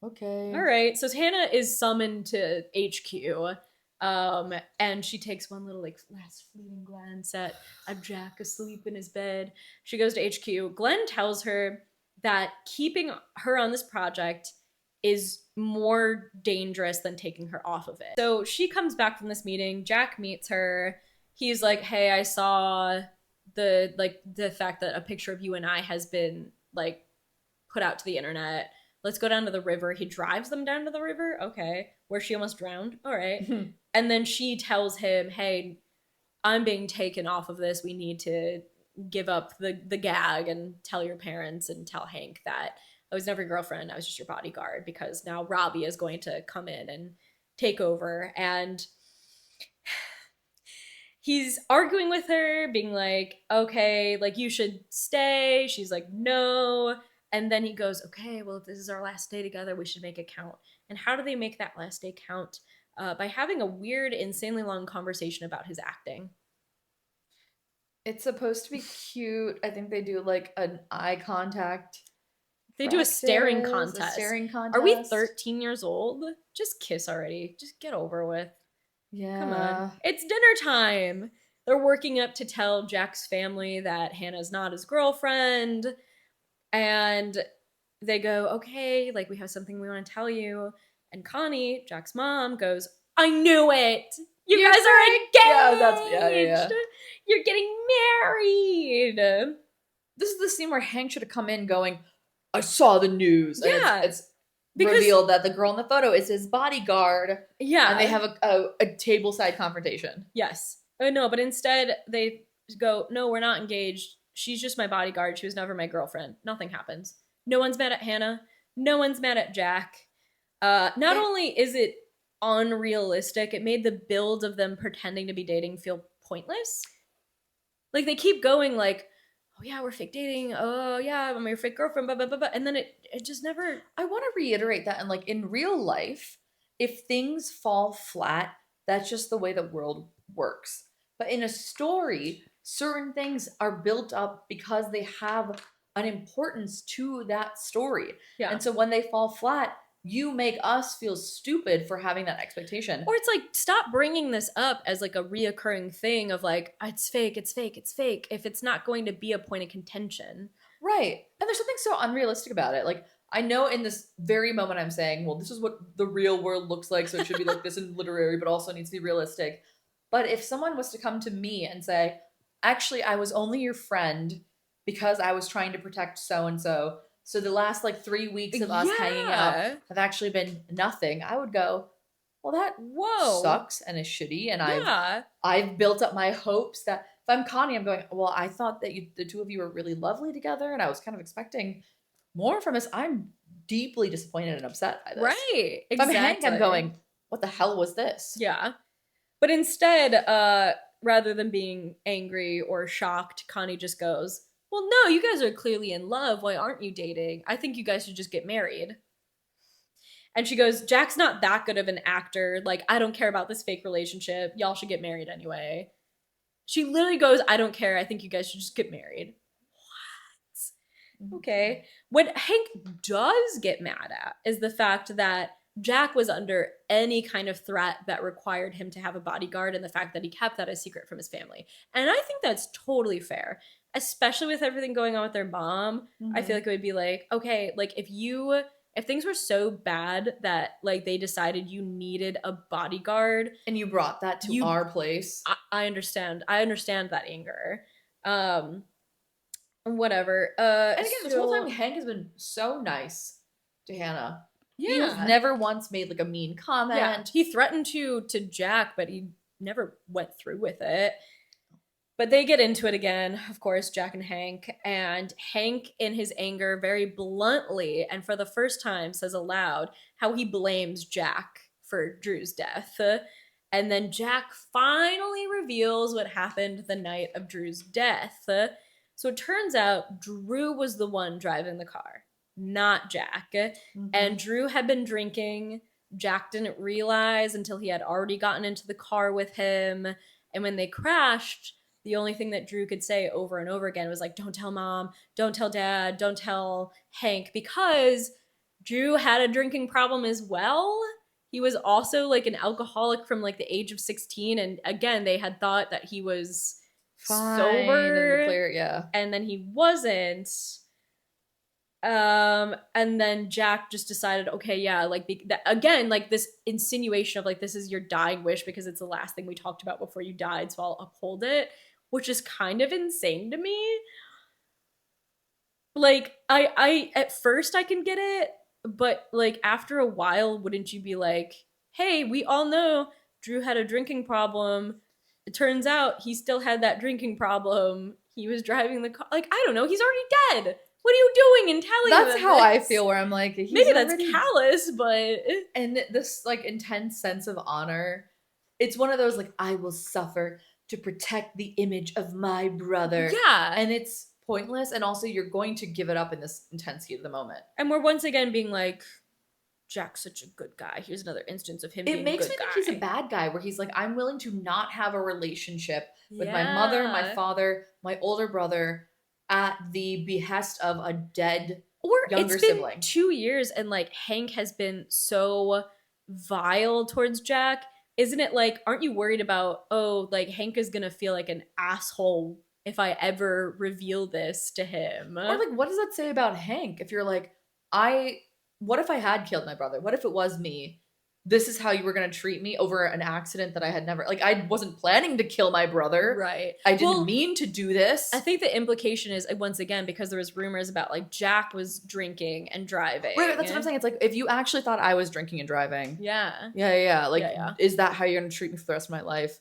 All right. So Hannah is summoned to HQ. And she takes one little like last fleeting glance at Jack asleep in his bed. She goes to HQ. Glenn tells her that keeping her on this project is more dangerous than taking her off of it. So she comes back from this meeting. Jack meets her. He's like, hey, I saw the fact that a picture of you and I has been like put out to the internet. Let's go down to the river. He drives them down to the river. Okay. Where she almost drowned. All right. And then she tells him, hey, I'm being taken off of this. We need to give up the gag and tell your parents and tell Hank that I was never your girlfriend. I was just your bodyguard, because now Robbie is going to come in and take over. And he's arguing with her, being like, okay, like you should stay. She's like, no. And then he goes, okay, well, if this is our last day together, we should make it count. And how do they make that last day count? By having a weird, insanely long conversation about his acting. It's supposed to be cute. I think they do like an eye contact. They do a staring contest. Are we 13 years old? Just kiss already. Just get over with. Yeah. Come on. It's dinner time. They're working up to tell Jack's family that Hannah's not his girlfriend. And they go, okay, like we have something we want to tell you. And Connie, Jack's mom, goes, I knew it. You guys are engaged. Yeah. You're getting married. This is the scene where Hank should have come in going, I saw the news. Yeah. And it's revealed that the girl in the photo is his bodyguard. Yeah. And they have a tableside confrontation. Yes. No, but instead they go, no, we're not engaged. She's just my bodyguard. She was never my girlfriend. Nothing happens. No one's mad at Hannah. No one's mad at Jack. Not only is it unrealistic, it made the build of them pretending to be dating feel pointless. Like they keep going like, oh yeah, we're fake dating. Oh yeah, I'm your fake girlfriend, blah, blah, blah, blah. And then it just never. I want to reiterate that. And like in real life, if things fall flat, that's just the way the world works. But in a story, certain things are built up because they have an importance to that story. Yeah. And so when they fall flat, you make us feel stupid for having that expectation. Or it's like, stop bringing this up as like a reoccurring thing of like, it's fake, it's fake, it's fake, if it's not going to be a point of contention. Right. And there's something so unrealistic about it. Like, I know in this very moment I'm saying, well, this is what the real world looks like, so it should be like this in literary, but also needs to be realistic. But if someone was to come to me and say, actually, I was only your friend because I was trying to protect so-and-so, so the last like 3 weeks of us hanging out have actually been nothing, I would go, well, that sucks and is shitty. And I've built up my hopes that if I'm Connie, I'm going, well, I thought that the two of you were really lovely together, and I was kind of expecting more from us. I'm deeply disappointed and upset by this. Right. If I'm Hank, I'm going, what the hell was this? Yeah. But instead, rather than being angry or shocked, Connie just goes, well, no, you guys are clearly in love. Why aren't you dating? I think you guys should just get married. And she goes, Jack's not that good of an actor. Like, I don't care about this fake relationship. Y'all should get married anyway. She literally goes, I don't care. I think you guys should just get married. What? Okay. What Hank does get mad at is the fact that Jack was under any kind of threat that required him to have a bodyguard, and the fact that he kept that a secret from his family. And I think that's totally fair, especially with everything going on with their mom. I feel like it would be like, okay, like if things were so bad that like they decided you needed a bodyguard and you brought that to our place, I understand that anger. Whatever. And again, this whole time Hank has been so nice to Hannah. Yeah. He has never once made like a mean comment. Yeah. He threatened to Jack, but he never went through with it. But they get into it again, of course, Jack and Hank in his anger very bluntly and for the first time says aloud how he blames Jack for Drew's death. And then Jack finally reveals what happened the night of Drew's death. So it turns out Drew was the one driving the car, not Jack. And Drew had been drinking. Jack didn't realize until he had already gotten into the car with him. And when they crashed, the only thing that Drew could say over and over again was like, don't tell mom, don't tell dad, don't tell Hank, because Drew had a drinking problem as well. He was also like an alcoholic from like the age of 16. And again, they had thought that he was sober and clear, and then he wasn't. And then Jack just decided, okay, yeah, like again, like this insinuation of like, this is your dying wish because it's the last thing we talked about before you died, so I'll uphold it, which is kind of insane to me. Like, I at first I can get it, but like after a while, wouldn't you be like, hey, we all know Drew had a drinking problem. It turns out he still had that drinking problem. He was driving the car. Like, I don't know, he's already dead. What are you doing in telling them? That's how I feel, where I'm like, maybe that's callous, but... And this, like, intense sense of honor, it's one of those, like, I will suffer to protect the image of my brother. Yeah. And it's pointless, and also you're going to give it up in this intensity of the moment. And we're once again being like, Jack's such a good guy. Here's another instance of him being a good guy. It makes me think he's a bad guy, where he's like, I'm willing to not have a relationship with my mother, my father, my older brother, at the behest of a dead younger sibling. It's been 2 years and like Hank has been so vile towards Jack. Isn't it like, aren't you worried about, oh, like Hank is gonna feel like an asshole if I ever reveal this to him? Or like, what does that say about Hank? If you're like, what if I had killed my brother? What if it was me? This is how you were going to treat me over an accident that I had never... Like, I wasn't planning to kill my brother. Right. I didn't mean to do this. I think the implication is, once again, because there was rumors about, like, Jack was drinking and driving. Right, that's what I'm saying. It's like, if you actually thought I was drinking and driving... Yeah. Yeah. Like, is that how you're going to treat me for the rest of my life?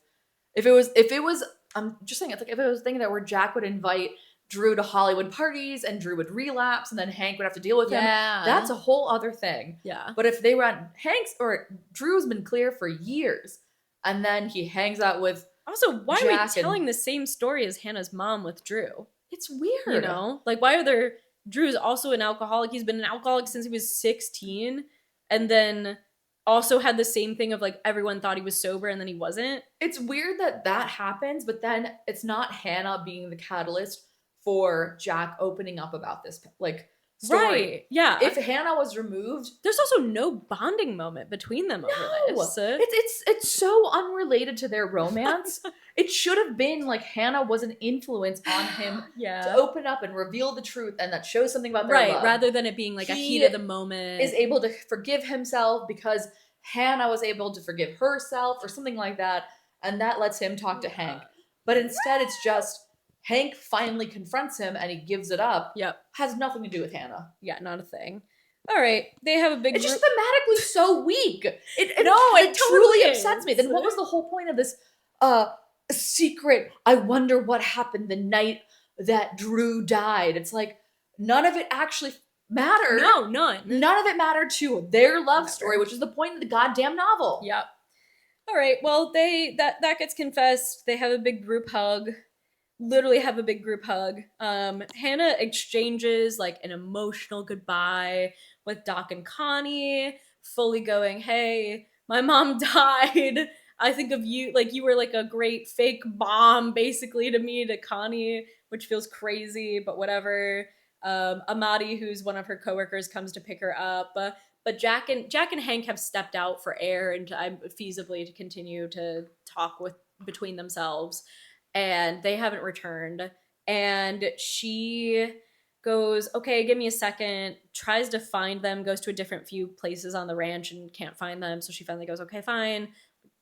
If it was, I'm just saying, it's like if it was a thing that where Jack would invite Drew to Hollywood parties and Drew would relapse and then Hank would have to deal with him, that's a whole other thing. Yeah. But if they were at Hank's, or Drew's been clear for years, and then he hangs out with Also, why Jack are we telling the same story as Hannah's mom with Drew? it's weird. You know? Like, why are there... Drew's also an alcoholic. He's been an alcoholic since he was 16. And then also had the same thing of, like, everyone thought he was sober and then he wasn't. It's weird that that happens, but then it's not Hannah being the catalyst for Jack opening up about this, like, story. Right. Yeah. If Hannah was removed, There's also no bonding moment between them over this. it's so unrelated to their romance. It should have been like Hannah was an influence on him to open up and reveal the truth, and that shows something about their love. Rather than it being like a He heat of the moment. Is able to forgive himself because Hannah was able to forgive herself or something like that, and that lets him talk to Hank. But instead it's just Hank finally confronts him and he gives it up. Yep. Has nothing to do with Hannah. Yeah, not a thing. All right. They have a big It's just thematically so weak. It totally truly is. upsets me. Then what was the whole point of this secret? I wonder what happened the night that Drew died. It's like none of it actually mattered. No, none. None of it mattered to their love story, which is the point of the goddamn novel. Yep. All right. Well, that gets confessed. They have a big group hug. Literally have a big group hug. Hannah exchanges like an emotional goodbye with Doc and Connie, fully going, "Hey, my mom died. I think of you, like you were like a great fake mom, basically, to me," to Connie, which feels crazy, but whatever. Amadi, who's one of her coworkers, comes to pick her up. But Jack and Hank have stepped out for air and feasibly to continue to talk between themselves. And they haven't returned. And she goes, "Okay, give me a second," tries to find them, goes to a different few places on the ranch and can't find them. So she finally goes, "Okay, fine.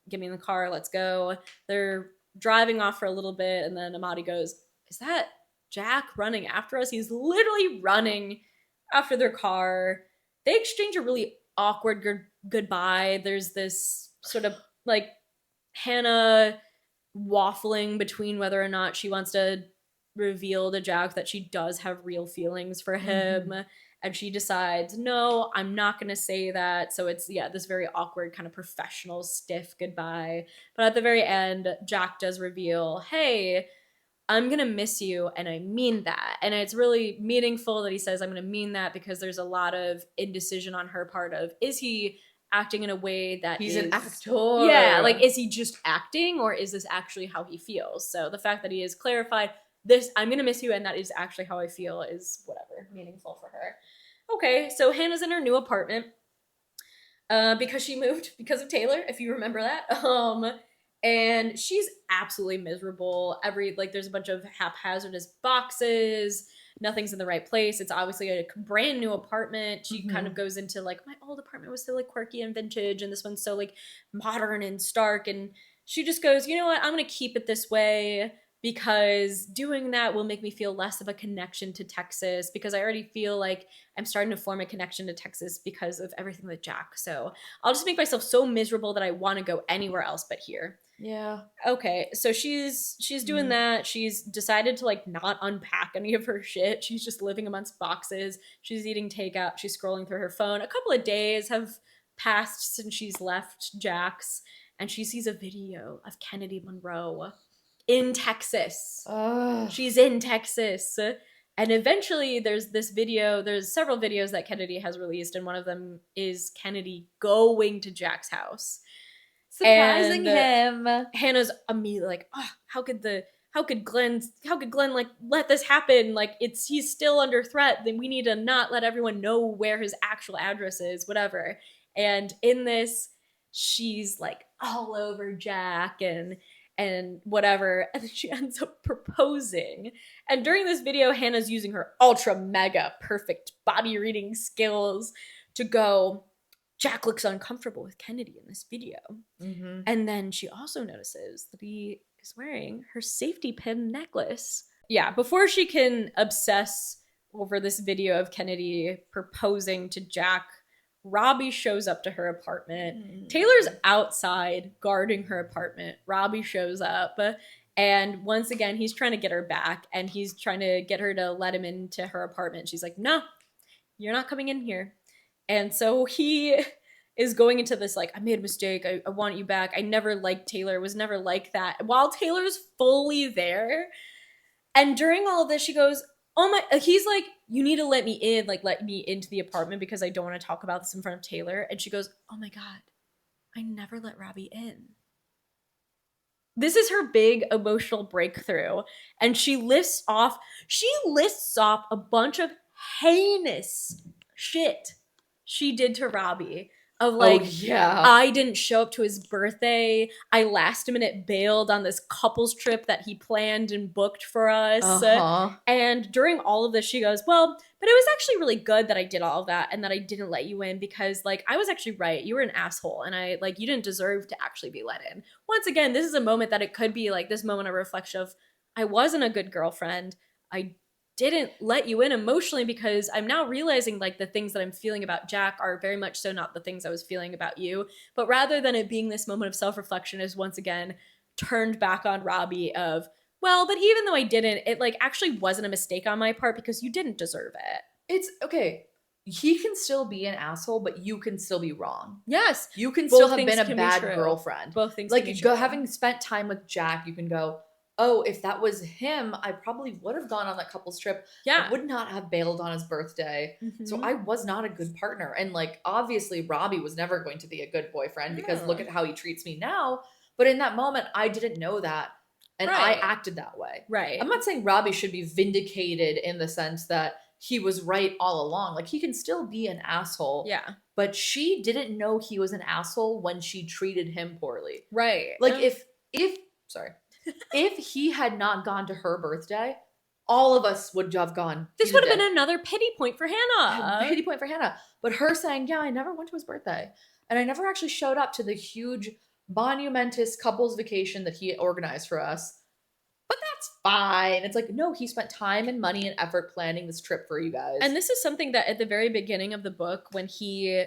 Get me in the car. Let's go." They're driving off for a little bit. And then Amadi goes, "Is that Jack running after us?" He's literally running after their car. They exchange a really awkward goodbye. There's this sort of like Hannah waffling between whether or not she wants to reveal to Jack that she does have real feelings for him. Mm-hmm. And she decides, no, I'm not going to say that. So it's, this very awkward kind of professional, stiff goodbye. But at the very end, Jack does reveal, "Hey, I'm going to miss you, and I mean that." And it's really meaningful that he says, "I'm going to mean that," because there's a lot of indecision on her part of, is he acting in a way that he's is an actor? Yeah, like, is he just acting, or is this actually how he feels? So the fact that he has clarified, this, "I'm going to miss you, and that is actually how I feel," is whatever, meaningful for her. Okay, so Hannah's in her new apartment because she moved because of Taylor, if you remember that. And she's absolutely miserable. There's a bunch of haphazardous boxes. Nothing's in the right place. It's obviously a brand new apartment. She kind of goes into like, my old apartment was so like quirky and vintage, and this one's so like modern and stark. And she just goes, "You know what? I'm going to keep it this way because doing that will make me feel less of a connection to Texas, because I already feel like I'm starting to form a connection to Texas because of everything with Jack. So I'll just make myself so miserable that I want to go anywhere else but here." Yeah. Okay, so she's doing that. She's decided to like not unpack any of her shit. She's just living amongst boxes. She's eating takeout. She's scrolling through her phone. A couple of days have passed since she's left Jack's, and she sees a video of Kennedy Monroe in Texas. She's in Texas. And eventually there's several videos that Kennedy has released, and one of them is Kennedy going to Jack's house. Surprising him. Hannah's immediately like, "Oh, how could Glenn like let this happen? Like, he's still under threat. Then we need to not let everyone know where his actual address is, whatever." And in this, she's like all over Jack and whatever, and then she ends up proposing. And during this video, Hannah's using her ultra mega perfect body reading skills to go, "Jack looks uncomfortable with Kennedy in this video." Mm-hmm. And then she also notices that he is wearing her safety pin necklace. Yeah, before she can obsess over this video of Kennedy proposing to Jack Robbie shows up to her apartment. Taylor's outside guarding her apartment. Robbie shows up. And once again, he's trying to get her back, and he's trying to get her to let him into her apartment. She's like, no, you're not coming in here. And so he is going into this, like, I made a mistake. I want you back. I never liked Taylor. Was never like that. While Taylor's fully there. And during all of this, she goes, oh my, he's like, you need to let me in, like, let me into the apartment because I don't want to talk about this in front of Taylor. And she goes, oh my God, I never let Robbie in. This is her big emotional breakthrough. And she lists off a bunch of heinous shit she did to Robbie. Of like, I didn't show up to his birthday. I last minute bailed on this couples trip that he planned and booked for us. And during all of this, she goes, well, but it was actually really good that I did all of that and that I didn't let you in because, like, I was actually right. You were an asshole and you didn't deserve to actually be let in. Once again, this is a moment that it could be like this moment of reflection of, I wasn't a good girlfriend. I didn't let you in emotionally because I'm now realizing like the things that I'm feeling about Jack are very much so not the things I was feeling about you. But rather than it being this moment of self-reflection is once again turned back on Robbie of, well, but even though I didn't, it like actually wasn't a mistake on my part because you didn't deserve it. It's okay. He can still be an asshole, but you can still be wrong. Yes. You can still have been a bad girlfriend. Both things like can be true. Having spent time with Jack, you can go, oh, if that was him, I probably would have gone on that couple's trip. Yeah. I would not have bailed on his birthday. So I was not a good partner. And like, obviously Robbie was never going to be a good boyfriend because look at how he treats me now. But in that moment, I didn't know that. And I acted that way. Right. I'm not saying Robbie should be vindicated in the sense that he was right all along. Like, he can still be an asshole. Yeah. But she didn't know he was an asshole when she treated him poorly. Right. Like, if he had not gone to her birthday, all of us would have gone. This would have been another pity point for Hannah. Pity point for Hannah. But her saying, yeah, I never went to his birthday. And I never actually showed up to the huge, monumentous couples vacation that he organized for us. But that's fine. It's like, no, he spent time and money and effort planning this trip for you guys. And this is something that at the very beginning of the book, when he,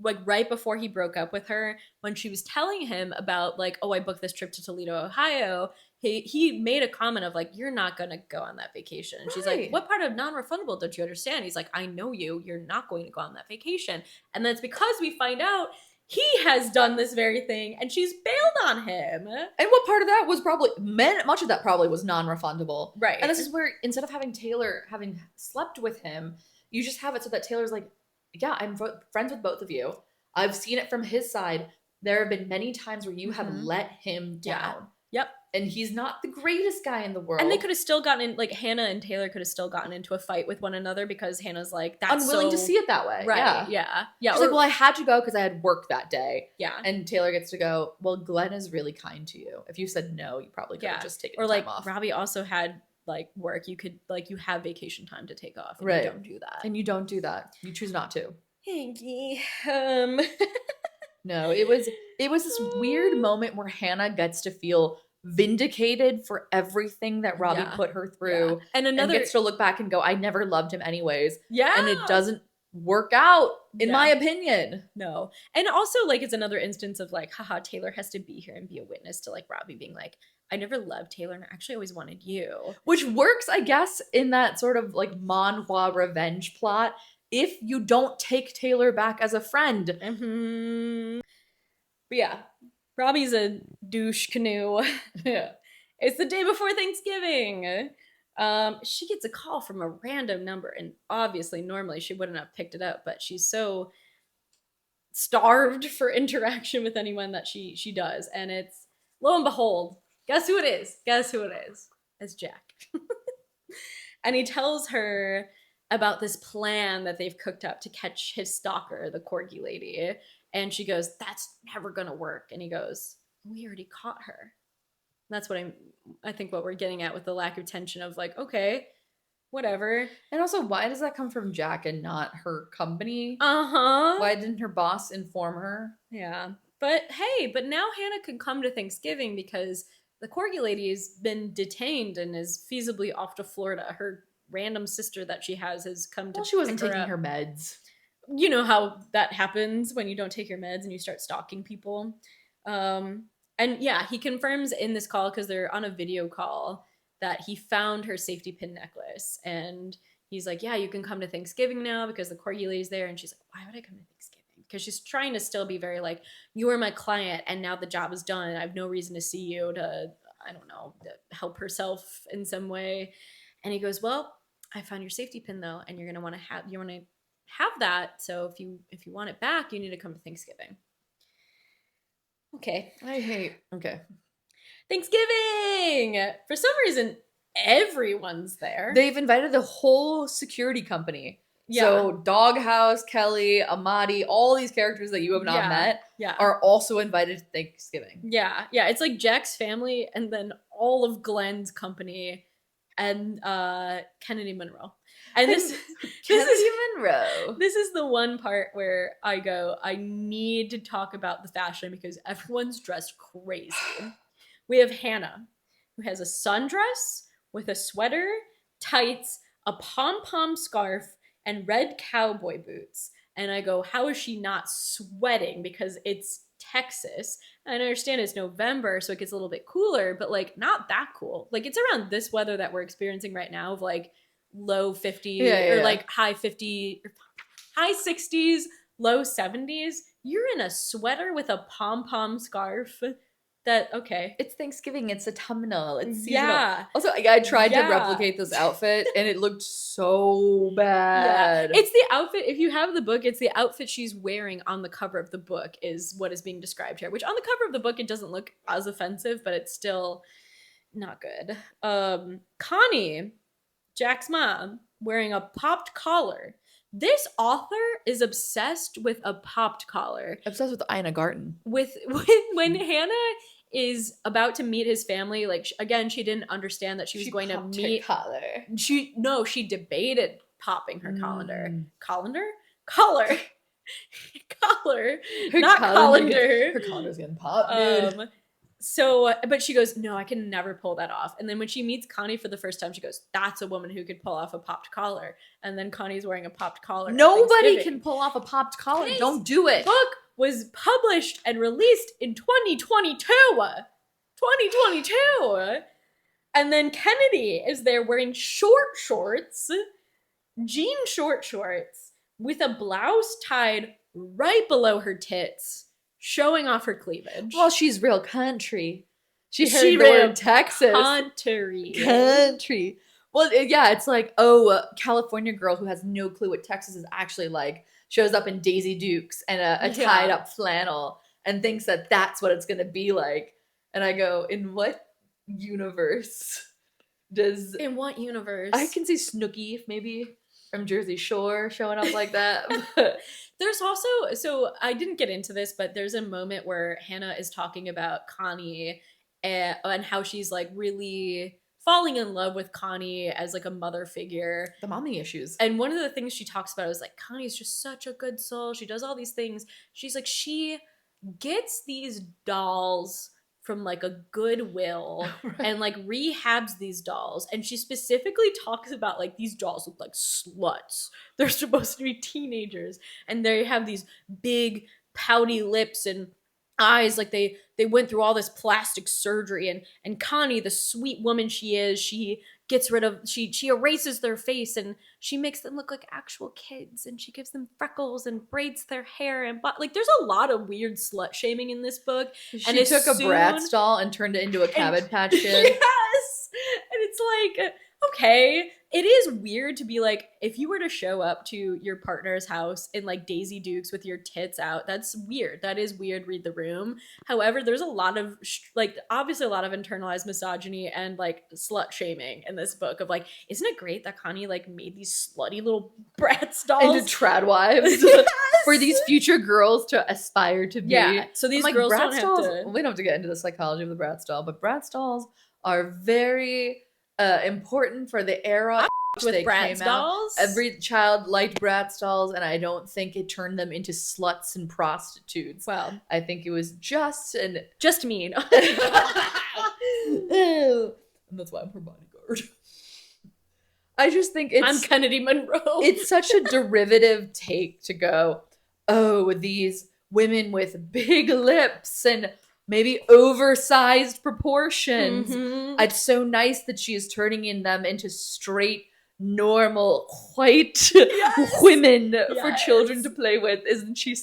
like right before he broke up with her, when she was telling him about like, oh, I booked this trip to Toledo, Ohio, he made a comment of like, you're not going to go on that vacation. And she's like, what part of non-refundable don't you understand? He's like, I know you're not going to go on that vacation. And that's because we find out he has done this very thing and she's bailed on him. And what part of that was probably, much of that probably was non-refundable. Right. And this is where instead of having Taylor having slept with him, you just have it so that Taylor's like, yeah, I'm friends with both of you. I've seen it from his side. There have been many times where you have let him down. Yep. And he's not the greatest guy in the world. And they could have still gotten in, like Hannah and Taylor could have still gotten into a fight with one another because Hannah's like, that's unwilling to see it that way. Right. Yeah. She's like, well, I had to go because I had work that day. Yeah. And Taylor gets to go, well, Glenn is really kind to you. If you said no, you probably could have just taken time off. Or like Robbie also had like work. You could like, you have vacation time to take off. And right. You don't do that. And you don't do that. You choose not to. Hanky. No, it was this weird moment where Hannah gets to feel vindicated for everything that Robbie put her through. And gets to look back and go, I never loved him anyways. Yeah. And it doesn't work out, in my opinion. No. And also, like, it's another instance of like, haha, Taylor has to be here and be a witness to like Robbie being like, I never loved Taylor and I actually always wanted you. Which works, I guess, in that sort of like manhwa revenge plot if you don't take Taylor back as a friend. But yeah, Robbie's a douche canoe. Yeah. It's the day before Thanksgiving. She gets a call from a random number, and obviously normally she wouldn't have picked it up, but she's so starved for interaction with anyone that she does. And it's, lo and behold, guess who it is? It's Jack. And he tells her about this plan that they've cooked up to catch his stalker, the corgi lady. And she goes, that's never gonna work. And he goes, we already caught her. That's what I think what we're getting at with the lack of tension of like, okay, whatever. And also, why does that come from Jack and not her company? Why didn't her boss inform her? Yeah. But hey, now Hannah can come to Thanksgiving because the corgi lady has been detained and is feasibly off to Florida. Her random sister that she has come to. Well, she wasn't pick her taking up. her meds. you know how that happens when you don't take your meds and you start stalking people. And yeah, he confirms in this call, because they're on a video call, that he found her safety pin necklace. And he's like, yeah, you can come to Thanksgiving now because the corgi lady's there. And she's like, why would I come to Thanksgiving? Because she's trying to still be very like, you are my client and now the job is done. I have no reason to see you, to, I don't know, to help herself in some way. And he goes, well, I found your safety pin though, and you're going to want to have that. So if you want it back, you need to come to Thanksgiving. Okay. Okay. Thanksgiving! For some reason, everyone's there. They've invited the whole security company. Yeah. So Doghouse, Kelly, Amadi, all these characters that you have not met are also invited to Thanksgiving. Yeah. It's like Jack's family and then all of Glenn's company and Kennedy Monroe. And this is Monroe. This is the one part where I go, I need to talk about the fashion because everyone's dressed crazy. We have Hannah, who has a sundress with a sweater, tights, a pom-pom scarf, and red cowboy boots. And I go, how is she not sweating? Because it's Texas. And I understand it's November, so it gets a little bit cooler, but like not that cool. Like it's around this weather that we're experiencing right now of like low 50 or like high 50, high 60s, low 70s. You're in a sweater with a pom-pom scarf. That, okay. It's Thanksgiving. It's autumnal. It's seasonal. Yeah. Also, I tried to replicate this outfit, and it looked so bad. Yeah. It's the outfit. If you have the book, it's the outfit she's wearing on the cover of the book is what is being described here. Which on the cover of the book, it doesn't look as offensive, but it's still not good. Connie, Jack's mom, wearing a popped collar. This author is obsessed with a popped collar. Obsessed with Ina Garten. When Hannah is about to meet his family, like again, she didn't understand that she was going to meet. Her collar. She debated popping her collar. Collar, not colander. Her collar's getting popped, dude. So, but she goes, no, I can never pull that off. And then when she meets Connie for the first time, she goes, that's a woman who could pull off a popped collar. And then Connie's wearing a popped collar. Nobody can pull off a popped collar. Don't do it. Book was published and released in 2022. 2022. And then Kennedy is there wearing short shorts, jean short shorts, with a blouse tied right below her tits, showing off her cleavage. Well, she's real country. She real Texas. Country. Well, yeah, it's like, a California girl who has no clue what Texas is actually like shows up in Daisy Dukes and a tied up flannel and thinks that that's what it's going to be like. And I go, in what universe does... In what universe? I can see Snooki, maybe, from Jersey Shore showing up like that. There's also, so I didn't get into this, but there's a moment where Hannah is talking about Connie and how she's like really falling in love with Connie as like a mother figure. The mommy issues. And one of the things she talks about is like, Connie's just such a good soul. She does all these things. She's like, she gets these dolls from like a Goodwill and like rehabs these dolls. And she specifically talks about like these dolls look like sluts. They're supposed to be teenagers and they have these big pouty lips and eyes like they went through all this plastic surgery. And Connie, the sweet woman she is, she gets rid of, she erases their face and she makes them look like actual kids and she gives them freckles and braids their hair and like there's a lot of weird slut shaming in this book. She and took a Bratz doll and turned it into a Cabbage Patch Kid. Yes! And it's like, okay, it is weird to be like, if you were to show up to your partner's house in like Daisy Dukes with your tits out, that's weird. That is weird, read the room. However, there's a lot of like, obviously a lot of internalized misogyny and like slut shaming in this book of like, isn't it great that Connie like made these slutty little Bratz dolls into trad wives for these future girls to aspire to be. Yeah, so these girls don't have to. We don't have to get into the psychology of the Bratz doll, but Bratz dolls are very important for the era with they Bratz came dolls. Out. Every child liked Bratz dolls, and I don't think it turned them into sluts and prostitutes. Well, I think it was just mean. And that's why I'm her bodyguard. I just think I'm Kennedy Monroe. it's such a derivative take to go, oh, these women with big lips and maybe oversized proportions. Mhm. It's so nice that she is turning in them into straight, normal, white women for children to play with, isn't she?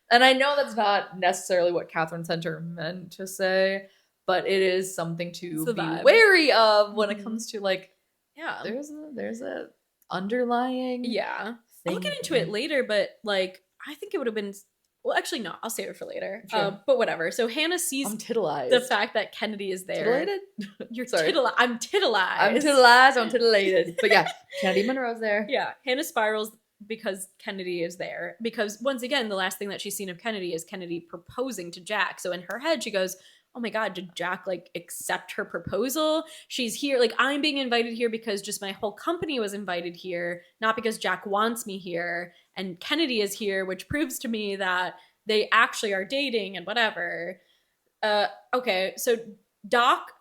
And I know that's not necessarily what Katherine Center meant to say, but it is something to be vibe. wary of when it Mhm. comes to like, Yeah. there's a underlying Yeah. thing. I'll get into it later, but like I think it would have been well, actually no, I'll save it for later. Sure. But whatever. So Hannah sees I'm titillized. the fact that Kennedy is there. Titillated? You're Sorry. I'm titillized. I'm titillized, I'm titillated. But yeah, Kennedy Monroe's there. Yeah. Hannah spirals because Kennedy is there. Because once again, the last thing that she's seen of Kennedy is Kennedy proposing to Jack. So in her head, she goes, oh my God, did Jack like accept her proposal? She's here. Like, I'm being invited here because just my whole company was invited here, not because Jack wants me here. And Kennedy is here, which proves to me that they actually are dating and whatever. Okay, so Doc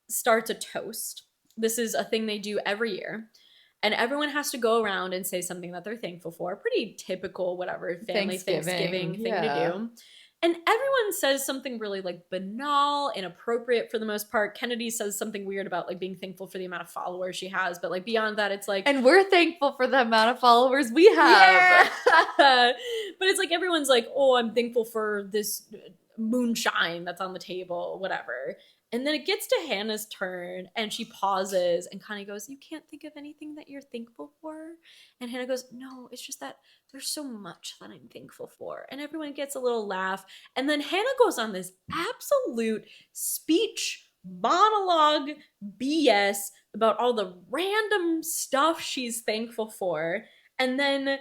starts a toast. This is a thing they do every year. And everyone has to go around and say something that they're thankful for. Pretty typical, whatever, family Thanksgiving thing to do. And everyone says something really like banal, inappropriate for the most part. Kennedy says something weird about like being thankful for the amount of followers she has. But like beyond that, it's like. And we're thankful for the amount of followers we have. Yeah. But it's like everyone's like, oh, I'm thankful for this moonshine that's on the table, whatever. And then it gets to Hannah's turn and she pauses and kind of goes, you can't think of anything that you're thankful for? And Hannah goes, no, it's just that there's so much that I'm thankful for. And everyone gets a little laugh. And then Hannah goes on this absolute speech monologue BS about all the random stuff she's thankful for. And then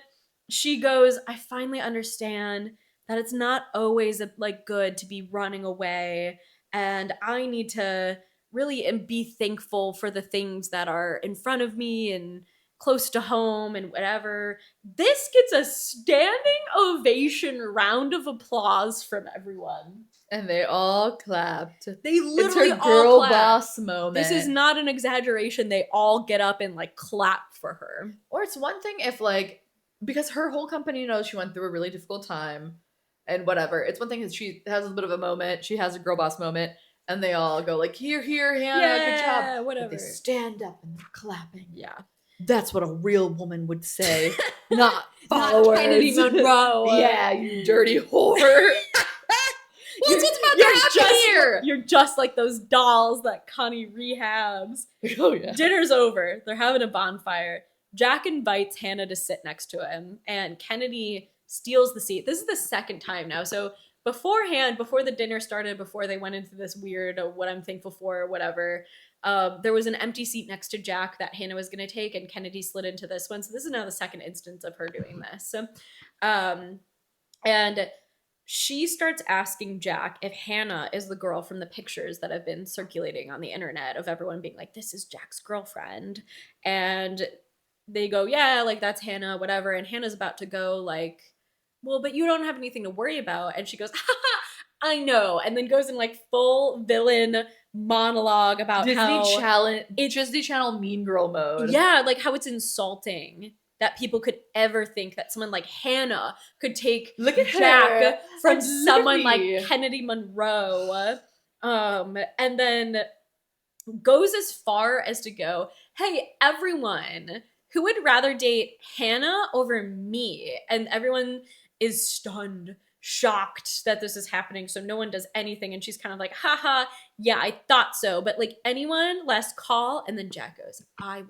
she goes, I finally understand that it's not always like good to be running away. And I need to really be thankful for the things that are in front of me and close to home and whatever. This gets a standing ovation round of applause from everyone. And they all clapped. They literally it's her all girl clapped. boss moment. This is not an exaggeration. They all get up and like clap for her. Or it's one thing if like, because her whole company knows she went through a really difficult time. And whatever. It's one thing is she has a bit of a moment. She has a girl boss moment. And they all go like, here, Hannah, good job. Whatever. But they stand up and they're clapping. Yeah. That's what a real woman would say. Not followers. Not Kennedy Monroe. Yeah, you dirty whore. What's about to happen here? You're just like those dolls that Connie rehabs. Oh, yeah. Dinner's over. They're having a bonfire. Jack invites Hannah to sit next to him. And Kennedy steals the seat. This is the second time now. So beforehand, before the dinner started, before they went into this weird what I'm thankful for or whatever, there was an empty seat next to Jack that Hannah was going to take, and Kennedy slid into this one. So this is now the second instance of her doing this. And she starts asking Jack if Hannah is the girl from the pictures that have been circulating on the internet of everyone being like, this is Jack's girlfriend. And they go, yeah, like that's Hannah, whatever. And Hannah's about to go like, well, but you don't have anything to worry about. And she goes, haha, I know. And then goes in like full villain monologue about Disney Channel Mean Girl mode. Yeah, like how it's insulting that people could ever think that someone like Hannah could take Jack from someone like Kennedy Monroe. And then goes as far as to go, hey, everyone, who would rather date Hannah over me? And everyone is stunned, shocked that this is happening. So no one does anything. And she's kind of like, haha, yeah, I thought so. But like anyone, last call. And then Jack goes, I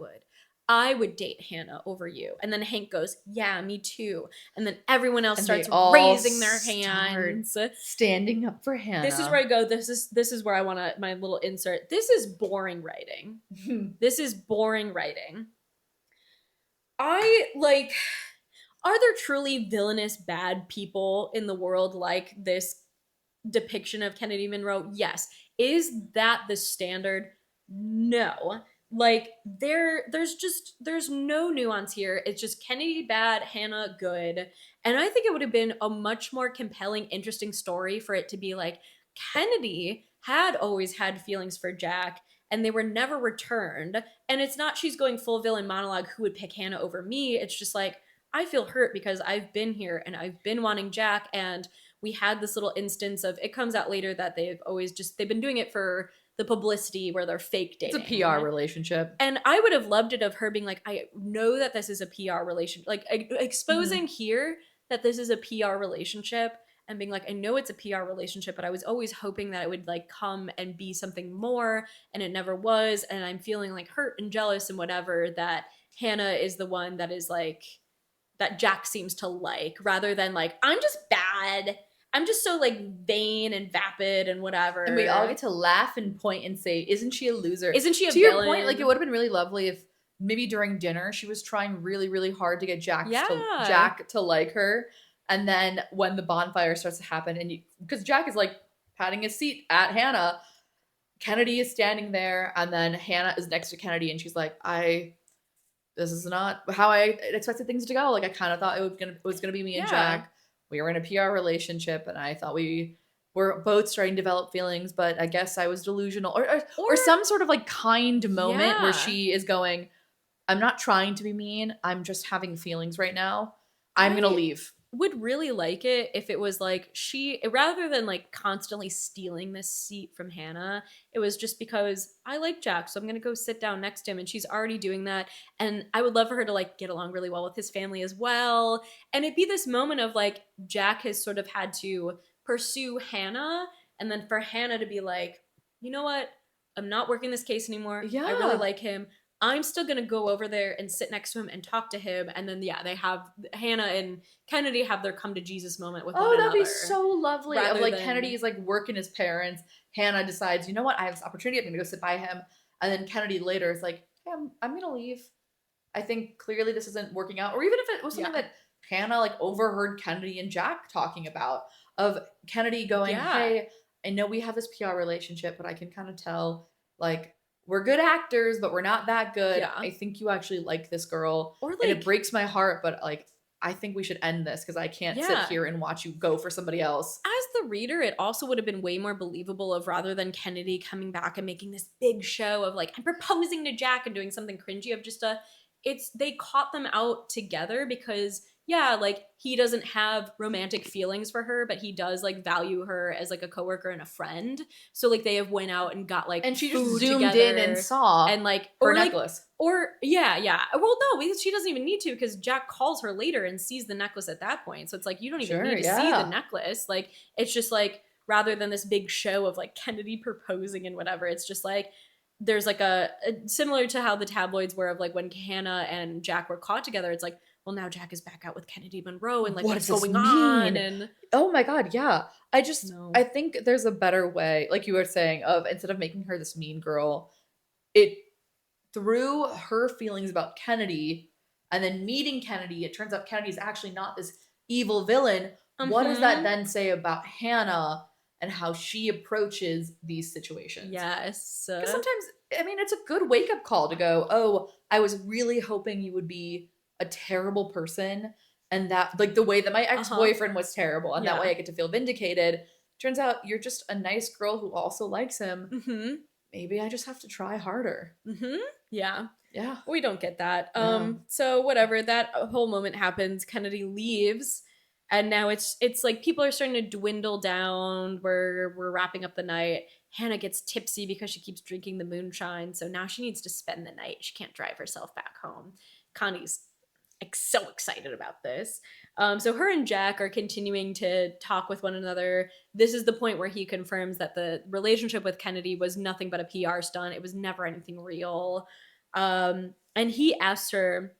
would date Hannah over you. And then Hank goes, yeah, me too. And then everyone else starts raising their hands. Standing up for Hannah. This is where I go, this is where I want to, my little insert. This is boring writing. This is boring writing. Are there truly villainous bad people in the world like this depiction of Kennedy Monroe? Yes. Is that the standard? No. Like there's no nuance here. It's just Kennedy bad, Hannah good. And I think it would have been a much more compelling, interesting story for it to be like Kennedy had always had feelings for Jack, and they were never returned. And it's not she's going full villain monologue, who would pick Hannah over me. It's just like, I feel hurt because I've been here and I've been wanting Jack, and we had this little instance of, it comes out later that they've been doing it for the publicity where they're fake dating. It's a PR relationship. And I would have loved it of her being like, I know that this is a PR relationship, like exposing here that this is a PR relationship, and being like, I know it's a PR relationship, but I was always hoping that it would like come and be something more, and it never was. And I'm feeling like hurt and jealous and whatever that Hannah is the one that is like, that Jack seems to like, rather than like, I'm just bad. I'm just so like vain and vapid and whatever. And we all get to laugh and point and say, isn't she a loser? Isn't she a to villain? your point, like, it would have been really lovely if maybe during dinner she was trying really, really hard to get Jack to like her. And then when the bonfire starts to happen, and because Jack is like patting his seat at Hannah, Kennedy is standing there, and then Hannah is next to Kennedy, and she's like, this is not how I expected things to go. Like, I kind of thought it was gonna be me and Jack. We were in a PR relationship, and I thought we were both starting to develop feelings, but I guess I was delusional. Or some sort of like kind moment where she is going, I'm not trying to be mean. I'm just having feelings right now. I'm going to leave. Would really like it if it was like rather than like constantly stealing this seat from Hannah, it was just because I like Jack, so I'm gonna go sit down next to him, and she's already doing that, and I would love for her to like get along really well with his family as well, and it'd be this moment of like Jack has sort of had to pursue Hannah, and then for Hannah to be like, you know what, I'm not working this case anymore. I really like him. I'm still going to go over there and sit next to him and talk to him. And then, they have Hannah and Kennedy have their come to Jesus moment with one another. Oh, that'd be so lovely. Of like, Kennedy is like working his parents. Hannah decides, you know what? I have this opportunity. I'm going to go sit by him. And then Kennedy later is like, hey, I'm going to leave. I think clearly this isn't working out. Or even if it was something that Hannah like overheard Kennedy and Jack talking about, of Kennedy going, hey, I know we have this PR relationship, but I can kind of tell, like, we're good actors, but we're not that good. Yeah. I think you actually like this girl. Or like, and it breaks my heart, but like, I think we should end this because I can't sit here and watch you go for somebody else. As the reader, it also would have been way more believable of, rather than Kennedy coming back and making this big show of like, I'm proposing to Jack and doing something cringy, of just they caught them out together because like he doesn't have romantic feelings for her, but he does like value her as like a coworker and a friend. So like they have went out and got like, and she just zoomed in and saw and like her necklace. Well, no, she doesn't even need to, because Jack calls her later and sees the necklace at that point. So it's like, you don't even need to see the necklace. Like, it's just like, rather than this big show of like Kennedy proposing and whatever, it's just like, there's like a similar to how the tabloids were of like when Hannah and Jack were caught together. It's like, well, now Jack is back out with Kennedy Monroe, and like what's going on? And oh my God, yeah. I think there's a better way, like you were saying, of instead of making her this mean girl, it through her feelings about Kennedy and then meeting Kennedy, it turns out Kennedy's actually not this evil villain. What does that then say about Hannah and how she approaches these situations? Yes. Because sometimes, I mean, it's a good wake-up call to go, oh, I was really hoping you would be a terrible person, and that like the way that my ex-boyfriend was terrible, and that way I get to feel vindicated. Turns out you're just a nice girl who also likes him. Maybe I just have to try harder. Yeah Yeah, we don't get that. So whatever, that whole moment happens, Kennedy leaves, and now it's like people are starting to dwindle down. We're wrapping up the night. Hannah gets tipsy because she keeps drinking the moonshine, so now she needs to spend the night. She can't drive herself back home. Connie's so excited about this. So her and Jack are continuing to talk with one another. This is the point where he confirms that the relationship with Kennedy was nothing but a PR stunt. It was never anything real. And he asks her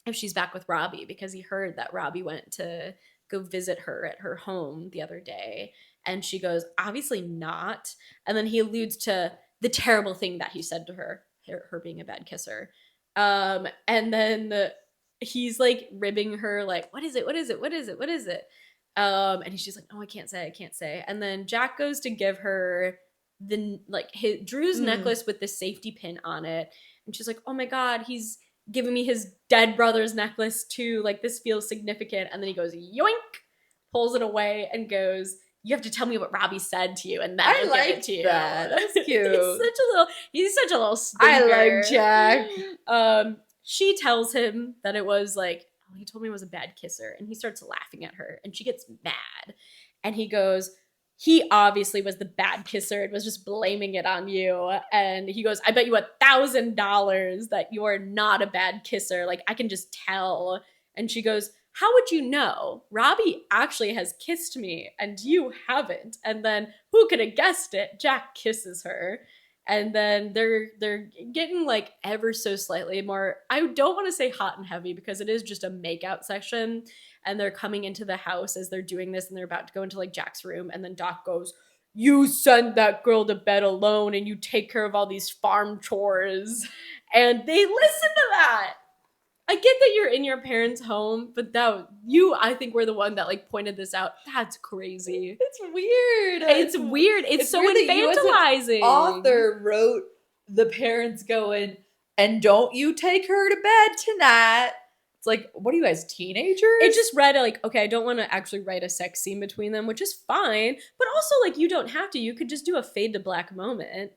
if she's back with Robbie, because he heard that Robbie went to go visit her at her home the other day. And she goes, obviously not. And then he alludes to the terrible thing that he said to her being a bad kisser. And then he's like ribbing her, like, what is it? And she's like, oh, I can't say. And then Jack goes to give her Drew's necklace with the safety pin on it. And she's like, oh my God, he's giving me his dead brother's necklace too. Like, this feels significant. And then he goes, yoink, pulls it away and goes, you have to tell me what Robbie said to you, and then I I'll give like it to you. that. That was cute. He's such a little I stinker. like Jack. She tells him that it was like, oh, he told me I was a bad kisser, and he starts laughing at her, and she gets mad, and he goes, he obviously was the bad kisser and was just blaming it on you. And he goes, I bet you $1,000 that you're not a bad kisser. Like, I can just tell. And she goes, how would you know? Robbie actually has kissed me and you haven't. And then who could have guessed it? Jack kisses her. And then they're getting like ever so slightly more, I don't want to say hot and heavy because it is just a makeout section. And they're coming into the house as they're doing this, and they're about to go into like Jack's room. And then Doc goes, you send that girl to bed alone and you take care of all these farm chores. And they listen to that. I get that you're in your parents' home, but I think were the one that like pointed this out. That's crazy. It's weird. It's weird. It's so weird that you as an infantilizing. author wrote the parents going, and don't you take her to bed tonight. It's like, what are you guys, teenagers? It just read like, okay, I don't want to actually write a sex scene between them, which is fine. But also, like, you don't have to. You could just do a fade to black moment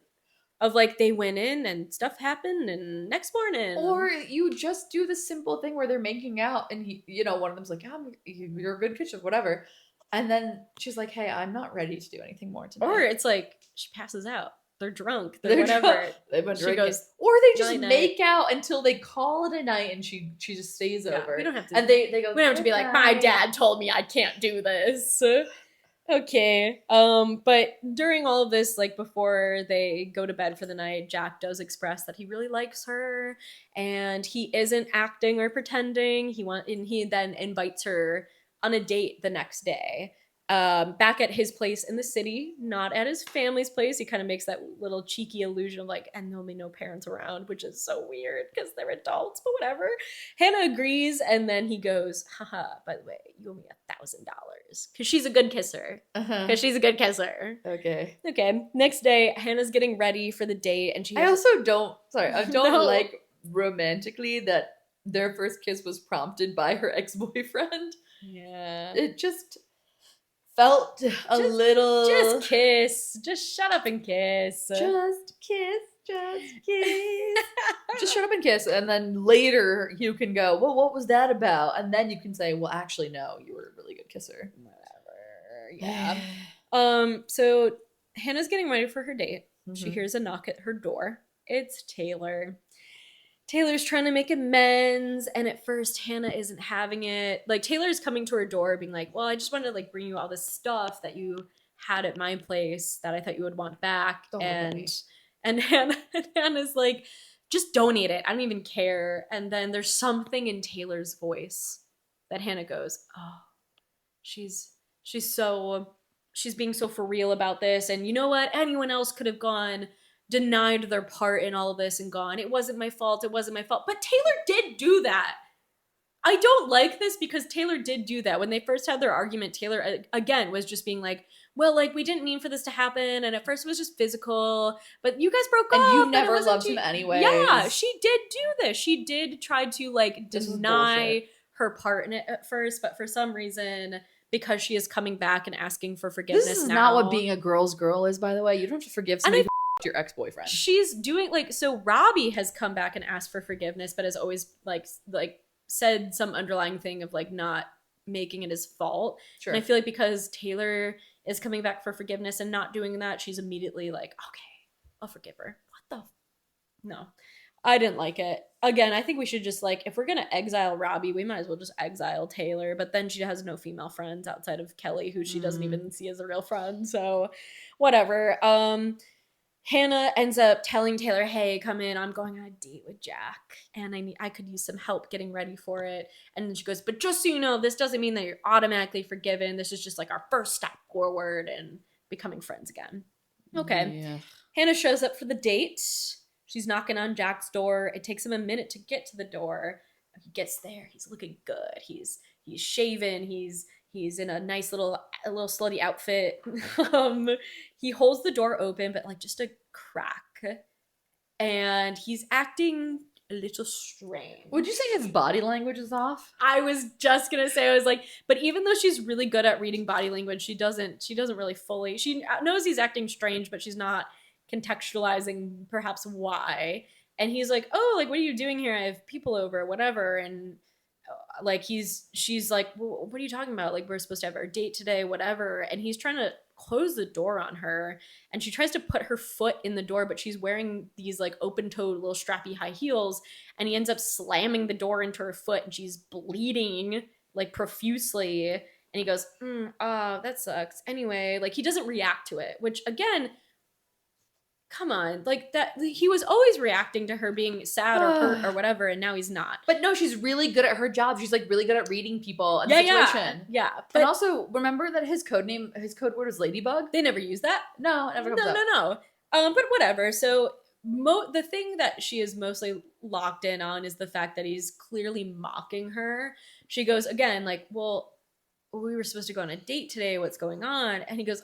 of like they went in and stuff happened and next morning. Or you just do the simple thing where they're making out and one of them's like, you're a good kisser, whatever. And then she's like, hey, I'm not ready to do anything more tonight. Or it's like she passes out. They're drunk. They're whatever. They've been She drinking. goes, or they just night-night. make out until they call it a night and she just stays over. We don't have to. And they go, we don't have to be like, my dad told me I can't do this. Okay. But during all of this, like before they go to bed for the night, Jack does express that he really likes her and he isn't acting or pretending. And he then invites her on a date the next day. Back at his place in the city, not at his family's place. He kind of makes that little cheeky illusion of like, and there'll be no parents around, which is so weird because they're adults, but whatever. Hannah agrees, and then he goes, haha, by the way, you owe me $1,000 because she's a good kisser. Because she's a good kisser. Okay. Next day, Hannah's getting ready for the date, and I also don't No. like romantically that their first kiss was prompted by her ex-boyfriend. Yeah. It just felt a little... Just kiss. Just shut up and kiss. Just kiss. Just shut up and kiss. And then later you can go, well, what was that about? And then you can say, well, actually, no, you were a really good kisser. Whatever. Yeah. So Hannah's getting ready for her date. She hears a knock at her door. It's Taylor. Taylor's trying to make amends, and at first Hannah isn't having it. Like, Taylor's coming to her door being like, well, I just wanted to like bring you all this stuff that you had at my place that I thought you would want back. And Hannah's like, just donate it. I don't even care. And then there's something in Taylor's voice that Hannah goes, oh, she's being so for real about this. And you know what? Anyone else could have denied their part in all of this and gone, it wasn't my fault. But Taylor did do that. I don't like this because Taylor did do that. When they first had their argument, Taylor, again, was just being like, well, like, we didn't mean for this to happen. And at first it was just physical. But you guys broke up. And you never loved him anyway. Yeah, she did do this. She did try to, like, deny her part in it at first. But for some reason, because she is coming back and asking for forgiveness now. This is not what being a girl's girl is, by the way. You don't have to forgive somebody who your ex-boyfriend. She's doing, like, so Robbie has come back and asked for forgiveness, but has always, like said some underlying thing of like not making it his fault. Sure. And I feel like because Taylor is coming back for forgiveness and not doing that, she's immediately like, okay, I'll forgive her. No, I didn't like it. Again, I think we should just like, if we're gonna exile Robbie, we might as well just exile Taylor. But then she has no female friends outside of Kelly, who she doesn't even see as a real friend. So whatever. Hannah ends up telling Taylor, hey, come in, I'm going on a date with Jack, and I could use some help getting ready for it. And then she goes, but just so you know, this doesn't mean that you're automatically forgiven. This is just like our first step forward and becoming friends again. Okay. Yeah. Hannah shows up for the date. She's knocking on Jack's door. It takes him a minute to get to the door. He gets there. He's looking good. He's shaven. He's in a nice little slutty outfit. He holds the door open, but like just a crack. And he's acting a little strange. Would you say his body language is off? I was just gonna say, I was like, but even though she's really good at reading body language, she doesn't really fully. She knows he's acting strange, but she's not contextualizing perhaps why. And he's like, oh, like, what are you doing here? I have people over, whatever. And like she's like, well, what are you talking about? Like, we're supposed to have our date today, whatever. And he's trying to close the door on her, and she tries to put her foot in the door, but she's wearing these like open-toed little strappy high heels, and he ends up slamming the door into her foot, and she's bleeding like profusely. And he goes, oh, that sucks. Anyway, like, he doesn't react to it, which again, come on, like, that he was always reacting to her being sad or hurt or whatever, and now he's not. But no, she's really good at her job. She's like really good at reading people and the situation. Yeah. But And also, remember that his code word was Ladybug? they never use that. No, it never comes up. No. But whatever. So the thing that she is mostly locked in on is the fact that he's clearly mocking her. She goes again, like, well, we were supposed to go on a date today. What's going on? And he goes,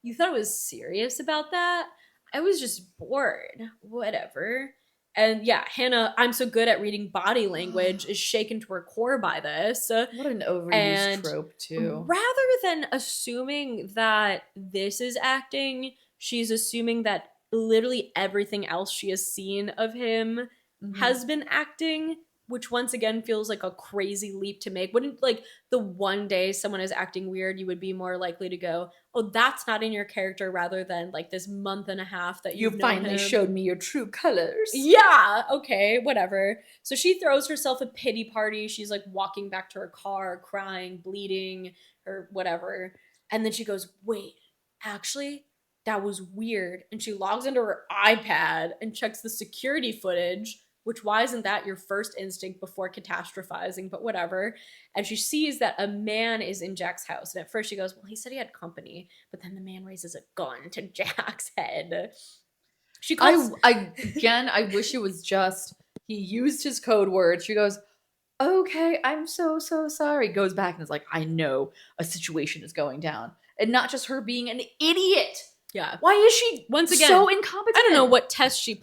you thought I was serious about that? I was just bored. Whatever. And yeah, Hannah, I'm so good at reading body language, is shaken to her core by this. What an overused trope, too. Rather than assuming that this is acting, she's assuming that literally everything else she has seen of him has been acting, which once again feels like a crazy leap to make. Wouldn't, like, the one day someone is acting weird, you would be more likely to go, oh, that's not in your character, rather than like this month and a half that you've known finally him. showed me your true colors. Yeah, okay, whatever. So she throws herself a pity party. She's like walking back to her car, crying, bleeding, or whatever. And then she goes, wait, actually, that was weird. And she logs into her iPad and checks the security footage, which, why isn't that your first instinct before catastrophizing? But whatever. And she sees that a man is in Jack's house. And at first she goes, well, he said he had company. But then the man raises a gun to Jack's head. She calls... I wish it was just, he used his code word. She goes, okay, I'm so sorry. Goes back and is like, I know a situation is going down. And not just her being an idiot. Yeah. Why is she once again so incompetent? I don't know what test she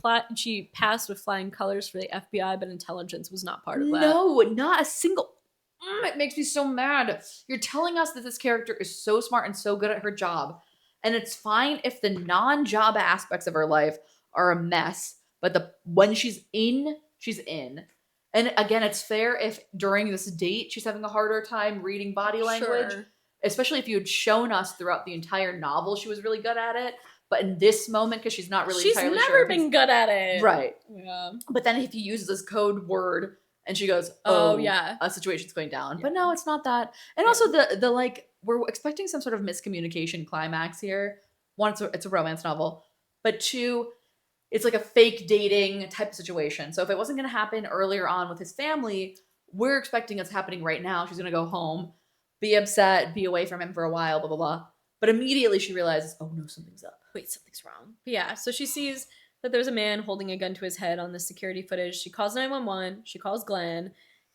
passed with flying colors for the FBI, but intelligence was not part of that. No, not a single. It makes me so mad. You're telling us that this character is so smart and so good at her job, and it's fine if the non-job aspects of her life are a mess, but when she's in, she's in. And again, it's fair if during this date she's having a harder time reading body language. Sure. Especially if you had shown us throughout the entire novel she was really good at it. But in this moment, because she's not really entirely sure. She's never been good at it. Right. Yeah. But then if he uses this code word and she goes, yeah, a situation's going down. Yeah. But no, it's not that. And also the like, we're expecting some sort of miscommunication climax here. One, it's a romance novel. But two, it's like a fake dating type of situation. So if it wasn't going to happen earlier on with his family, we're expecting it's happening right now. She's going to go home, be upset, be away from him for a while, blah, blah, blah. But immediately she realizes, oh no, something's up. Wait, something's wrong. But yeah, so she sees that there's a man holding a gun to his head on the security footage. She calls 911. She calls Glenn.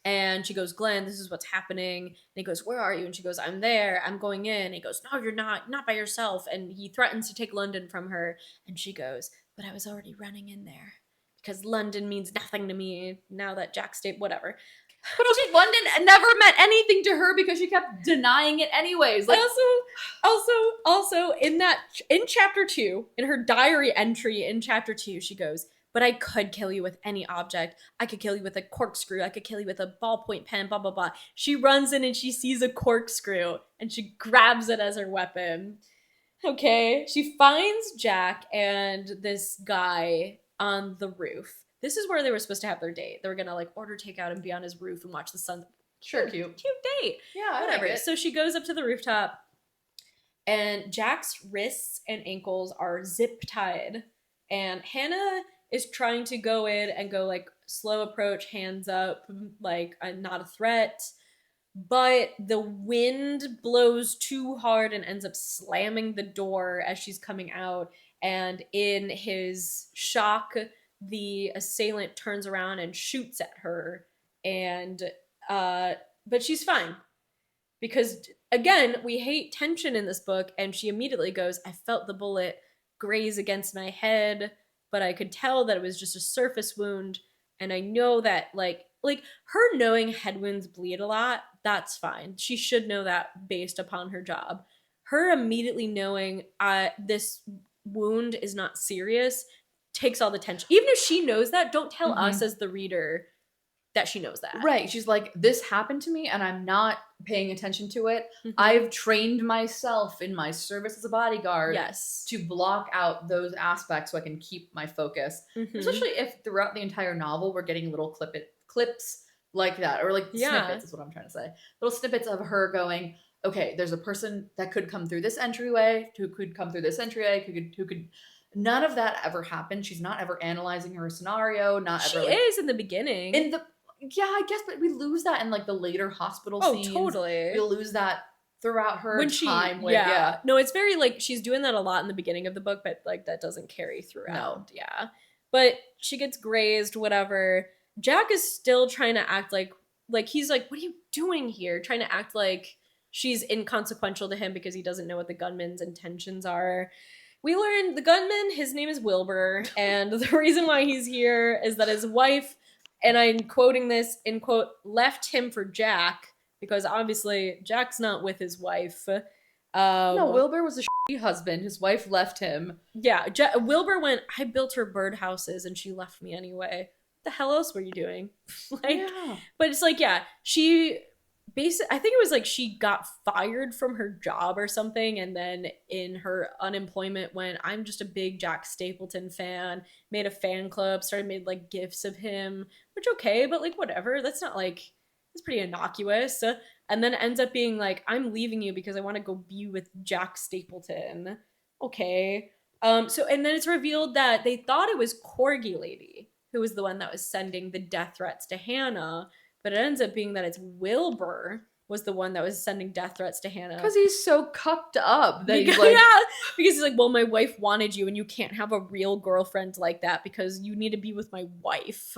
And she goes, Glenn, this is what's happening. And he goes, where are you? And she goes, I'm there. I'm going in. And he goes, no, you're not by yourself. And he threatens to take London from her. And she goes, but I was already running in there. Because London means nothing to me now that Jack stayed, whatever. But also, London never meant anything to her because she kept denying it anyways. Like, also in chapter 2, in her diary entry in chapter 2, she goes, but I could kill you with any object. I could kill you with a corkscrew. I could kill you with a ballpoint pen, blah, blah, blah. She runs in and she sees a corkscrew and she grabs it as her weapon. Okay. She finds Jack and this guy on the roof. This is where they were supposed to have their date. They were going to like order takeout and be on his roof and watch the sun. Sure, cute. Cute date. Yeah, whatever. Like so she goes up to the rooftop and Jack's wrists and ankles are zip tied. And Hannah is trying to go in and go like slow approach, hands up, like not a threat. But the wind blows too hard and ends up slamming the door as she's coming out. And in his shock, the assailant turns around and shoots at her, and but she's fine because again, we hate tension in this book, and she immediately goes, I felt the bullet graze against my head, but I could tell that it was just a surface wound, And I know that like her knowing headwinds bleed a lot, that's fine. She should know that based upon her job. Her immediately knowing this wound is not serious takes all the tension. Even if she knows that, don't tell us as the reader that she knows that. Right. She's like, this happened to me and I'm not paying attention to it. I've trained myself in my service as a bodyguard to block out those aspects so I can keep my focus. Especially if throughout the entire novel we're getting little clips like that, or like snippets is what I'm trying to say. Little snippets of her going, okay, there's a person that could come through this entryway, who could come through this entryway, who could none of that ever happened. She's not ever analyzing her scenario, she is in the beginning. Yeah, I guess, but we lose that in like the later hospital scenes. Oh, totally. We lose that throughout her time. No, it's very like she's doing that a lot in the beginning of the book, but like that doesn't carry throughout. No. Yeah. But she gets grazed, whatever. Jack is still trying to act like he's like, what are you doing here? Trying to act like she's inconsequential to him because he doesn't know what the gunman's intentions are. We learn the gunman, his name is Wilbur, and the reason why he's here is that his wife, and I'm quoting this in quote, left him for Jack, because obviously Jack's not with his wife. No, Wilbur was a shitty husband. His wife left him. Yeah, Wilbur went, I built her birdhouses and she left me anyway. What the hell else were you doing? But it's like, she I think it was like she got fired from her job or something, and then in her unemployment went, I'm just a big Jack Stapleton fan, made a fan club, made like gifs of him, which okay, but like whatever, that's not like, it's pretty innocuous. And then ends up being like, I'm leaving you because I want to go be with Jack Stapleton. Okay. So and then it's revealed that they thought it was Corgi Lady who was the one that was sending the death threats to Hannah. But it ends up being that it's Wilbur was the one that was sending death threats to Hannah. Because he's so cucked up that he's like... Yeah, because he's like, well, my wife wanted you and you can't have a real girlfriend like that because you need to be with my wife.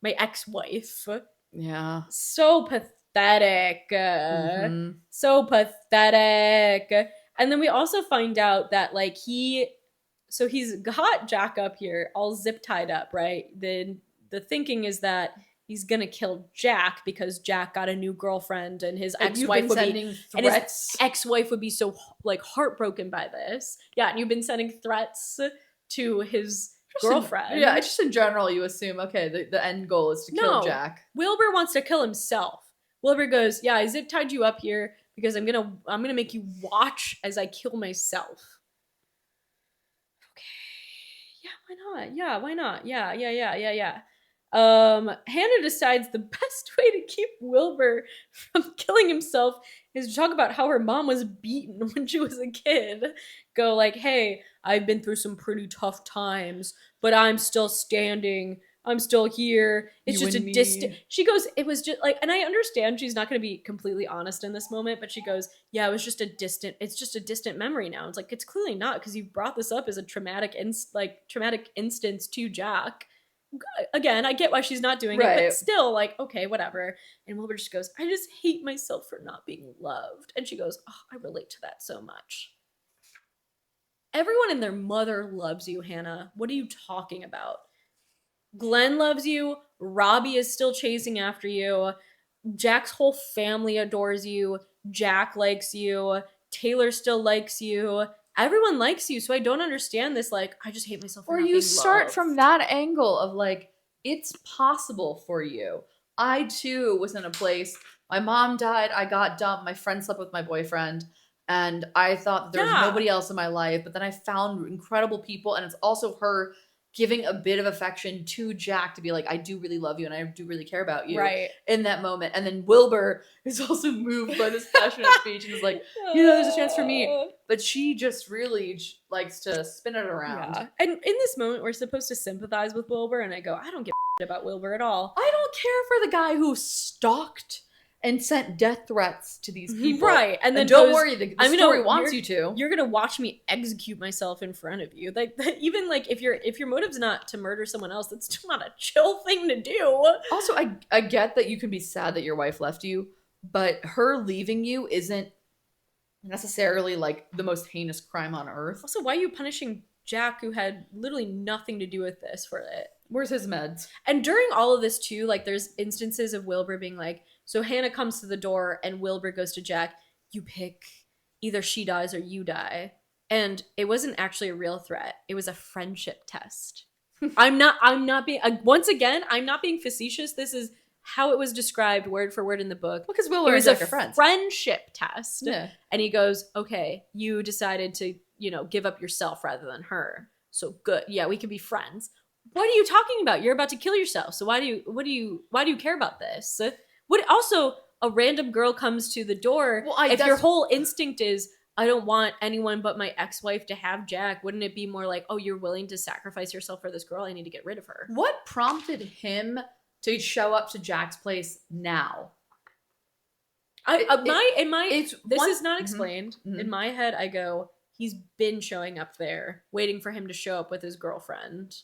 My ex-wife. Yeah. So pathetic. So pathetic. And then we also find out that, like, he's got Jack up here all zip-tied up, right? Then the thinking is that he's gonna kill Jack because Jack got a new girlfriend and his ex-wife would be so like heartbroken by this. Yeah, and you've been sending threats to his girlfriend. Just in general, you assume the end goal is to kill Jack. Wilbur wants to kill himself. Wilbur goes, yeah, I zip tied you up here because I'm gonna make you watch as I kill myself. Okay, yeah, why not? Yeah, why not? Yeah. Hannah decides the best way to keep Wilbur from killing himself is to talk about how her mom was beaten when she was a kid. Go like, hey, I've been through some pretty tough times, but I'm still standing. I'm still here. It's just a distant. She goes, it was just like, and I understand she's not going to be completely honest in this moment, but she goes, yeah, it's just a distant memory now. It's like, it's clearly not, because you brought this up as a traumatic instance to Jack. Again, I get why she's not doing it, but still, like, okay, whatever. And Wilbur just goes, I just hate myself for not being loved. And she goes, oh, I relate to that so much. Everyone and their mother loves you, Hannah. What are you talking about? Glenn loves you. Robbie is still chasing after you. Jack's whole family adores you. Jack likes you. Taylor still likes you. Everyone likes you, so I don't understand this, like, I just hate myself for not being loved. Or you start from that angle of, like, it's possible for you. I, too, was in a place, my mom died, I got dumped, my friend slept with my boyfriend, and I thought there was nobody else in my life, but then I found incredible people, and it's also her giving a bit of affection to Jack to be like, I do really love you and I do really care about you in that moment. And then Wilbur is also moved by this passionate speech and is like, there's a chance for me. But she just really likes to spin it around. Yeah. And in this moment, we're supposed to sympathize with Wilbur, and I go, I don't give a about Wilbur at all. I don't care for the guy who stalked and sent death threats to these people. Right. And then don't worry, the story wants you to. You're going to watch me execute myself in front of you. Like, even like if your motive's not to murder someone else, that's still not a chill thing to do. Also, I get that you can be sad that your wife left you, but her leaving you isn't necessarily like the most heinous crime on earth. Also, why are you punishing Jack, who had literally nothing to do with this, for it? Where's his meds? And during all of this too, like there's instances of Wilbur being like, so Hannah comes to the door and Wilbur goes to Jack, you pick, either she dies or you die. And it wasn't actually a real threat. It was a friendship test. I'm not being, once again, I'm not being facetious. This is how it was described word for word in the book. Because It Wilbur was and a Jack are friends. friendship test. Yeah. And he goes, okay, you decided to, give up yourself rather than her. So good. Yeah, we can be friends. What are you talking about? You're about to kill yourself. So why do you care about this? What also, a random girl comes to the door. Well, if your whole instinct is, I don't want anyone but my ex-wife to have Jack, wouldn't it be more like, oh, you're willing to sacrifice yourself for this girl? I need to get rid of her. What prompted him to show up to Jack's place now? This is not Mhm. explained. Mhm. In my head, I go, he's been showing up there, waiting for him to show up with his girlfriend.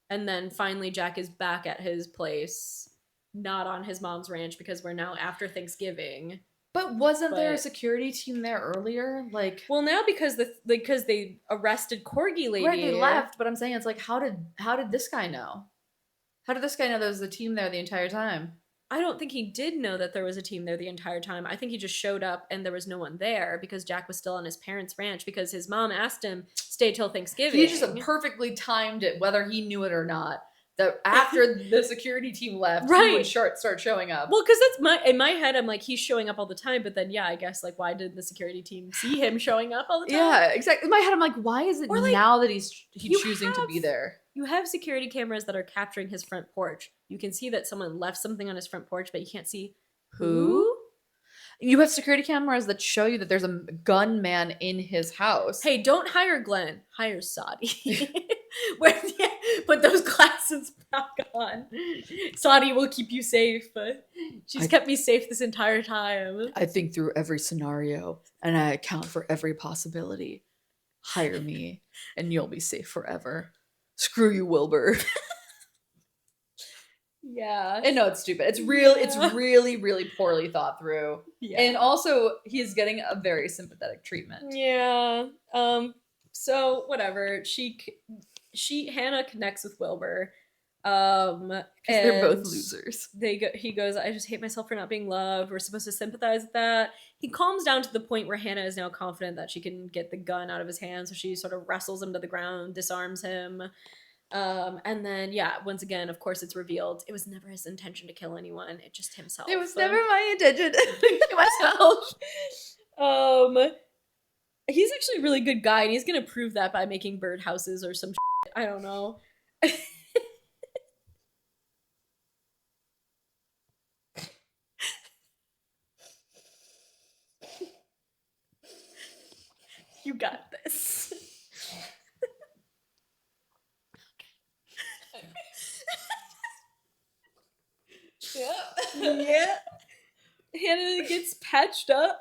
And then finally Jack is back at his place, not on his mom's ranch because we're now after Thanksgiving. But wasn't there a security team there earlier? Like, well, now because they arrested Corgi Lady. right, they left, but I'm saying it's like, how did this guy know? How did this guy know there was a team there the entire time? I don't think he did know that there was a team there the entire time. I think he just showed up and there was no one there because Jack was still on his parents' ranch because his mom asked him, stay till Thanksgiving. He just perfectly timed it, whether he knew it or not, that after the security team left, right, he would start showing up. Well, because that's in my head, I'm like, he's showing up all the time, but then yeah, I guess like, why did the security team see him showing up all the time? Yeah, exactly. In my head, I'm like, why is it now that he's choosing to be there? You have security cameras that are capturing his front porch. You can see that someone left something on his front porch, but you can't see who. You have security cameras that show you that there's a gunman in his house. Hey, don't hire Glenn. Hire Sadhi. Put those glasses back on. Sadhi will keep you safe. She's kept me safe this entire time. I think through every scenario, and I account for every possibility. Hire me, and you'll be safe forever. Screw you, Wilbur. Yeah. And no, it's stupid. It's really, really poorly thought through. Yeah. And also, he's getting a very sympathetic treatment. Yeah. So whatever. Hannah connects with Wilbur. Because they're both losers. He goes, I just hate myself for not being loved. We're supposed to sympathize with that. He calms down to the point where Hannah is now confident that she can get the gun out of his hand. So she sort of wrestles him to the ground, disarms him. And then, yeah, once again, of course, it's revealed it was never his intention to kill anyone. It's just himself. It was never my intention to kill myself. He's actually a really good guy, and he's gonna prove that by making birdhouses or some shit. I don't know. You got this. Yeah. Hannah gets patched up.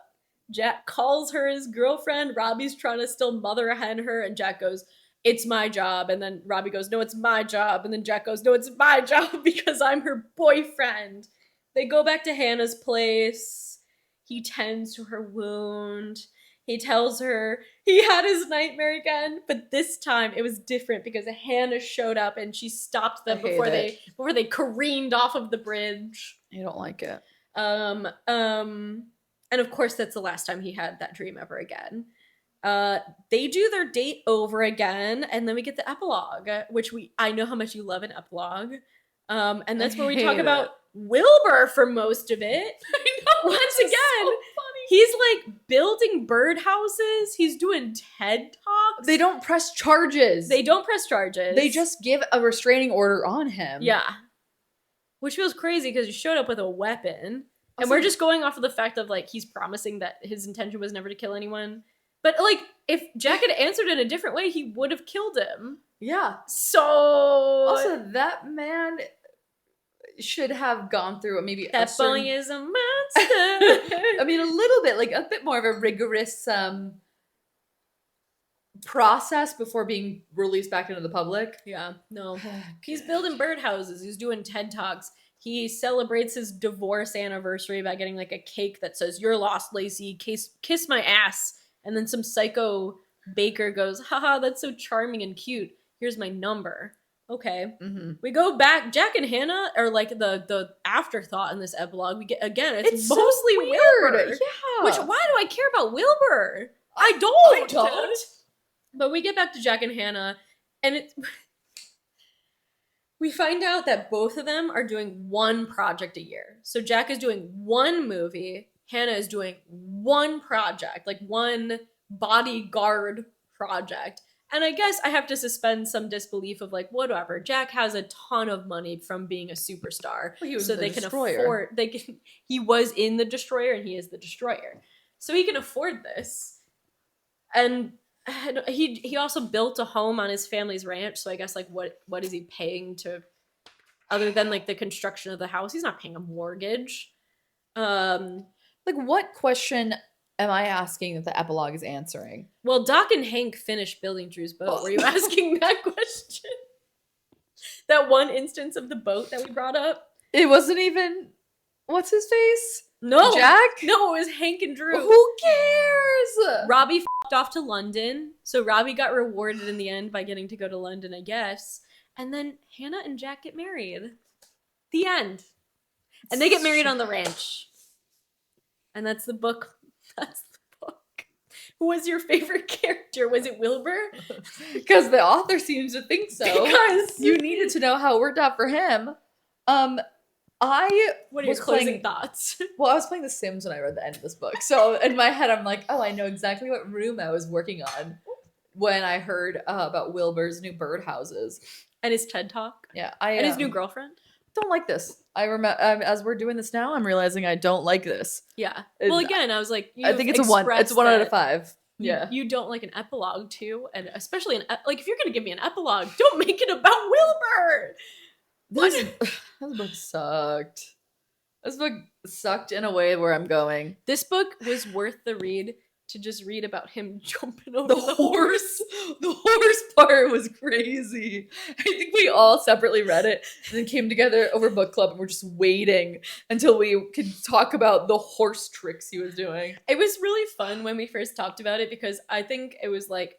Jack calls her his girlfriend. Robbie's trying to still mother hen her, and Jack goes, it's my job. And then Robbie goes, no, it's my job. And then Jack goes, no, it's my job because I'm her boyfriend. They go back to Hannah's place. He tends to her wound. He tells her he had his nightmare again, but this time it was different because Hannah showed up and she stopped them before they careened off of the bridge. I don't like it. And of course that's the last time he had that dream ever again. They do their date over again, and then we get the epilogue, which I know how much you love an epilogue. And that's where we talk about Wilbur for most of it. I know. Once again, he's like building birdhouses. He's doing TED Talks. They don't press charges. They just give a restraining order on him. Yeah. Which feels crazy because he showed up with a weapon. Also, and we're just going off of the fact of like he's promising that his intention was never to kill anyone. But like if Jack had answered in a different way, he would have killed him. Yeah. So also that man should have gone through maybe that boy is a monster. I mean, a little bit, like a bit more of a rigorous process before being released back into the public. Yeah, no. He's building birdhouses. He's doing TED Talks. He celebrates his divorce anniversary by getting like a cake that says, "You're lost, Lacey. Kiss my ass." And then some psycho baker goes, "Haha, that's so charming and cute. Here's my number." Okay. Mm-hmm. We go back. Jack and Hannah are like the afterthought in this epilogue. We get again. It's so mostly weird. Wilbur. Yeah. Which why do I care about Wilbur? I don't. I don't. But we get back to Jack and Hannah, and we find out that both of them are doing one project a year. So Jack is doing one movie. Hannah is doing one project, like one bodyguard project. And I guess I have to suspend some disbelief of like, whatever. Jack has a ton of money from being a superstar. Well, he was so the they can Destroyer. he was in the Destroyer and he is the Destroyer. So he can afford this. And he also built a home on his family's ranch. So I guess like what is he paying to, other than like the construction of the house? He's not paying a mortgage. Like, what question am I asking that the epilogue is answering? Well, Doc and Hank finished building Drew's boat. Were you asking that question? That one instance of the boat that we brought up? It wasn't even, what's his face? No. Jack? No, it was Hank and Drew. Who cares? Robbie f***ed off to London. So Robbie got rewarded in the end by getting to go to London, I guess. And then Hannah and Jack get married. The end. And they get married on the ranch. And that's the book. That's the book. Who was your favorite character? Was it Wilbur? Because the author seems to think so. Because you needed to know how it worked out for him. What are your was closing playing- thoughts? Well, I was playing The Sims when I read the end of this book. So in my head, I'm like, oh, I know exactly what room I was working on when I heard about Wilbur's new birdhouses. And his TED Talk? Yeah. And his new girlfriend? Don't like this. I remember as we're doing this now, I'm realizing I don't like this. Yeah. It's- Well, again, I was like, I think it's a 1. It's 1 out of 5. Yeah. You don't like an epilogue too, and especially like if you're gonna give me an epilogue, don't make it about Wilbur. This book sucked. This book sucked in a way where I'm going. This book was worth the read to just read about him jumping over The horse. The horse part was crazy. I think we all separately read it and then came together over book club and we're just waiting until we could talk about the horse tricks he was doing. It was really fun when we first talked about it because I think it was like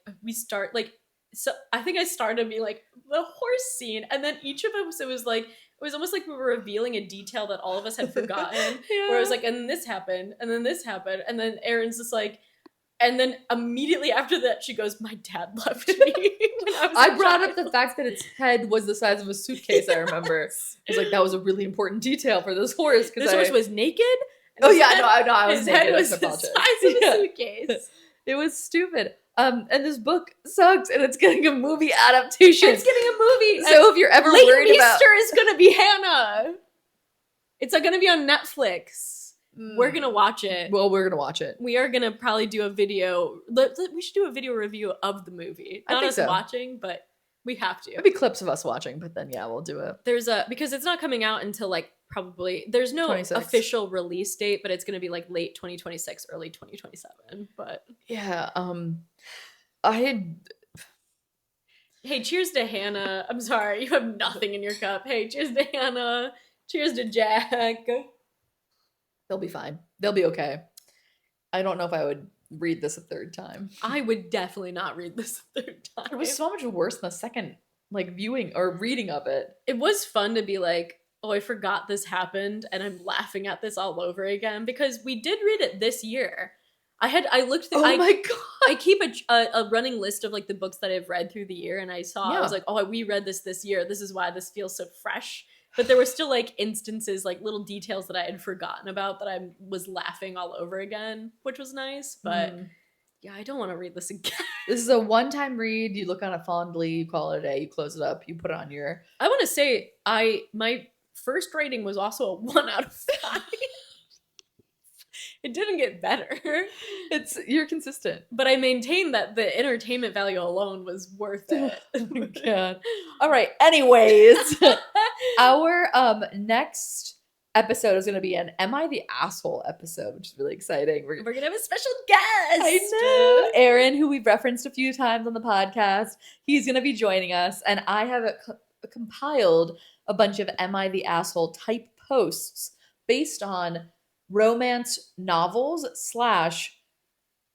I think I started being like the horse scene, and then each of us it was almost like we were revealing a detail that all of us had forgotten. Yeah. Where it was like, and then this happened, and then this happened, and then Erin's just like, and then immediately after that she goes, "My dad left me." When I brought up the fact that its head was the size of a suitcase. I remember. I was like, that was a really important detail for this horse because this horse was naked. Oh yeah, I was his naked. head was I the apologize. size of a Yeah. suitcase. It was stupid. And this book sucks, and it's getting a movie adaptation. It's getting a movie. So if you're ever Leighton worried about, Meester is going to be Hannah. It's going to be on Netflix. We're going to watch it. well, we're gonna watch it. We are going to probably do a video. We should do a video review of the movie. I Not think us so. watching, but we have to. Maybe clips of us watching, but then yeah, we'll do it. Because it's not coming out until like probably, there's no 26. official release date, but it's going to be like late 2026, early 2027. But Yeah. hey, cheers to Hannah. I'm sorry, you have nothing in your cup. Hey, cheers to Hannah. Cheers to Jack. They'll be fine. They'll be okay. I don't know if I would read this a third time. I would definitely not read this a third time. It was so much worse than the second viewing or reading of it. It was fun to be like, oh, I forgot this happened, and I'm laughing at this all over again because we did read it this year. I looked through. Oh my god! I keep a running list of like the books that I've read through the year, and I was like, oh, we read this year. This is why this feels so fresh. But there were still like instances, like little details that I had forgotten about that I was laughing all over again, which was nice. But yeah, I don't want to read this again. This is a one-time read. You look on it fondly. You call it a day. You close it up. You put it on your. I want to say my first rating was also a 1 out of 5. It didn't get better. You're consistent. But I maintain that the entertainment value alone was worth it. Oh my god. All right. Anyways, our next episode is going to be an "Am I the Asshole" episode, which is really exciting. We're gonna have a special guest. I know, Aaron, who we've referenced a few times on the podcast. He's going to be joining us, and I have compiled a bunch of "Am I the Asshole" type posts based on romance novels /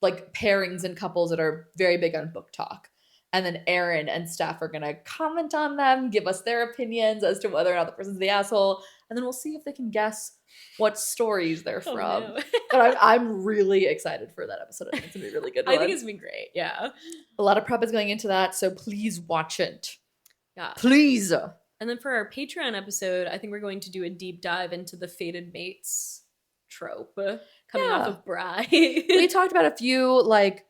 like pairings and couples that are very big on Book Talk. And then Aaron and Steph are gonna comment on them, give us their opinions as to whether or not the person's the asshole, and then we'll see if they can guess what stories they're Oh, from. no. But I'm really excited for that episode. I think it's gonna be a really good one. I think it's been great. Yeah. A lot of prep is going into that, so please watch it. Yeah. Please. And then for our Patreon episode, I think we're going to do a deep dive into the fated mates trope coming off Yeah. of Bri. We talked about a few like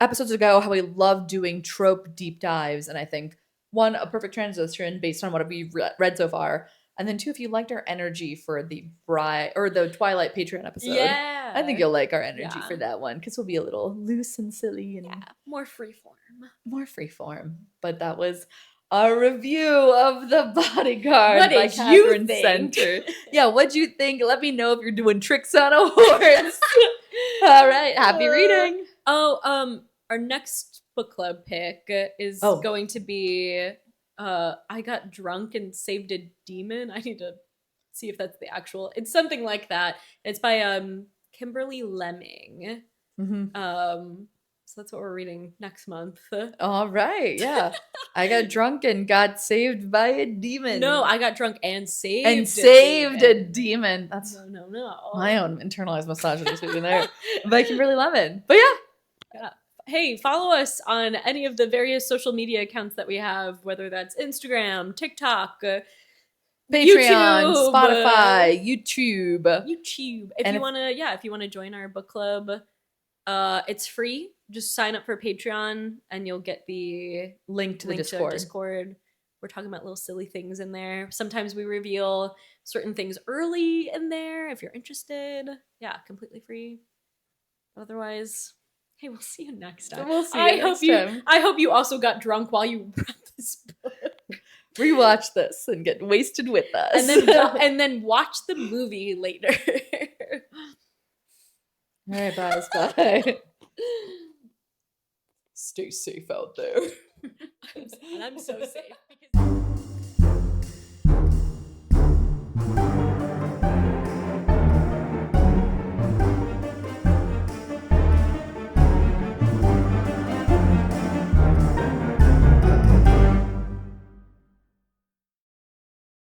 episodes ago how we love doing trope deep dives, and I think one, a perfect transition based on what we've read so far, and then two, if you liked our energy for the the Twilight Patreon episode, Yeah. I think you'll like our energy Yeah. for that one because we'll be a little loose and silly and Yeah. More freeform. more freeform. But that was our review of The Bodyguard What by did you Katherine think? Center. Yeah, what'd you think? Let me know if you're doing tricks on a horse. All right, happy reading. Oh, our next book club pick is Oh. going to be I got drunk and saved a demon. I need to see if that's the actual. It's something like that. It's by Kimberly Lemming. Mm-hmm. So that's what we're reading next month. All right, yeah. I got drunk and got saved by a demon. No, I got drunk and saved a demon. That's No. my own internalized misogyny speaking there. By Kimberly Lemon. But yeah. Hey, follow us on any of the various social media accounts that we have, whether that's Instagram, TikTok, Patreon, YouTube, Spotify, YouTube. YouTube. If And you wanna join our book club, it's free. Just sign up for Patreon and you'll get the Link to the link to our Discord. Discord. We're talking about little silly things in there. Sometimes we reveal certain things early in there if you're interested. Yeah, completely free. Otherwise, hey, we'll see you next time. We'll see you next time. I hope you also got drunk while you read this book. Rewatch this and get wasted with us. And then watch the movie later. All right, guys. Bye. Stay safe out there. And I'm so safe.